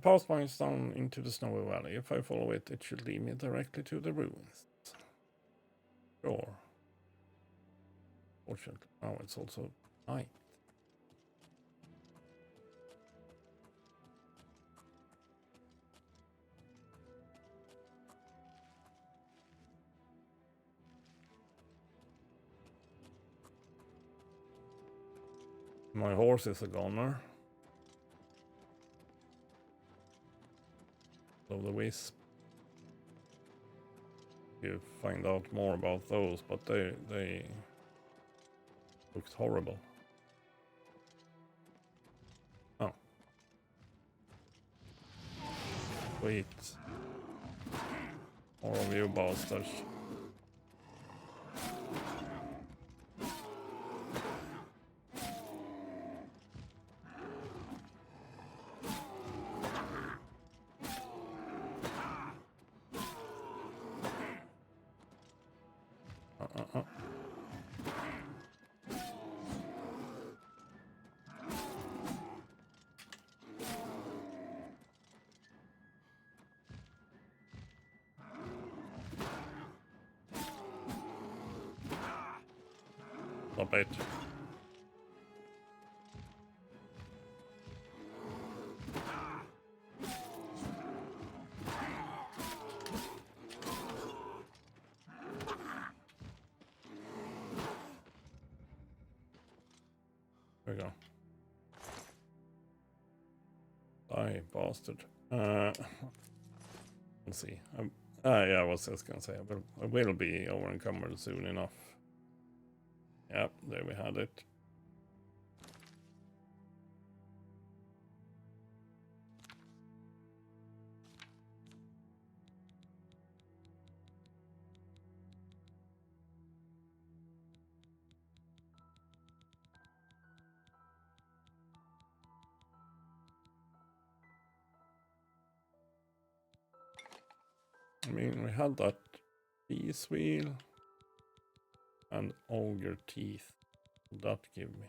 Past points down into the snowy valley. If I follow it, it should lead me directly to the ruins. Sure. Fortunately, now it's also night. My horse is a goner. So the wisp. You find out more about those, but they looked horrible. Oh. Sweet. More of you bastards. Stop it. There we go. Die, bastard. Let's see. Yeah, I was just gonna say, I will be over encumbered soon enough. Yep, there we had it. I mean, we had that peace wheel and ogre teeth. What that give me?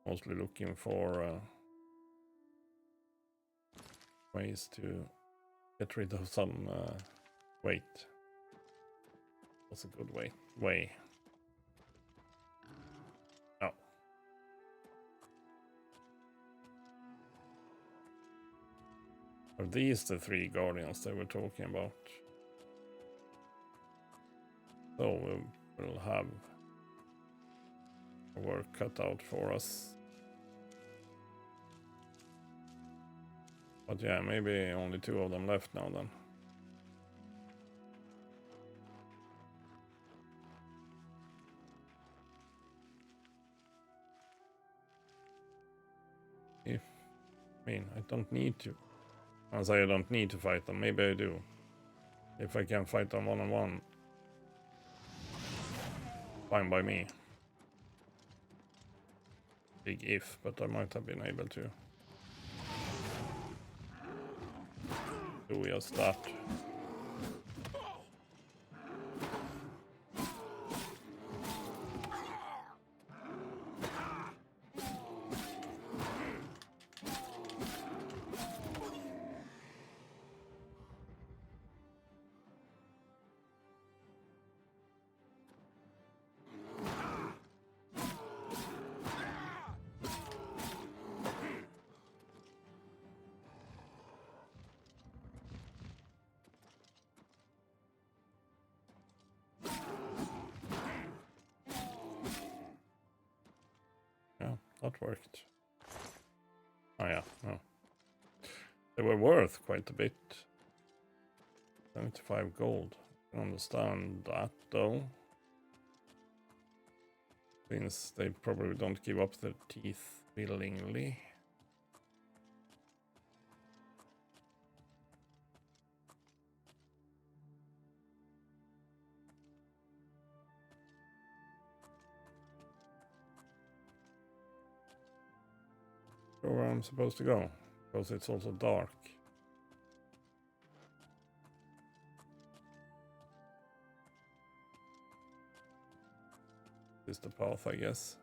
Mostly looking for ways to get rid of some weight. That's a good way. Oh. Are these the 3 guardians they were talking about? So we'll have work cut out for us. But yeah, maybe only 2 of them left now then. I mean, I don't need to. I say I don't need to fight them. Maybe I do. If I can fight them one-on-one. Fine by me. Big if, but I might have been able to. Do just that. That worked. Oh yeah, no. They were worth quite a bit. 75 gold. I understand that though. Since they probably don't give up their teeth willingly. Where I'm supposed to go, because it's also dark. This is the path, I guess.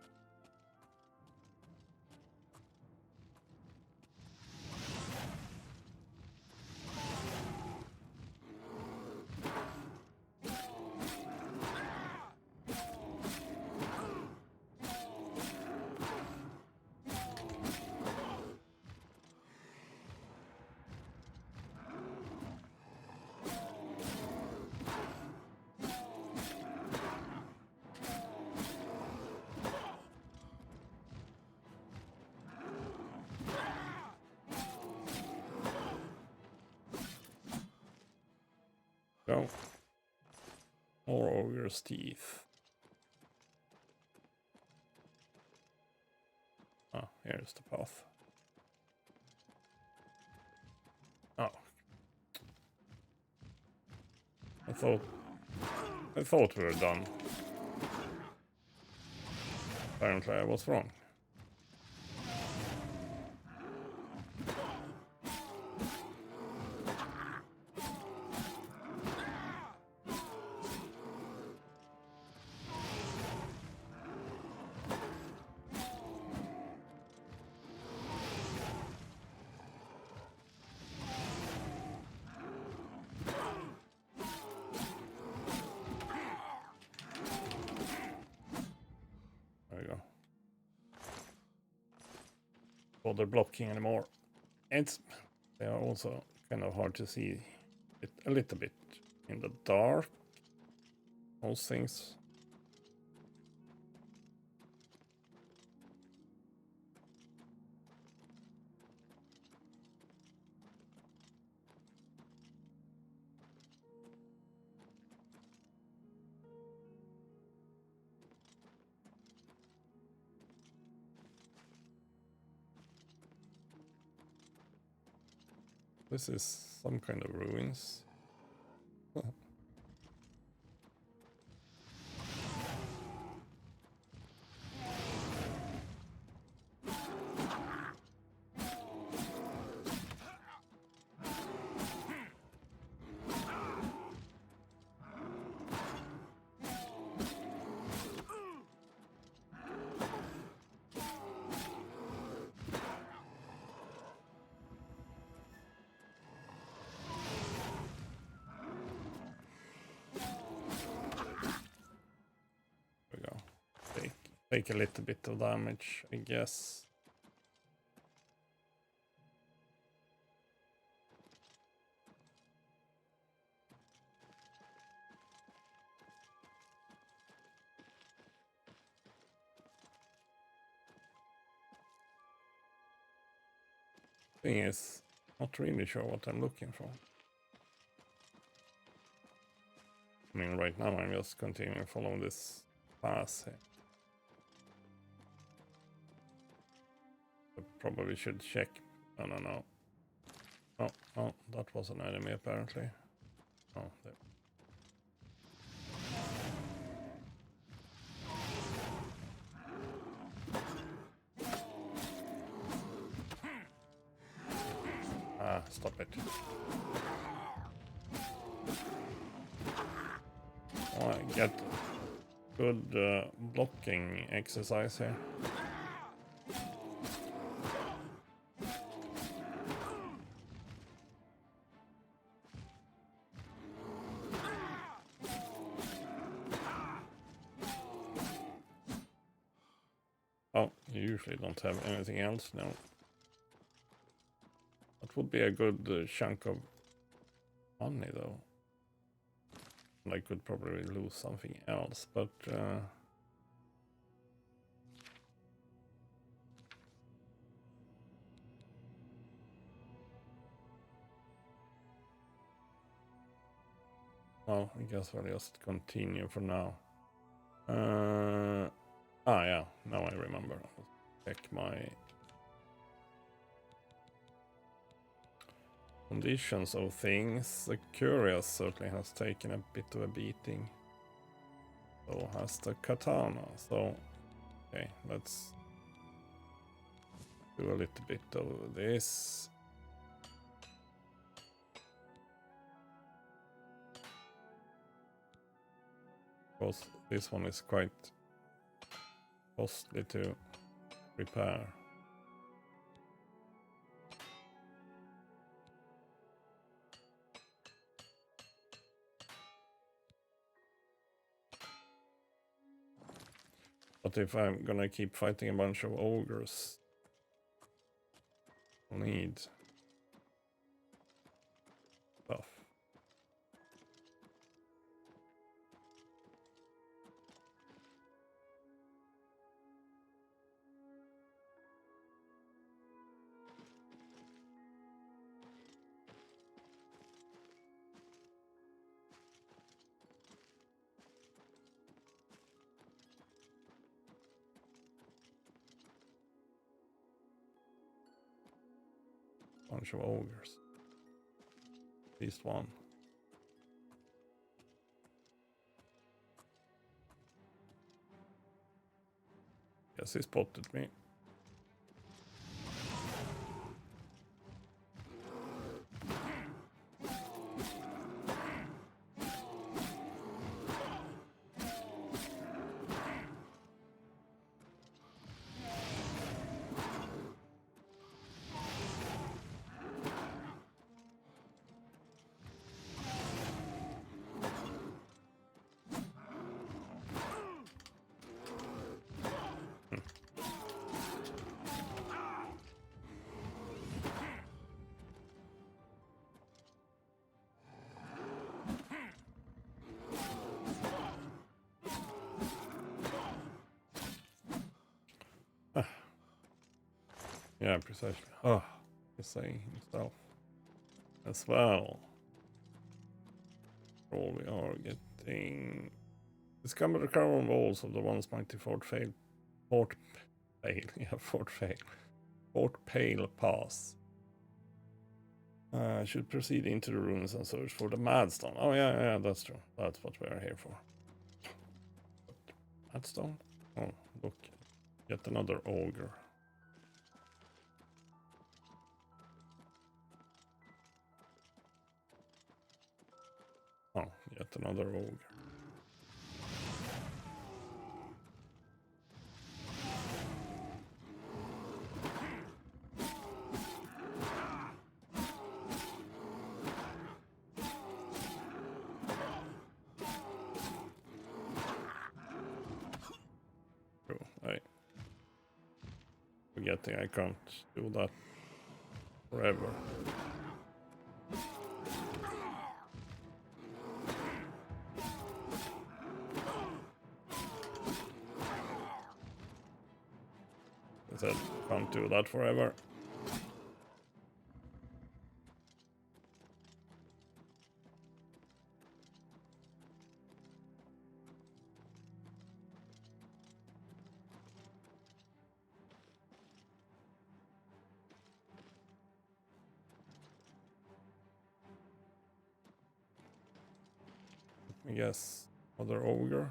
Go. More ogre's teeth. Ah, here's the path. Oh. I thought we were done. Apparently I was wrong. bother blocking anymore. They are also kind of hard to see it a little bit in the dark. Those things. This is some kind of ruins. Take a little bit of damage, I guess. Thing is, not really sure what I'm looking for. I mean, right now I'm just continuing following this path here. Probably should check. No. Oh, that was an enemy apparently. Oh, there. Ah, stop it. Oh, I get good blocking exercise here. Oh, you usually don't have anything else now. That would be a good chunk of money though. And I could probably lose something else, but well, I guess I'll just continue for now. Yeah, now I remember. I'll check my conditions of things. The Curious certainly has taken a bit of a beating. So has the Katana. So, okay, let's do a little bit of this. Because this one is quite costly to repair. But if I'm gonna keep fighting a bunch of ogres, I'll need stuff. Bunch of ogres. At least one. Yes, he spotted me. Yeah, precisely. Oh, he's saying himself as well. All we are getting. Discover the cavern walls of the once mighty Fort Pale. Fort Pale. Yeah, Fort Pale. Fort Pale Pass. Should proceed into the ruins and search for the Madstone. Oh yeah, that's true. That's what we are here for. Madstone? Oh, look. Yet another ogre. Oh, yet another ogre. Forgetting I can't do that forever. I said can't do that forever. I guess other ogre.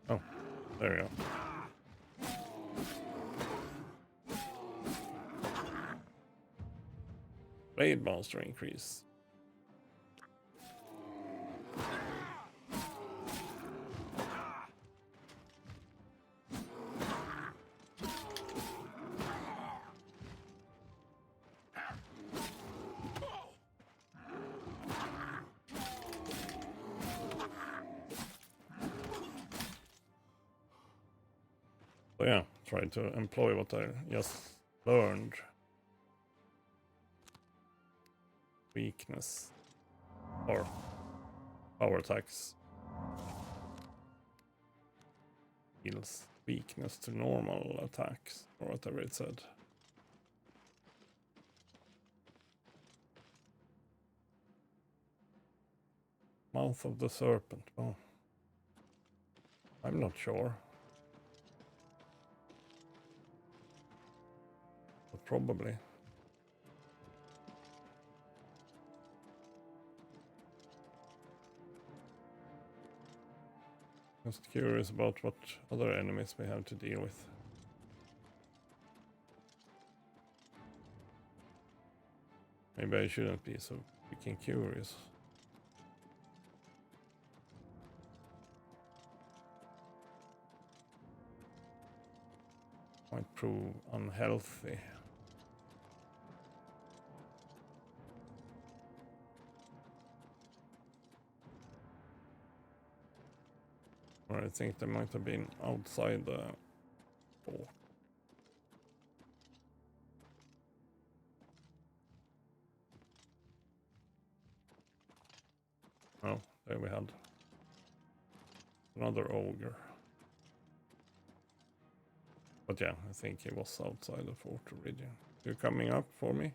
Oh, there we go. Blade monster increase. So yeah, try to employ what I just learned. Weakness. Or power attacks. Heals weakness to normal attacks, or whatever it said. Mouth of the serpent. Oh. I'm not sure. But probably. Just curious about what other enemies we have to deal with. Maybe I shouldn't be so freaking curious. Might prove unhealthy. Or I think they might have been outside the fort. Oh, there we had another ogre. But yeah, I think he was outside the fort region. You coming up for me?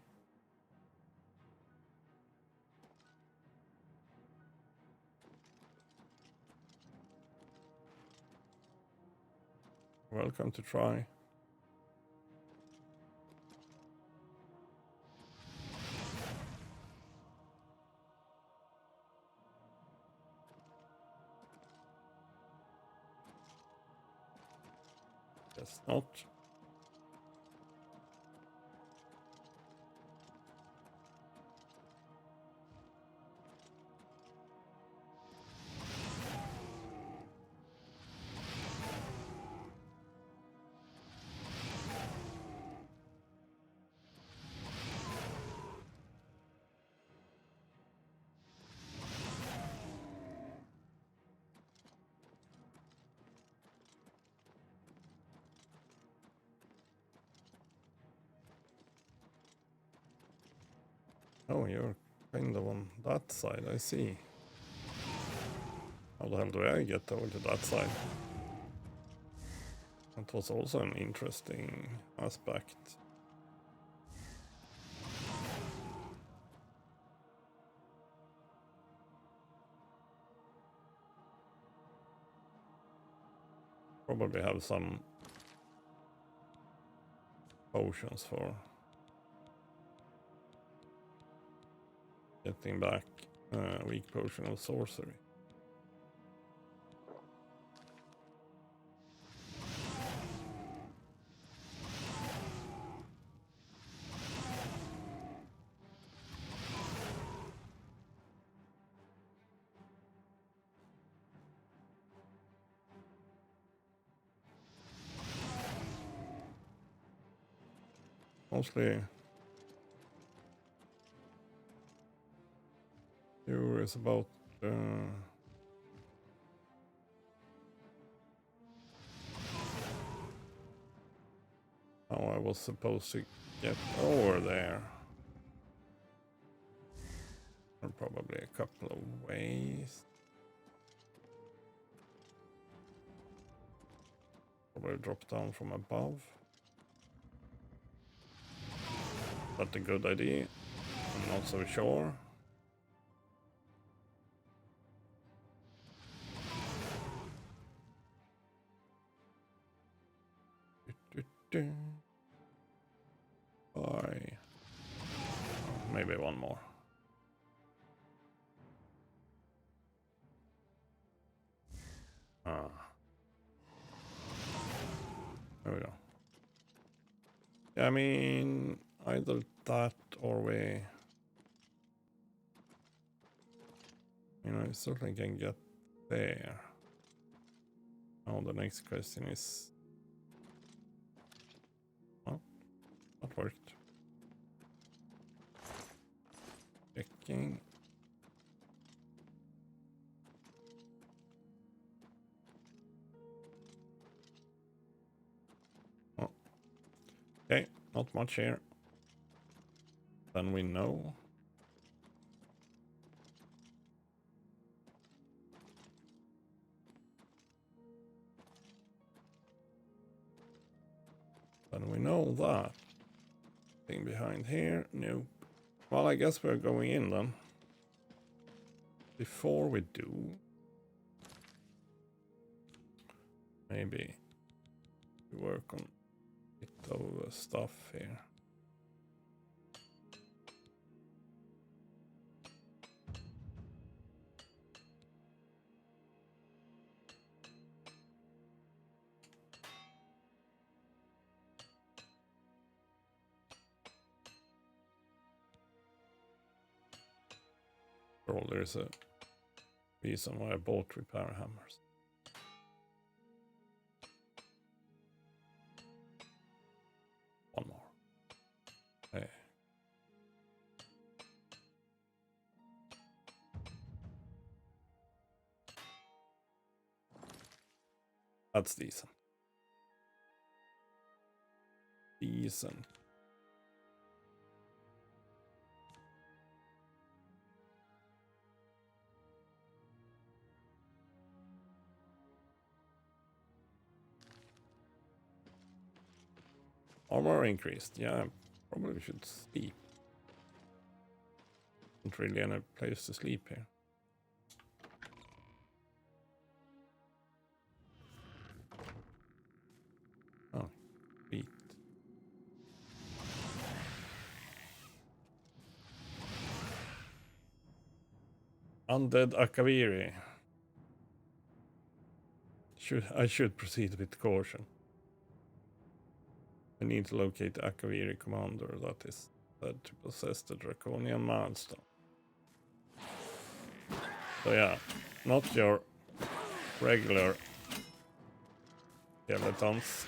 Welcome to try. Guess not. Oh, you're kind of on that side, I see. How the hell do I get over to that side? That was also an interesting aspect. Probably have some potions for getting back weak potion of sorcery. Mostly curious about how I was supposed to get over there. There are probably a couple of ways. Probably drop down from above. That's a good idea. I'm not so sure. Bye. Maybe one more. There we go. Yeah, I mean, either that or we... You know, I certainly can get there. Now the next question is... Oh, that worked. Checking. Oh. Okay, not much here. Then we know. Then we know that. Thing behind here? Nope. Well, I guess we're going in then. Before we do, maybe work on a bit of stuff here. Oh, there's a reason why I bought repair hammers. One more. Hey. That's decent. Decent. Armor increased. Yeah, probably should sleep. Not really any place to sleep here. Oh, feet. Undead Akaviri. I should proceed with caution. I need to locate the Akaviri commander that is said to possess the Draconian milestone. So yeah, not your regular skeletons.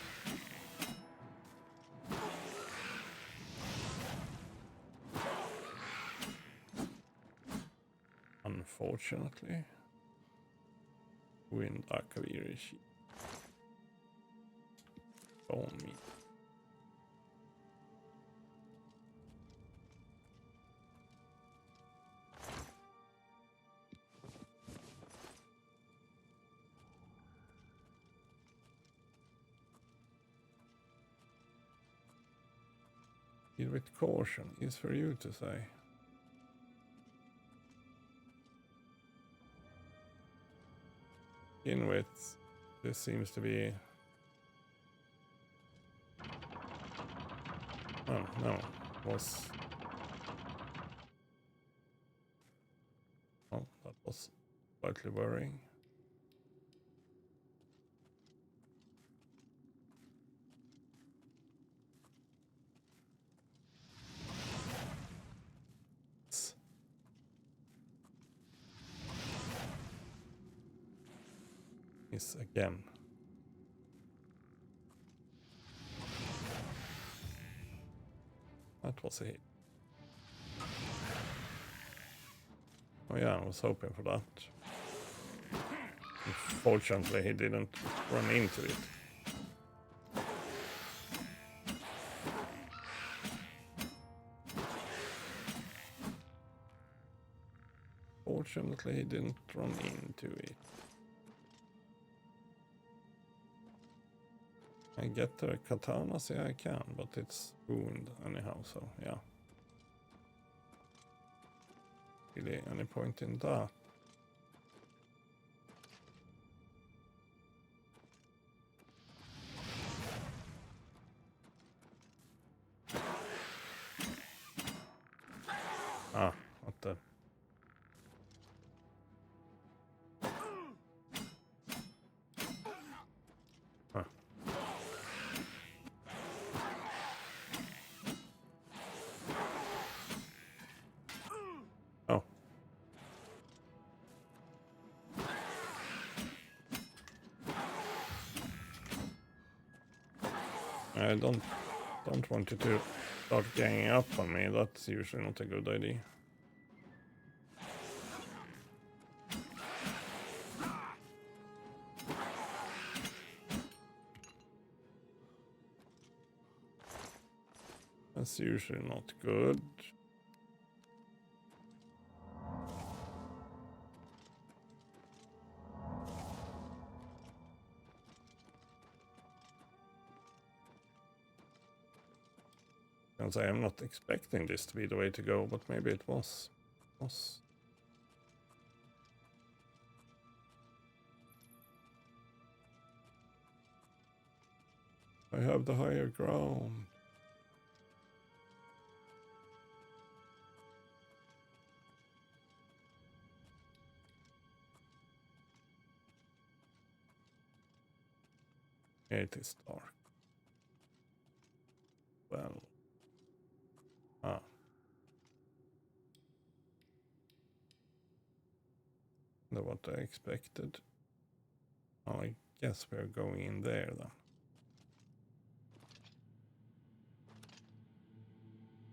Unfortunately. Wind Akaviri sheep. Bone meat. Proceed with caution is for you to say. In with, this seems to be. Oh no, was. Oh, that was slightly worrying. Is again. That was a hit. Oh yeah, I was hoping for that. Unfortunately, he didn't run into it. Fortunately, he didn't run into it. I get the katana, see I can, but it's ruined anyhow, so yeah. Really any point in that? Ah, what the... Huh. Oh. I don't want you to start ganging up on me. That's usually not a good idea. That's usually not good. Because I am not expecting this to be the way to go, but maybe it was. I have the higher ground. It is dark. Well. Ah. Not what I expected. Oh, I guess we're going in there then.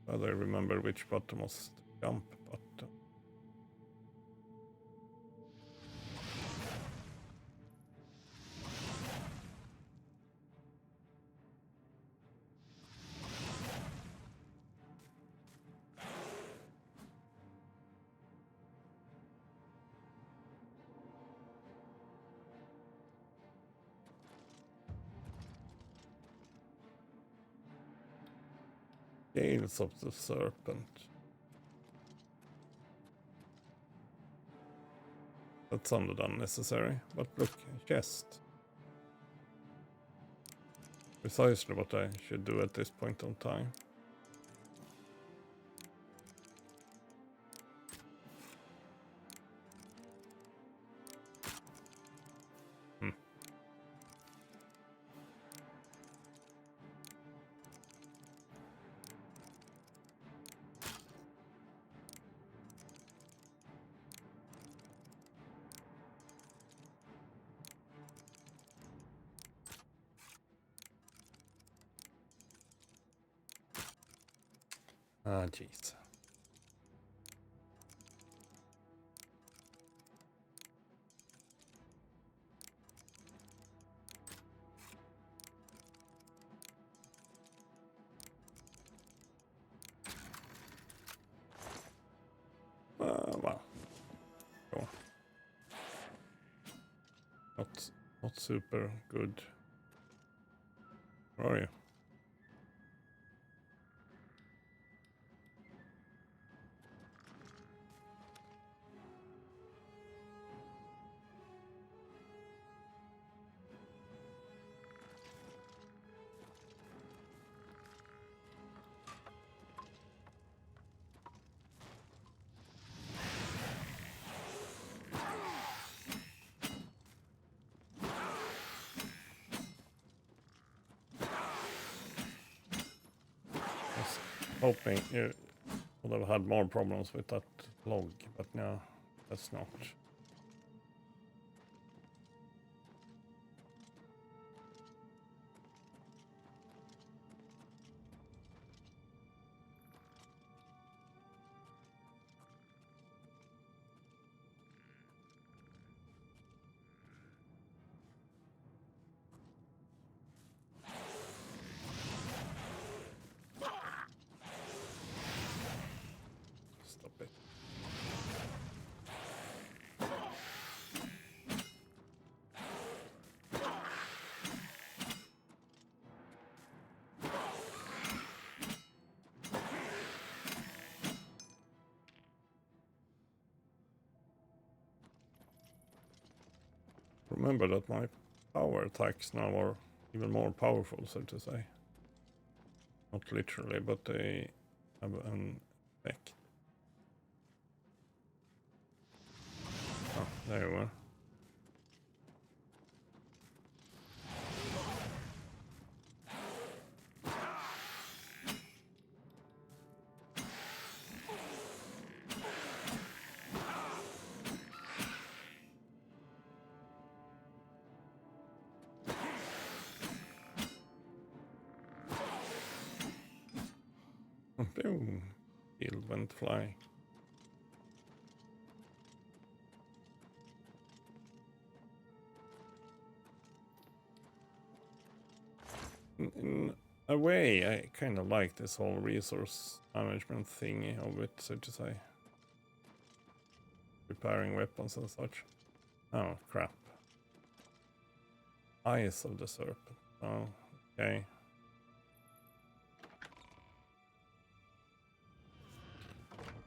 Well, I remember which button was the jump button. Scales of the serpent. That sounded unnecessary, but look, chest. Precisely what I should do at this point in time. Ah, jeez. Well. Sure. Not super good. Where are you? hoping you would have had more problems with that log, but no, that's not. Stop it. Remember that my power attacks now are even more powerful, so to say. Not literally, but they have an effect. Oh, there you were. Boom. Shield went flying. In a way, I kind of like this whole resource management thingy of it, so to say. Repairing weapons and such. Oh, crap. Eyes of the serpent. Oh, okay.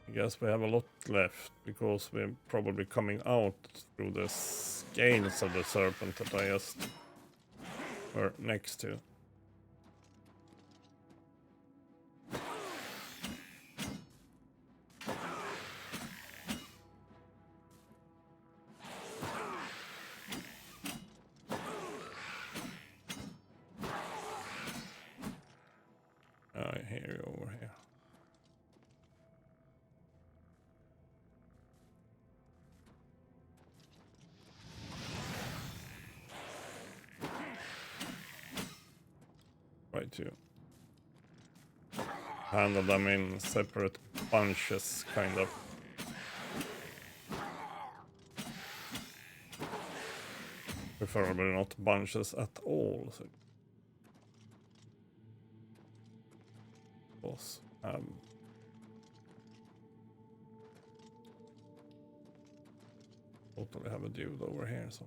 I guess we have a lot left, because we're probably coming out through the scales of the serpent that I just were next to. I hear you over here. Try to handle them in separate bunches, kind of. Preferably not bunches at all. So totally have a dude over here. So.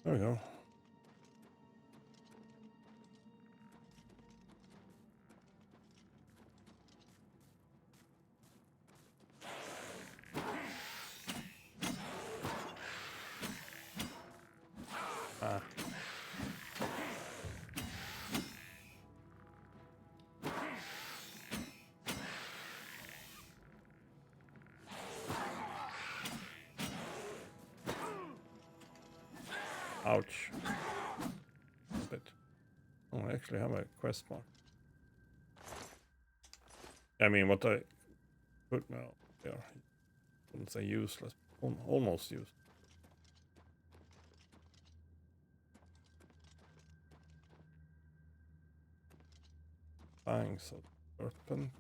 There we go. Ah. Ouch. But oh, I actually have a quest mark. I mean, what I put now, they are, I wouldn't say useless, almost useless. Fangs of serpent.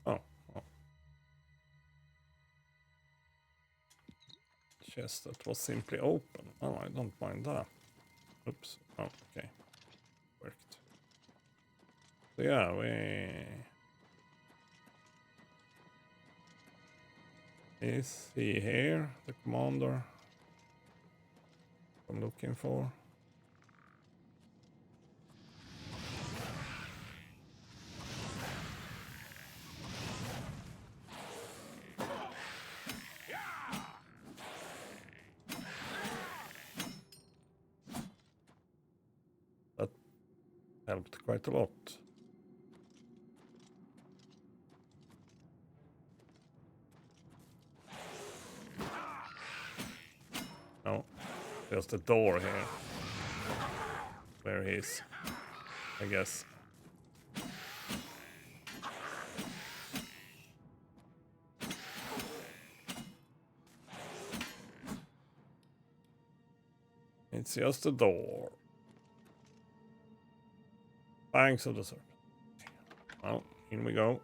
Oh. Chest that was simply open. Oh, I don't mind that. Oops. Oh, okay. Worked. So yeah, is he here? The commander I'm looking for. helped quite a lot. No, just a door here. Where he is, I guess. It's just a door. Thanks of the serpent. Well, in we go.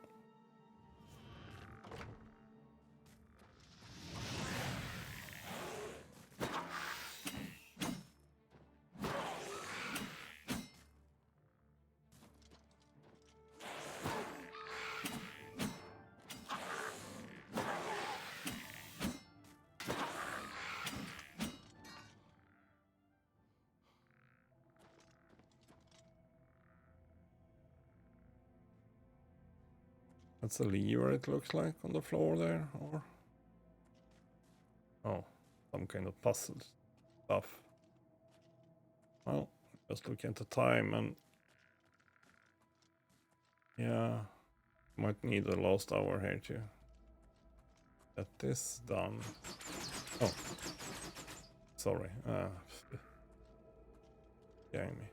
That's a lever, it looks like, on the floor there, or... Oh, some kind of puzzle stuff. Well, just look at the time and... Yeah, might need the last hour here to get this done. Oh, sorry. Dang me.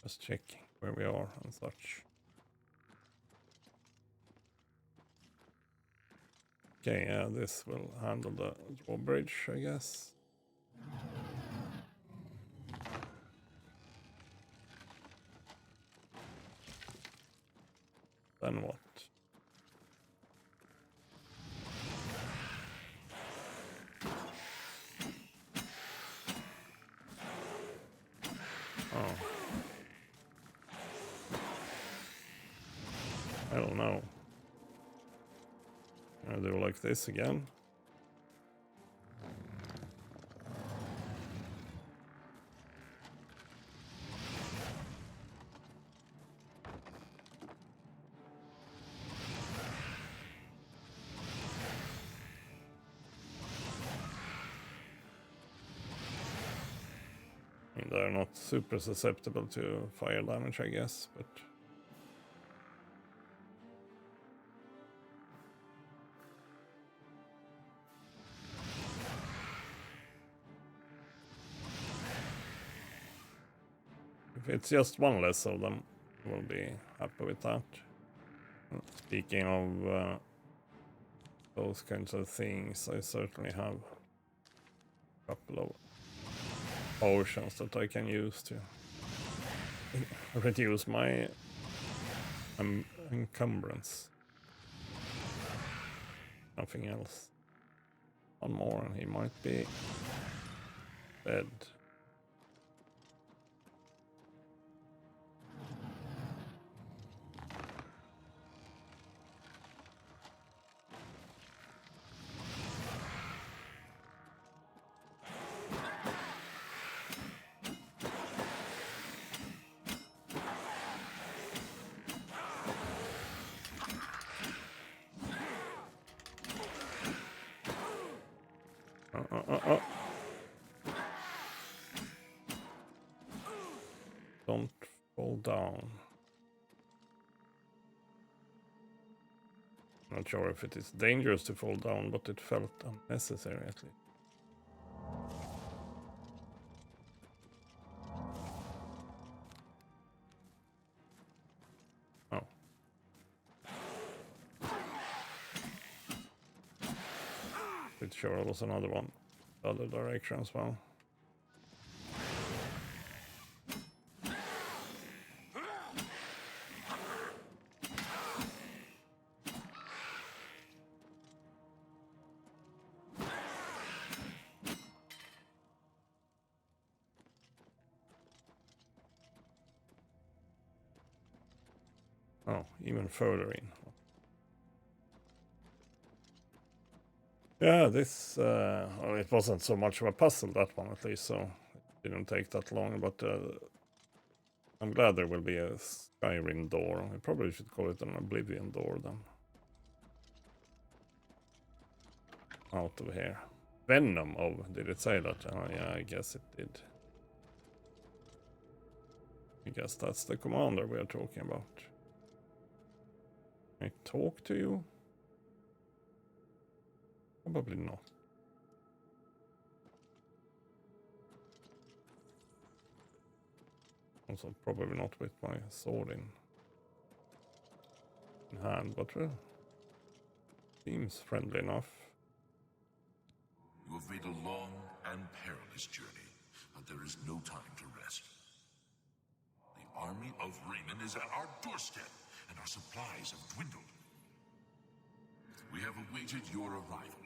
Just checking where we are and such. Okay, yeah, this will handle the drawbridge, I guess. Then what? Oh. I don't know. Can I do like this again? I mean, they're not super susceptible to fire damage, I guess, but... If it's just one less of them, we'll be happy with that. Speaking of those kinds of things, I certainly have a couple of potions that I can use to reduce my encumbrance. Nothing else. One more and he might be dead. Don't fall down. Not sure if it is dangerous to fall down, but it felt unnecessary at least. pretty sure there was another one the other direction as well. Oh, even further in. Yeah, this, well, it wasn't so much of a puzzle, that one at least, so it didn't take that long, but I'm glad there will be a Skyrim door. I probably should call it an Oblivion door then. Out of here. Venom, oh, did it say that? Oh, yeah, I guess it did. I guess that's the commander we are talking about. Can I talk to you? Probably not. Also, probably not with my sword in hand, but seems friendly enough. You have made a long and perilous journey, but there is no time to rest. The army of Raymond is at our doorstep, and our supplies have dwindled. We have awaited your arrival.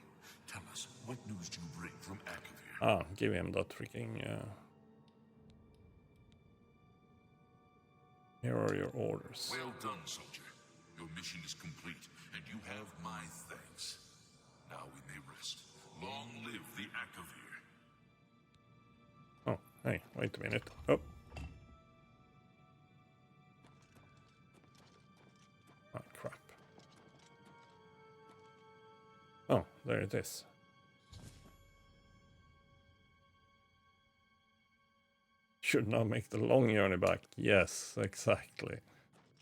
Tell us, what news do you bring from Akavir? Ah, give him that freaking... Here are your orders. Well done, soldier. Your mission is complete, and you have my thanks. Now we may rest. Long live the Akavir. Oh, hey, wait a minute. Oh. Ah, crap. Oh, there it is. Should now make the long journey back. Yes, exactly.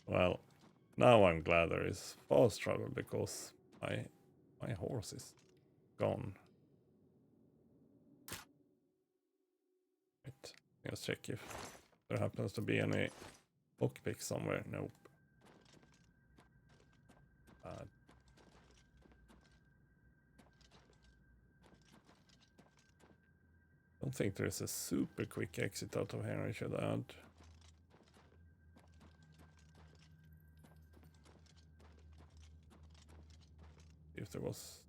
Well, now I'm glad there is fast travel because my horse is gone. Right. Let's check if there happens to be any lockpick somewhere. Nope. Don't think there's a super quick exit out of here, I should add. If there was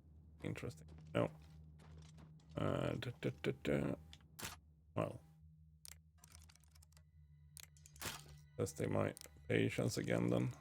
interesting. No. Well. Testing my patience again then.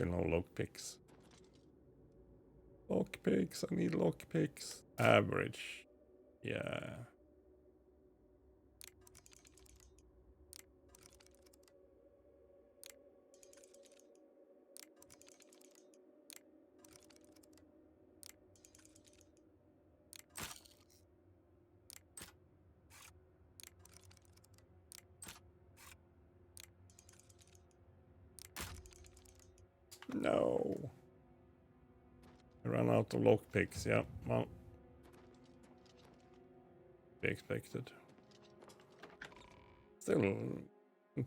No lockpicks. Lockpicks, I need lockpicks. Average. Yeah. No. I ran out of lockpicks, yeah. Well. Be expected. Still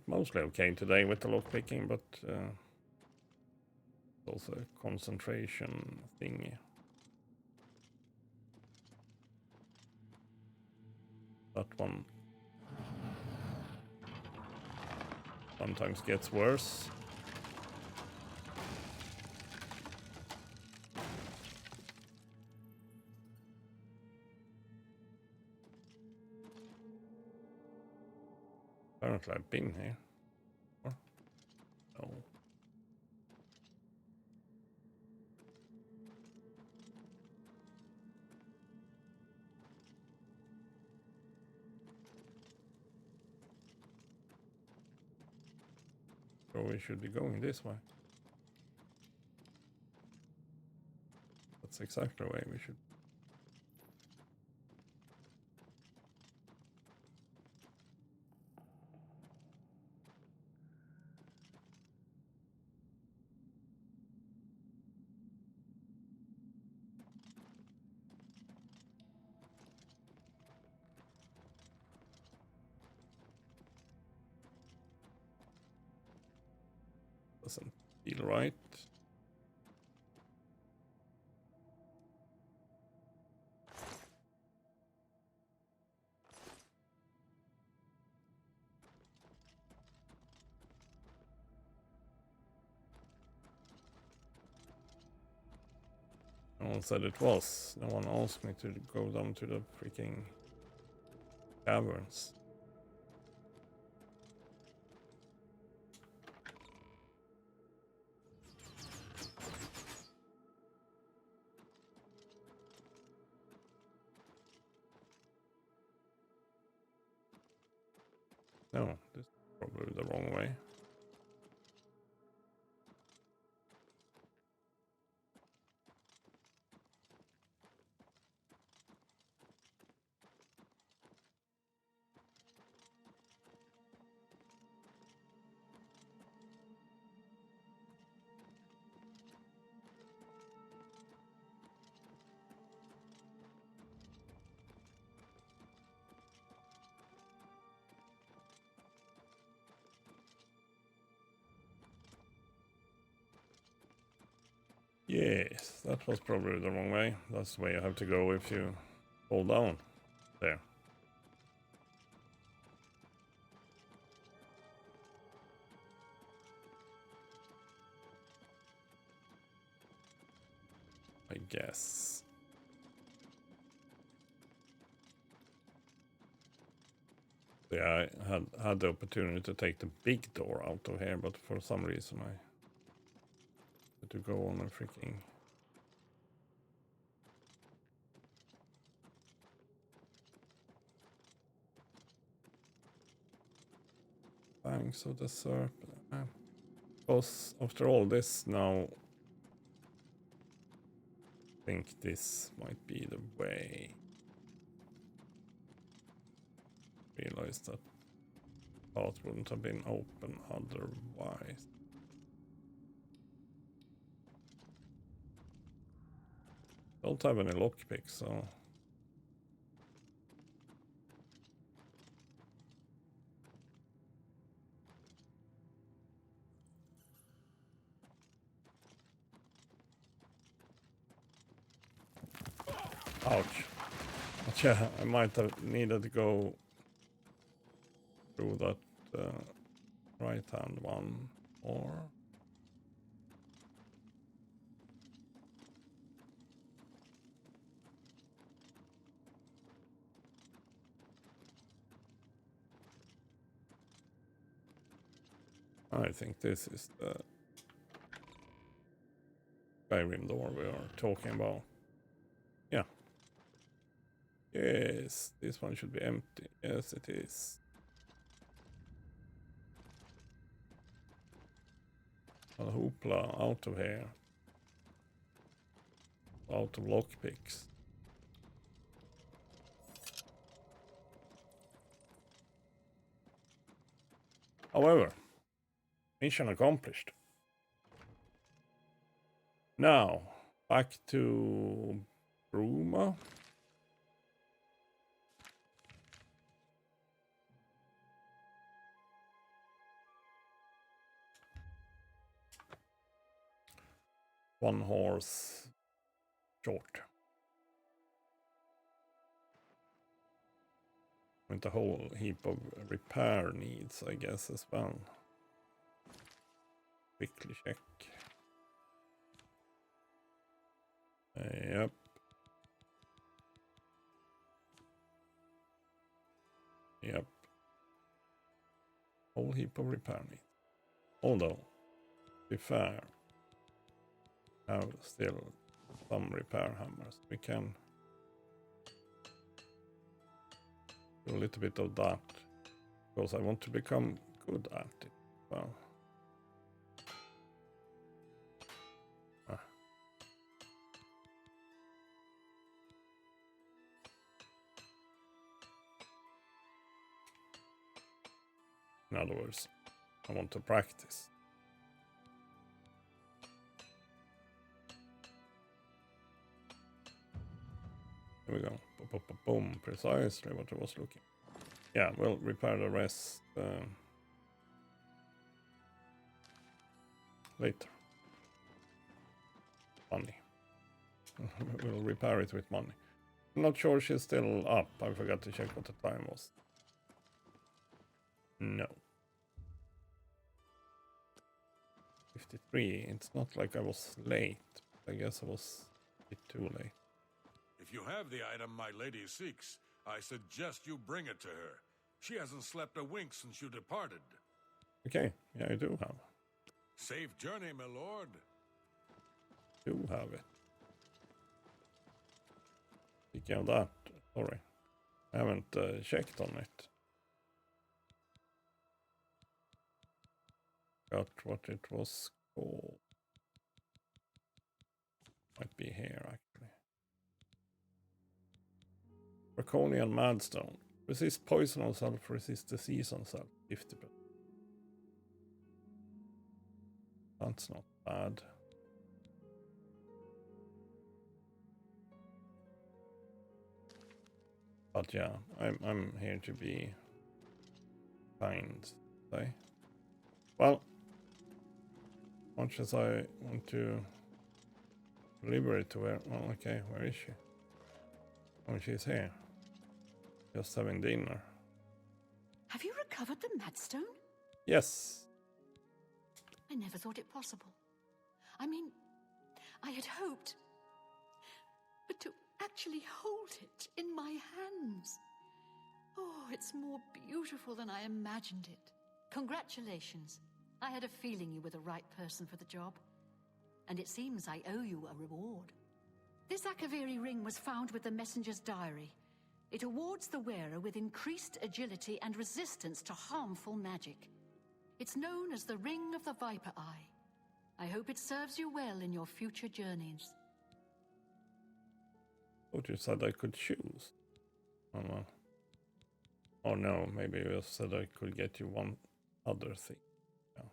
mostly okay today with the lockpicking, but it's also a concentration thingy. That one sometimes gets worse. Apparently I've been here. Or? No. So we should be going this way. That's exactly the way we should. Doesn't feel right. No one said it was. No one asked me to go down to the freaking caverns. No, this is probably the wrong way. Yes, that was probably the wrong way. That's the way you have to go if you fall down. There. I guess. Yeah, I had the opportunity to take the big door out of here, but for some reason I had to go on a freaking... Thanks of the serpent. Because after all this now, I think this might be the way. Realize that path wouldn't have been open otherwise. Don't have any lockpicks, so... Ouch. But yeah, I might have needed to go through that right hand one, or... I think this is the Skyrim door we are talking about. Yeah. Yes, this one should be empty. Yes, it is. A hoopla out of here. Out of lockpicks. However, mission accomplished. Now, back to Bruma. One horse short. With a whole heap of repair needs, I guess, as well. Quickly check. Yep. Yep. whole heap of repair needs. Although, to be fair, I have still some repair hammers. We can do a little bit of that because I want to become good at it. Well, in other words, I want to practice. Here we go. Boom. Precisely what I was looking. Yeah, we'll repair the rest later. Money. We'll repair it with money. I'm not sure she's still up. I forgot to check what the time was. No. 53. It's not like I was late. I guess I was a bit too late. If you have the item my lady seeks, I suggest you bring it to her. She hasn't slept a wink since you departed. Okay, yeah, I do have. Safe journey, my lord. Do have it. Speaking of that, sorry. I haven't checked on it. Got what it was called. Might be here, actually. Draconian Madstone. Resist poison on self, resist disease on self. 50%. That's not bad. But yeah, I'm here to be kind. Say. Well, much as I want to deliver it to where, well, okay, where is she? Oh, she's here. Just having dinner. Have you recovered the Madstone? Yes. I never thought it possible. I mean, I had hoped. But to actually hold it in my hands. Oh, it's more beautiful than I imagined it. Congratulations. I had a feeling you were the right person for the job. And it seems I owe you a reward. This Akaviri ring was found with the messenger's diary. It awards the wearer with increased agility and resistance to harmful magic. It's known as the Ring of the Viper Eye. I hope it serves you well in your future journeys. Thought you said I could choose. Oh no. Oh no, maybe you said I could get you one other thing. Yeah.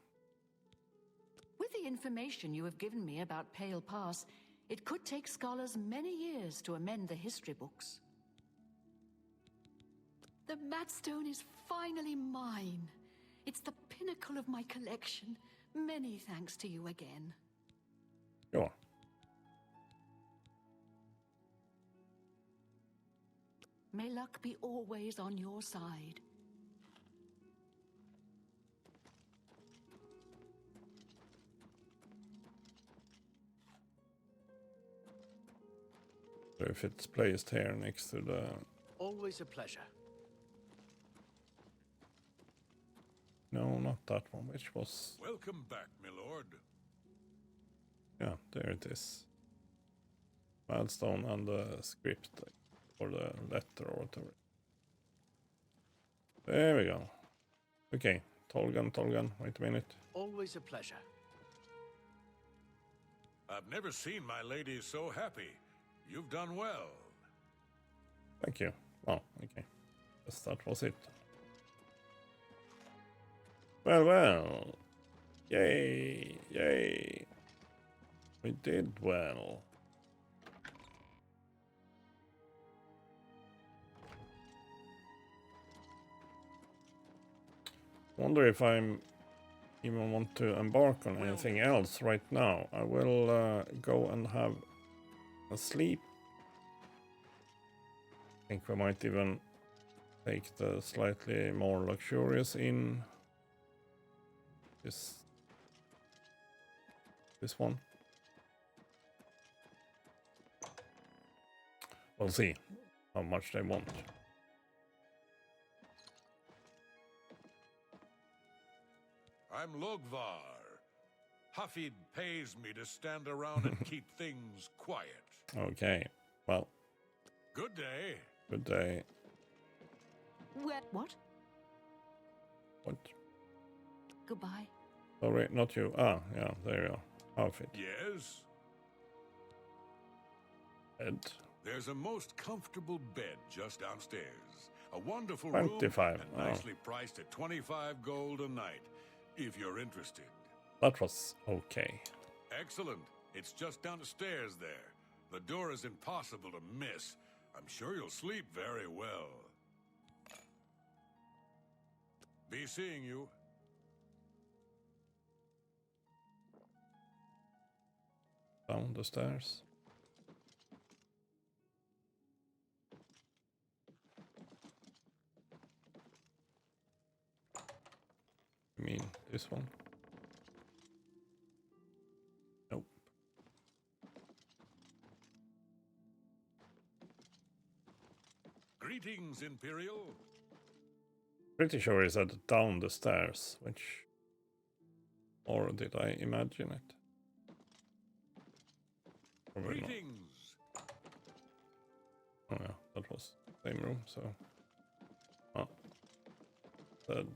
With the information you have given me about Pale Pass, it could take scholars many years to amend the history books. The Madstone is finally mine. It's the pinnacle of my collection. Many thanks to you again. Sure. May luck be always on your side. So if it's placed here next to the... Always a pleasure. No, not that one, which was... Welcome back, my lord. Yeah, there it is. Madstone and the script, or the letter or whatever. There we go. Okay, Tolgan, wait a minute. Always a pleasure. I've never seen my lady so happy. You've done well. Thank you. Oh, okay. Guess that was it. Well. Yay. We did well. Wonder if I'm even want to embark on anything else right now. I will go and have a sleep. I think we might even take the slightly more luxurious inn. This one. We'll see how much they want. I'm Logvar. Hafid pays me to stand around and keep things quiet. Okay, well, Good day. good day. What? What? Goodbye. Sorry, not you. Ah, yeah, there you are. Outfit. Yes? Bed. There's a most comfortable bed just downstairs. A wonderful 25, room and oh. nicely priced at 25 gold a night, if you're interested. That was okay. Excellent. It's just down the stairs there. The door is impossible to miss. I'm sure you'll sleep very well. Be seeing you. Down the stairs. You mean this one? Nope. Greetings, Imperial. Pretty sure he said down the stairs, which... Or did I imagine it? Probably not. Greetings. Oh yeah, that was the same room, so... Oh. Said...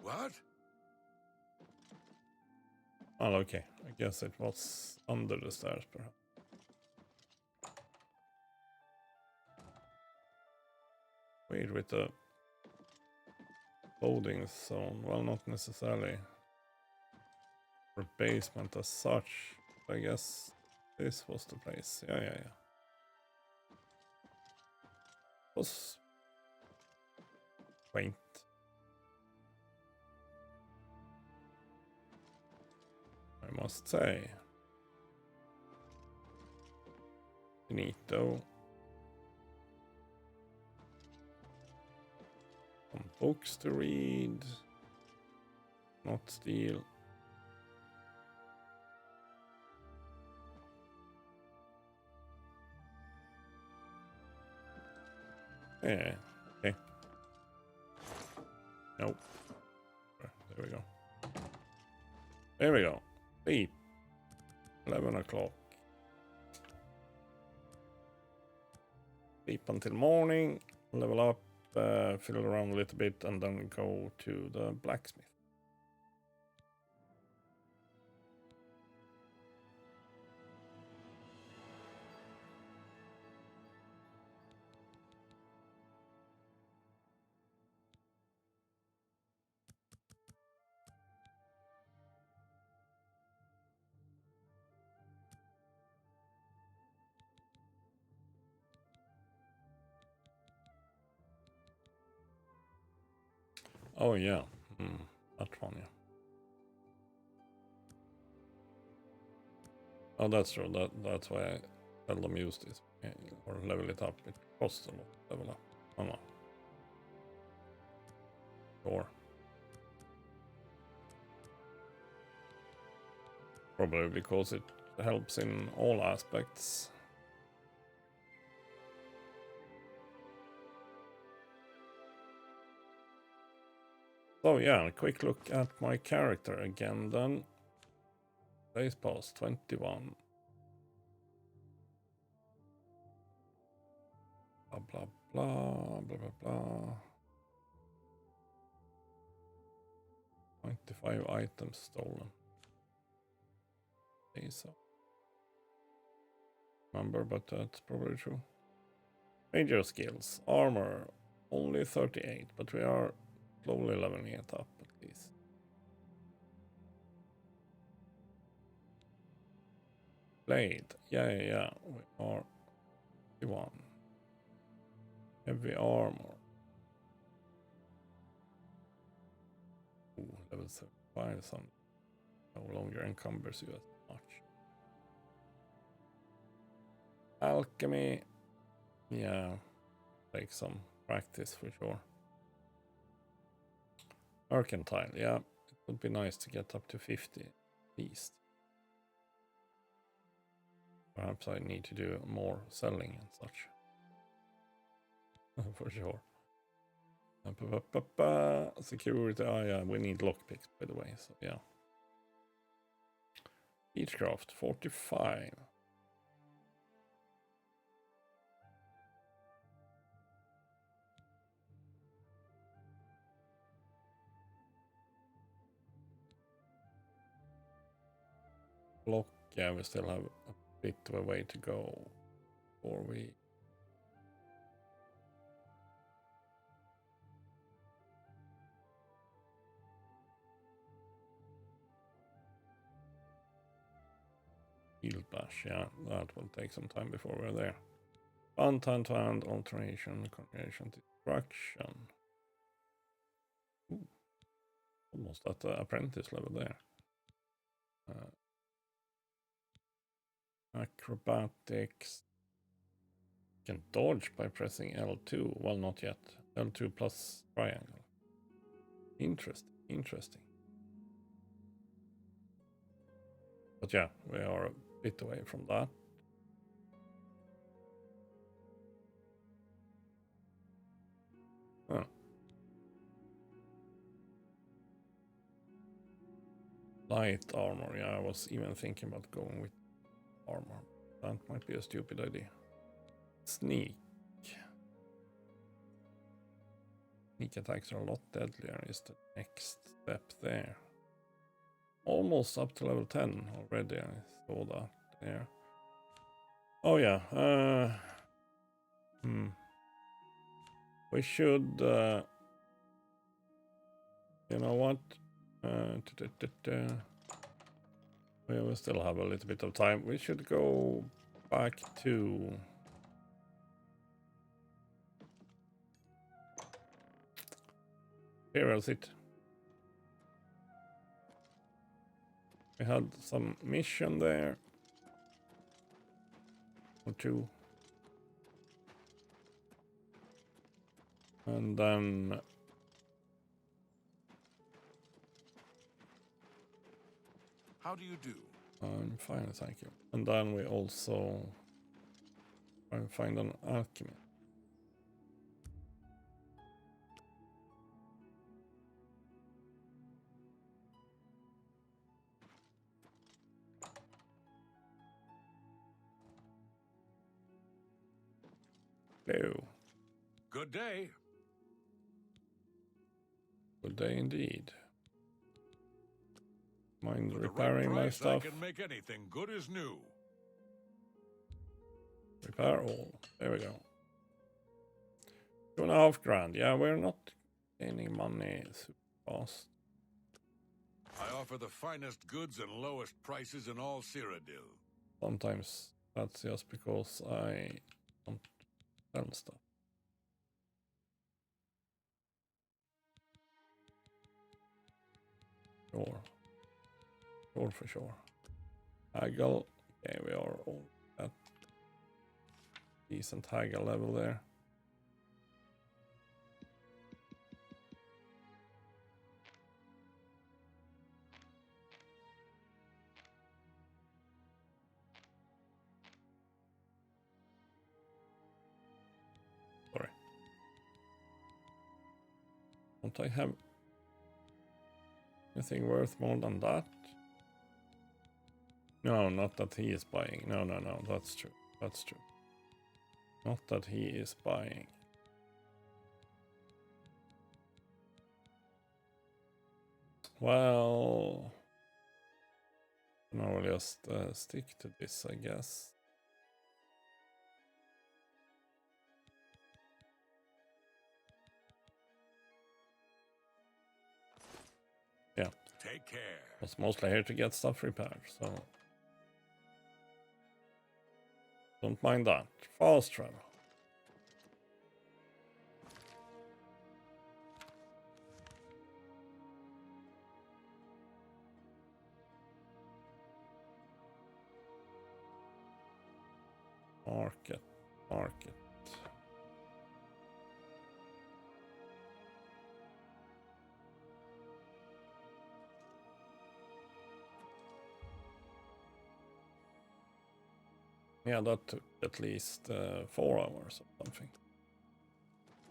What? Oh, okay. I guess it was under the stairs, perhaps. Weird with the loading zone. Well, not necessarily for basement as such. I guess this was the place. Yeah. Was quaint. I must say. Finito. Some books to read. Not steal. Yeah, okay. Nope. There we go. There we go. Sleep. 11 o'clock. Sleep until morning. Level up. Fiddle around a little bit and then go to the blacksmith. Oh yeah, that one, yeah. Oh, that's true. That's why I seldom use this or level it up. It costs a lot to level up. Oh no. Sure. Probably because it helps in all aspects. So yeah, a quick look at my character again then. Days past 21. Blah blah blah blah blah blah. 95 items stolen. Okay, so remember, but that's probably true. Major skills. Armor only 38, but we are slowly leveling it up at least. Blade. Yeah. We are 51. Heavy armor. Ooh, level 75 some no longer encumbers you as much. Alchemy. Yeah. Take some practice for sure. Mercantile, yeah. It would be nice to get up to 50 at least. Perhaps I need to do more selling and such. for sure. Security. Oh yeah, we need lockpicks by the way. So yeah. Beechcraft 45. Block. Yeah, we still have a bit of a way to go before we. Field bash, yeah, that will take some time before we're there. Hand-to-hand alteration, configuration, destruction. Ooh, almost at the apprentice level there. Acrobatics. You can dodge by pressing L2. Well, not yet. L2 plus triangle. Interesting, interesting. But yeah, we are a bit away from that. Huh. Light armor. Yeah, I was even thinking about going with armor. That might be a stupid idea. Sneak. Sneak attacks are a lot deadlier is the next step there. Almost up to level 10 already. I saw that there. Oh yeah. We should. You know what? We will still have a little bit of time. We should go back to. Here is it. We had some mission there. Or two. And then. How do you do? I'm fine, thank you. And then we also try and find an alchemy. Hello. Good day. Good day indeed. Mind With repairing the right my price, stuff? I can make anything good as new. Repair all. There we go. 2.5 grand. Yeah, we're not gaining money super fast. I offer the finest goods and lowest prices in all Cyrodiil. Sometimes that's just because I don't sell stuff. Sure. Sure for sure. Haggle. Okay, we are all at decent haggle level there. Sorry. Don't I have anything worth more than that? No, not that he is buying. No, that's true. That's true. Not that he is buying. Well, now we'll just stick to this, I guess. Yeah. Take care. I was mostly here to get stuff repaired, so don't mind that. Fast travel. Market. Yeah, that took at least 4 hours or something.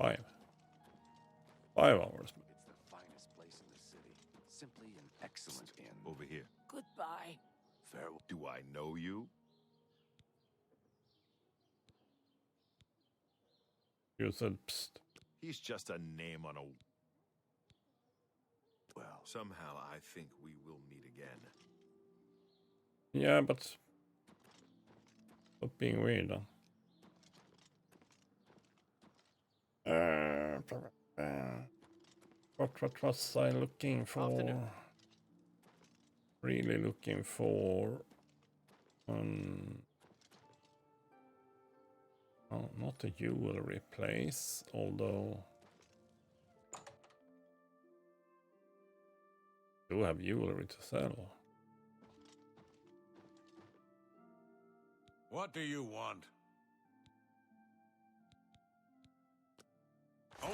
5 hours. It's the finest place in the city. Simply an excellent inn. Over here. Goodbye. Farewell. Do I know you? You said psst. He's just a name on a... Well, somehow I think we will meet again. Yeah, but stop being weird then. What was I looking for? Afternoon. Really looking for oh, not a jewelry place, although I do have jewelry to sell. What do you want?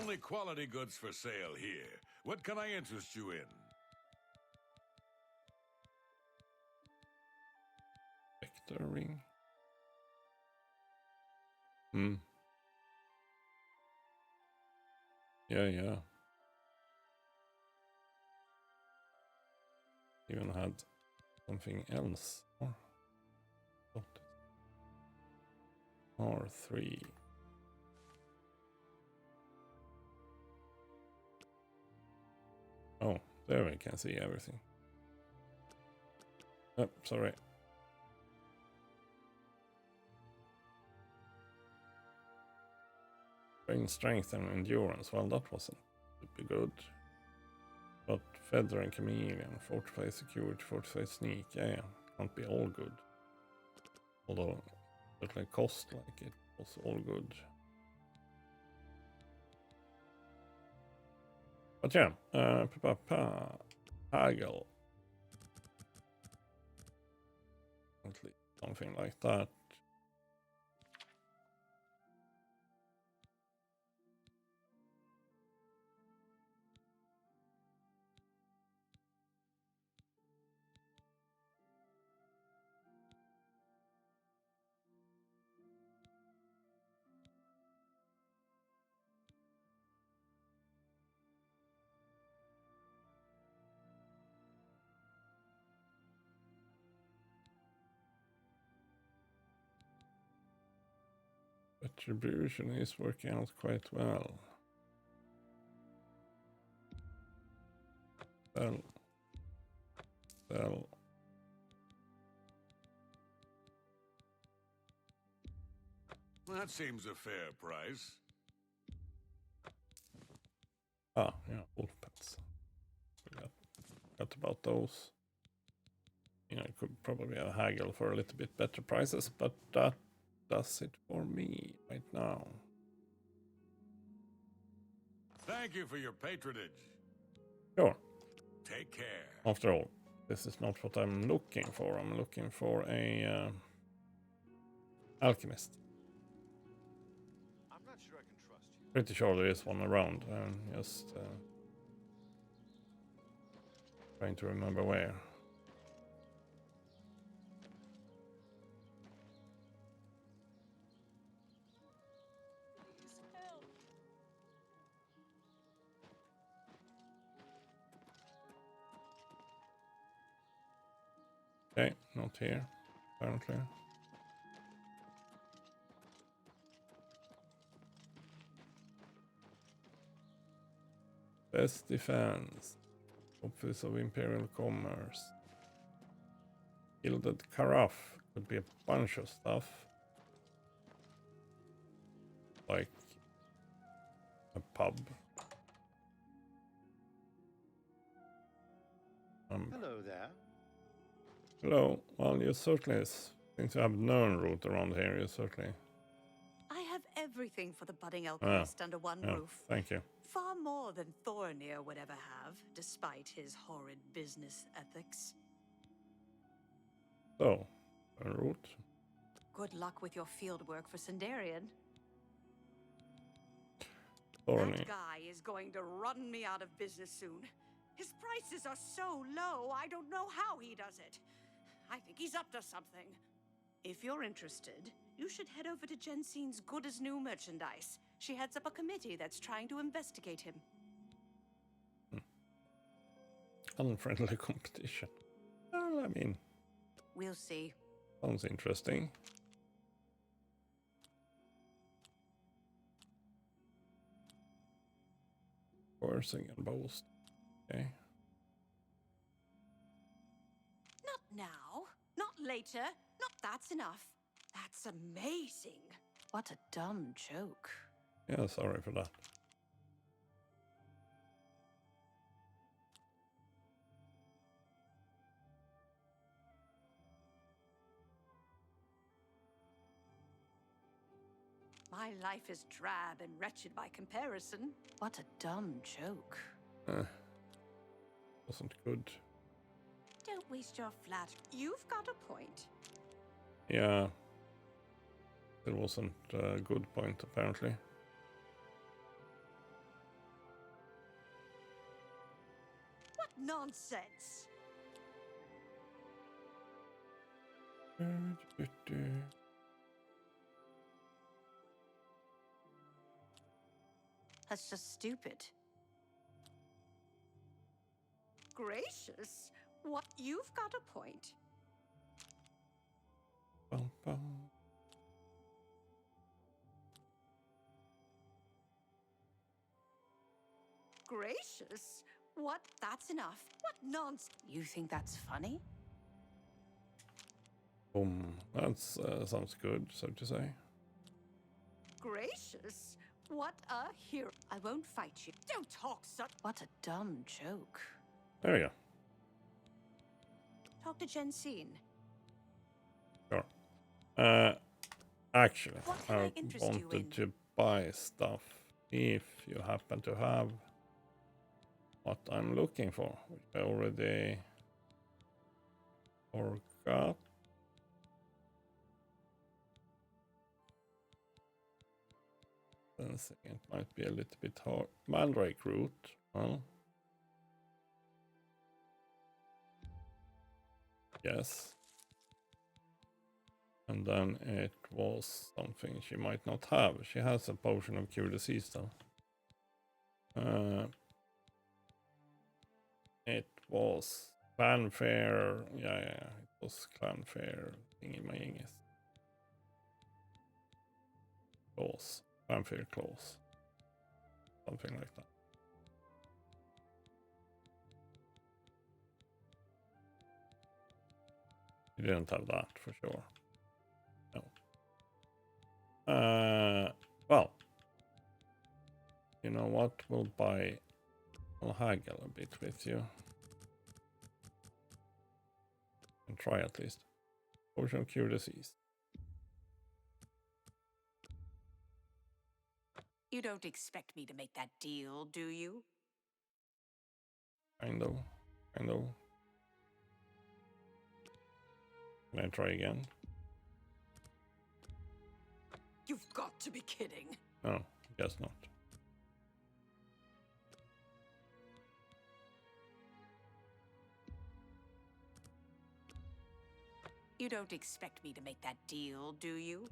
Only quality goods for sale here. What can I interest you in? Vector ring. Yeah. Even had something else. R3. Oh, there we can see everything. Oh, sorry. Brain strength and endurance. Well, that wasn't super good. But Feather and Chameleon, Fortify Security, Fortify Sneak. Yeah, can't be all good. Although, certainly cost like it was all good. But yeah, haggle. Something like that. Attribution is working out quite well. Sell. That seems a fair price. Ah, yeah, wolf pets. Forgot about those. You know, I could probably have haggle for a little bit better prices, but that does it for me right now. Thank you for your patronage. Sure. Take care. After all, this is not what I'm looking for. I'm looking for a alchemist. I'm not sure I can trust you. Pretty sure there is one around. Just trying to remember where. Okay, not here, apparently. Best defense. Office of Imperial Commerce. Gilded Carafe. Could be a bunch of stuff. Like a pub. Hello there. Hello. Well, you certainly seem to have known route around here. You certainly. I have everything for the budding alchemist under one roof. Thank you. Far more than Thornir would ever have, despite his horrid business ethics. So, a route. Good luck with your field work for Sindarian. Thorny. That guy is going to run me out of business soon. His prices are so low, I don't know how he does it. I think he's up to something. If you're interested, you should head over to Jensen's Good as New merchandise. She heads up a committee that's trying to investigate him. Unfriendly competition. Well, I mean, We'll see. sounds interesting. Coercing and boast. Okay. Not now. Not later. Not that's enough. That's amazing. What a dumb joke. Yeah, sorry for that. My life is drab and wretched by comparison. What a dumb joke. Wasn't good. Don't waste your flat. You've got a point. Yeah. It wasn't a good point, apparently. What nonsense! That's just stupid. Gracious! What? You've got a point. Bum, bum. Gracious? What? That's enough. What nonsense? You think that's funny? Boom. That's sounds good, so to say. Gracious? What a hero. I won't fight you. Don't talk such. What a dumb joke. There we go. Talk to Jensine. Sure. Actually, What can I interest you wanted in? to buy stuff if you happen to have what I'm looking for, which I already forgot. Sensing it might be a little bit hard. Mandrake root. Well, yes. And then it was something she might not have. She has a potion of cure disease though. It was fanfare. Yeah, it was fanfare thingy-majingies. Claws. Fanfare claws. Something like that. You didn't have that for sure. No. Well. You know what? We'll buy. I'll haggle a bit with you. And try at least. Potion of cure disease. You don't expect me to make that deal, do you? Kind of. Kind of. Can I try again? You've got to be kidding. No, guess not. You don't expect me to make that deal, do you?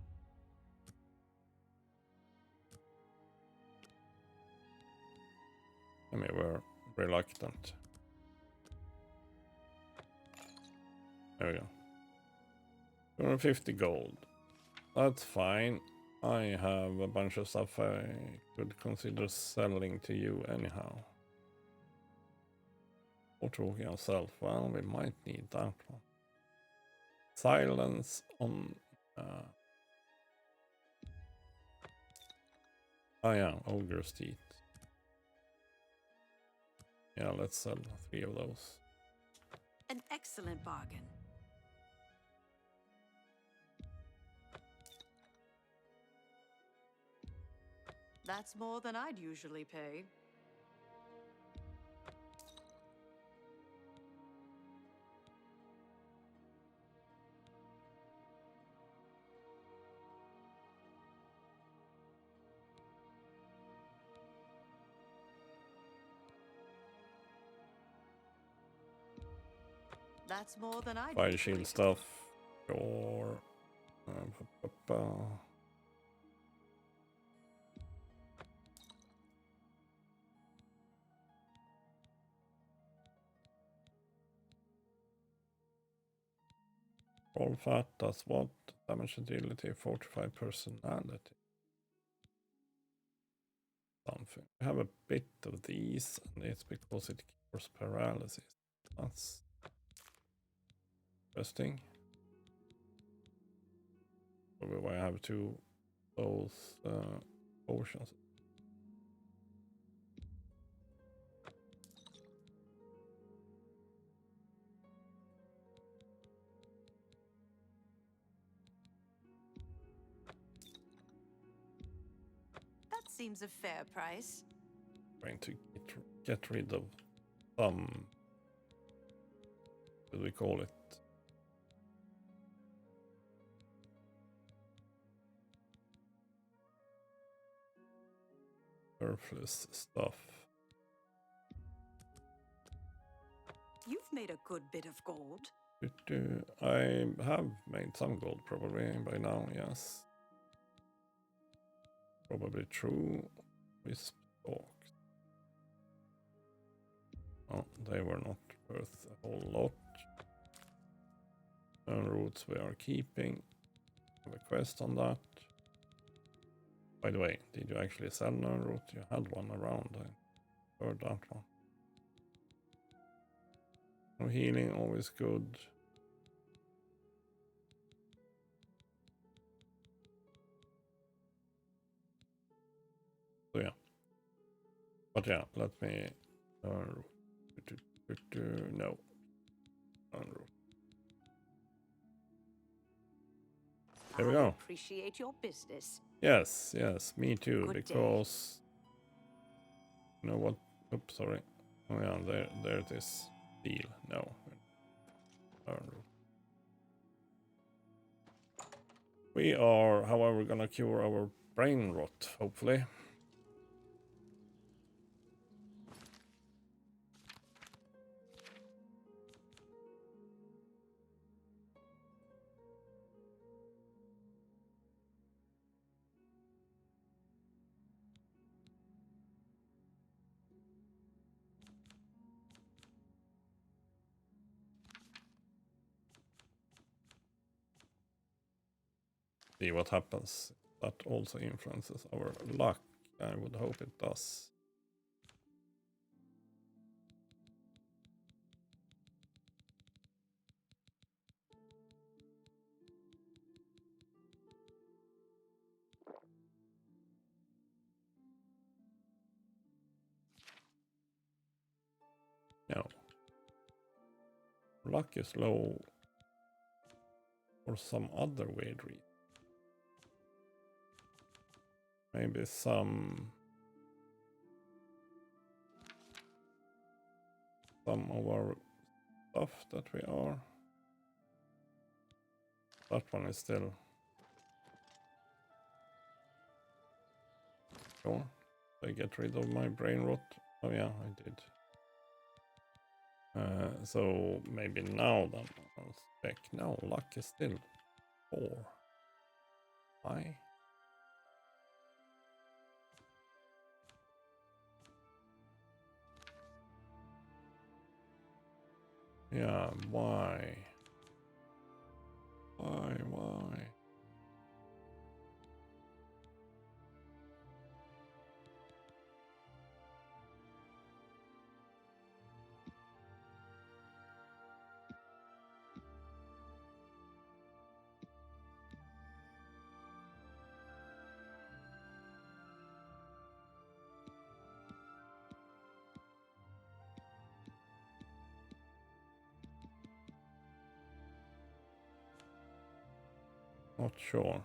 I mean, we're reluctant. There we go. 250 gold. That's fine. I have a bunch of stuff I could consider selling to you anyhow. Or talking ourselves. Well, we might need that one. Silence on... Oh yeah, Ogre's Teeth. Yeah, let's sell 3 of those. An excellent bargain. That's more than I'd usually pay. That's more than I'd Fire usually shield stuff. Or... Roll fat does what? Damage agility, fortify personality. Something. We have a bit of these, and it's because it cures paralysis. That's interesting. Probably I have two those potions. That seems a fair price. Trying to get rid of some. What do we call it? Worthless stuff. You've made a good bit of gold. I have made some gold probably by now, yes. Probably true. Wisp stalks. Oh, they were not worth a whole lot. And roots we are keeping. Have a quest on that. By the way, did you actually sell no root? You had one around. I heard that one. No healing, always good. So yeah. But yeah, let me no. There we I go. appreciate your business. Yes, me too. Good because you know what? Oops, sorry. Oh yeah, there it is. Deal. No. We are, however, gonna cure our brain rot, hopefully. See what happens. That also influences our luck. I would hope it does. No. Luck is low for some other weird reason. Maybe some of our stuff that we are. That one is still. Sure. Did I get rid of my brain rot? Oh yeah, I did. So maybe now then I'll check. No, luck is still 4. Why? Yeah, why? Why? Not sure.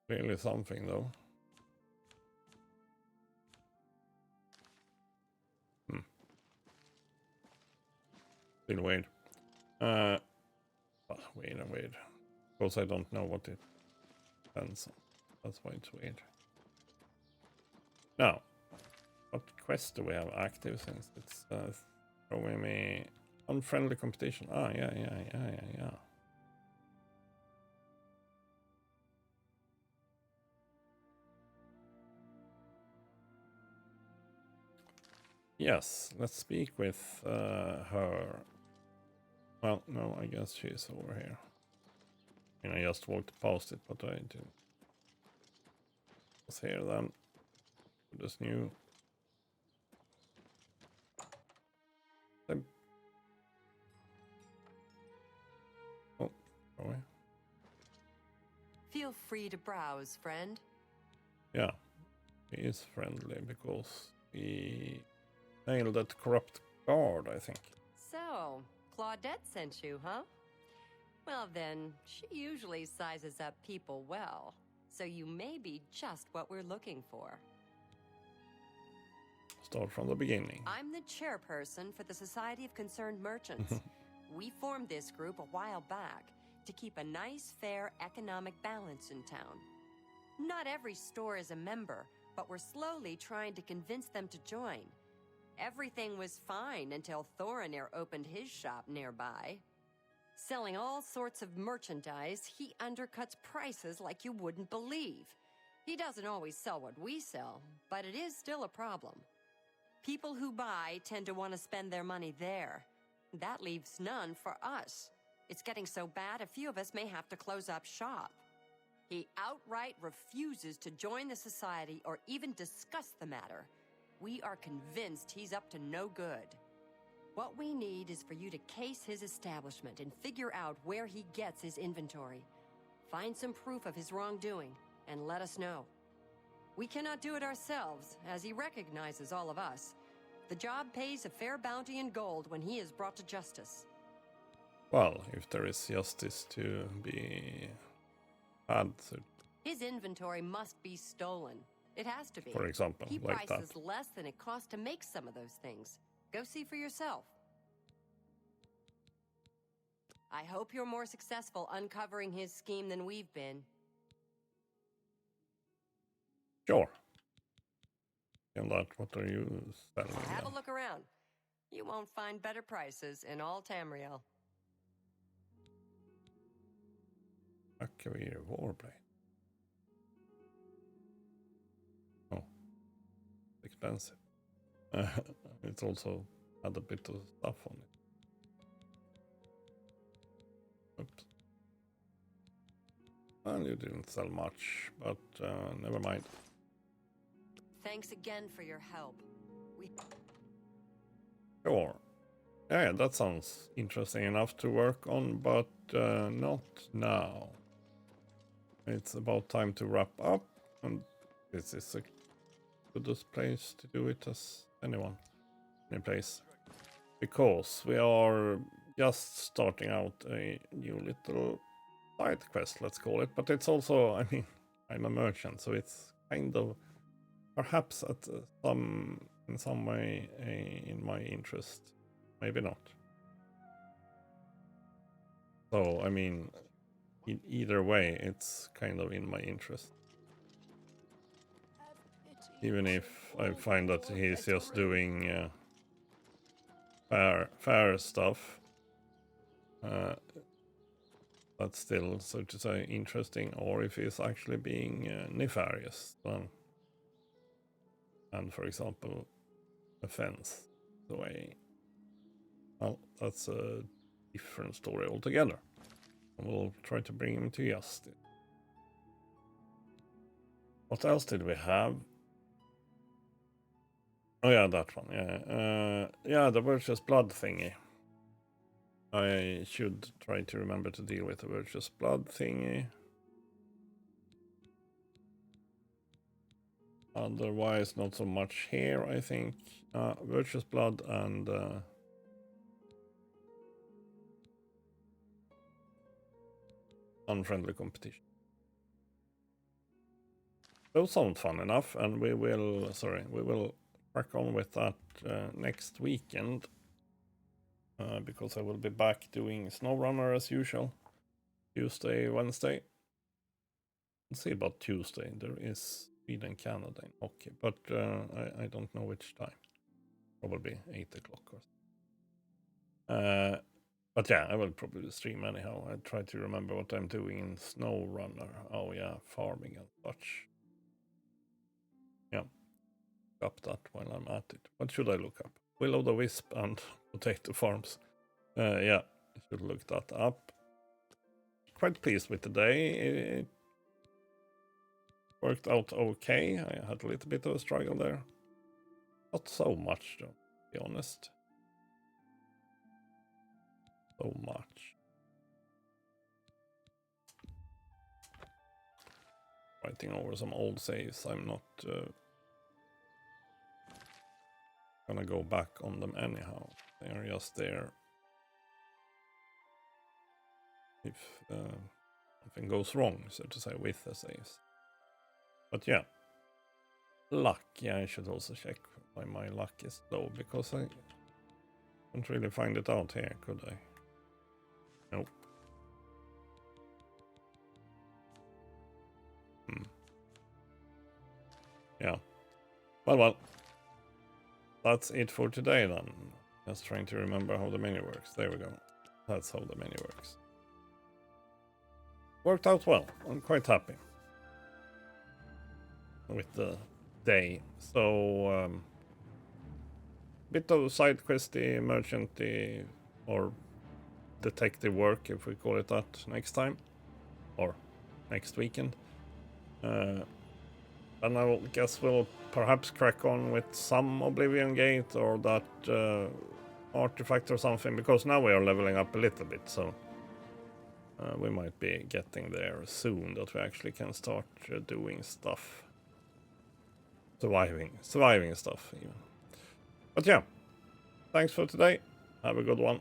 Clearly something though. Still weird. Weird. Because I don't know what it depends on. That's why it's weird. Now, what quest do we have active since it's throwing me unfriendly competition? Ah, yeah. Yes, let's speak with her. Well, no, I guess she's over here. I mean, I just walked past it, but I didn't. Was here then. This new. Oh, sorry. Feel free to browse, friend. Yeah, he is friendly because he nailed that corrupt guard, I think. So, Claudette sent you, huh? Well then, she usually sizes up people well, so you may be just what we're looking for. Start from the beginning. I'm the chairperson for the Society of Concerned Merchants. We formed this group a while back to keep a nice, fair economic balance in town. Not every store is a member, but we're slowly trying to convince them to join. Everything was fine until Thorinir opened his shop nearby. Selling all sorts of merchandise, he undercuts prices like you wouldn't believe. He doesn't always sell what we sell, but it is still a problem. People who buy tend to want to spend their money there. That leaves none for us. It's getting so bad, a few of us may have to close up shop. He outright refuses to join the society or even discuss the matter. We are convinced he's up to no good. What we need is for you to case his establishment and figure out where he gets his inventory. Find some proof of his wrongdoing and let us know. We cannot do it ourselves, as he recognizes all of us. The job pays a fair bounty in gold when he is brought to justice. Well, if there is justice to be had, so His inventory must be stolen. It has to be. For example, he like prices that. less than it costs to make some of those things. Go see for yourself. I hope you're more successful uncovering his scheme than we've been. Sure. And that, what are you selling? Have a then? look around. You won't find better prices in all Tamriel. Akavir Warblade. Oh, expensive. It's also had a bit of stuff on it. Oops. And you didn't sell much, but never mind. Thanks again for your help. Sure. Yeah, that sounds interesting enough to work on, but not now. It's about time to wrap up, and this is a goodest place to do it as any place. Because we are just starting out a new little side quest, let's call it. But it's also, I mean, I'm a merchant, so it's kind of perhaps in some way in my interest. Maybe not. So, I mean, in either way, it's kind of in my interest. Even if I find that he's just doing fair stuff. That's still, so to say, interesting. Or if he's actually being nefarious. And, for example, offense the way. Well, that's a different story altogether. And we'll try to bring him to justice. What else did we have? Oh yeah, that one. Yeah, yeah, the Virtuous Blood thingy. I should try to remember to deal with the Virtuous Blood thingy. Otherwise, not so much here, I think. Virtuous Blood and unfriendly competition. Those sound fun enough, and we will crack on with that next weekend. Because I will be back doing SnowRunner as usual. Tuesday, Wednesday. Let's see about Tuesday. There is Sweden, Canada in hockey, but I don't know which time. Probably 8 o'clock or so. But yeah, I will probably stream anyhow. I try to remember what I'm doing in SnowRunner. Oh yeah, farming and such. Yeah. up that while I'm at it. What should I look up? Will-o'-the-wisp and potato farms. Yeah, I should look that up. Quite pleased with the day. It worked out okay. I had a little bit of a struggle there. Not so much, though, to be honest. So much. Writing over some old saves. I'm not gonna go back on them anyhow. They are just there. If something goes wrong, so to say, with the saves. But yeah. Luck. Yeah, I should also check why my luck is low, because I couldn't really find it out here, could I? Nope. Yeah. Well. That's it for today then. Just trying to remember how the menu works. There we go. That's how the menu works. Worked out well. I'm quite happy with the day. So, bit of side questy, merchanty, or detective work, if we call it that, next time. Or next weekend. And I guess we'll perhaps crack on with some Oblivion Gate or that artifact or something, because now we are leveling up a little bit, so we might be getting there soon, that we actually can start doing stuff. Surviving stuff even. But yeah, thanks for today. Have a good one.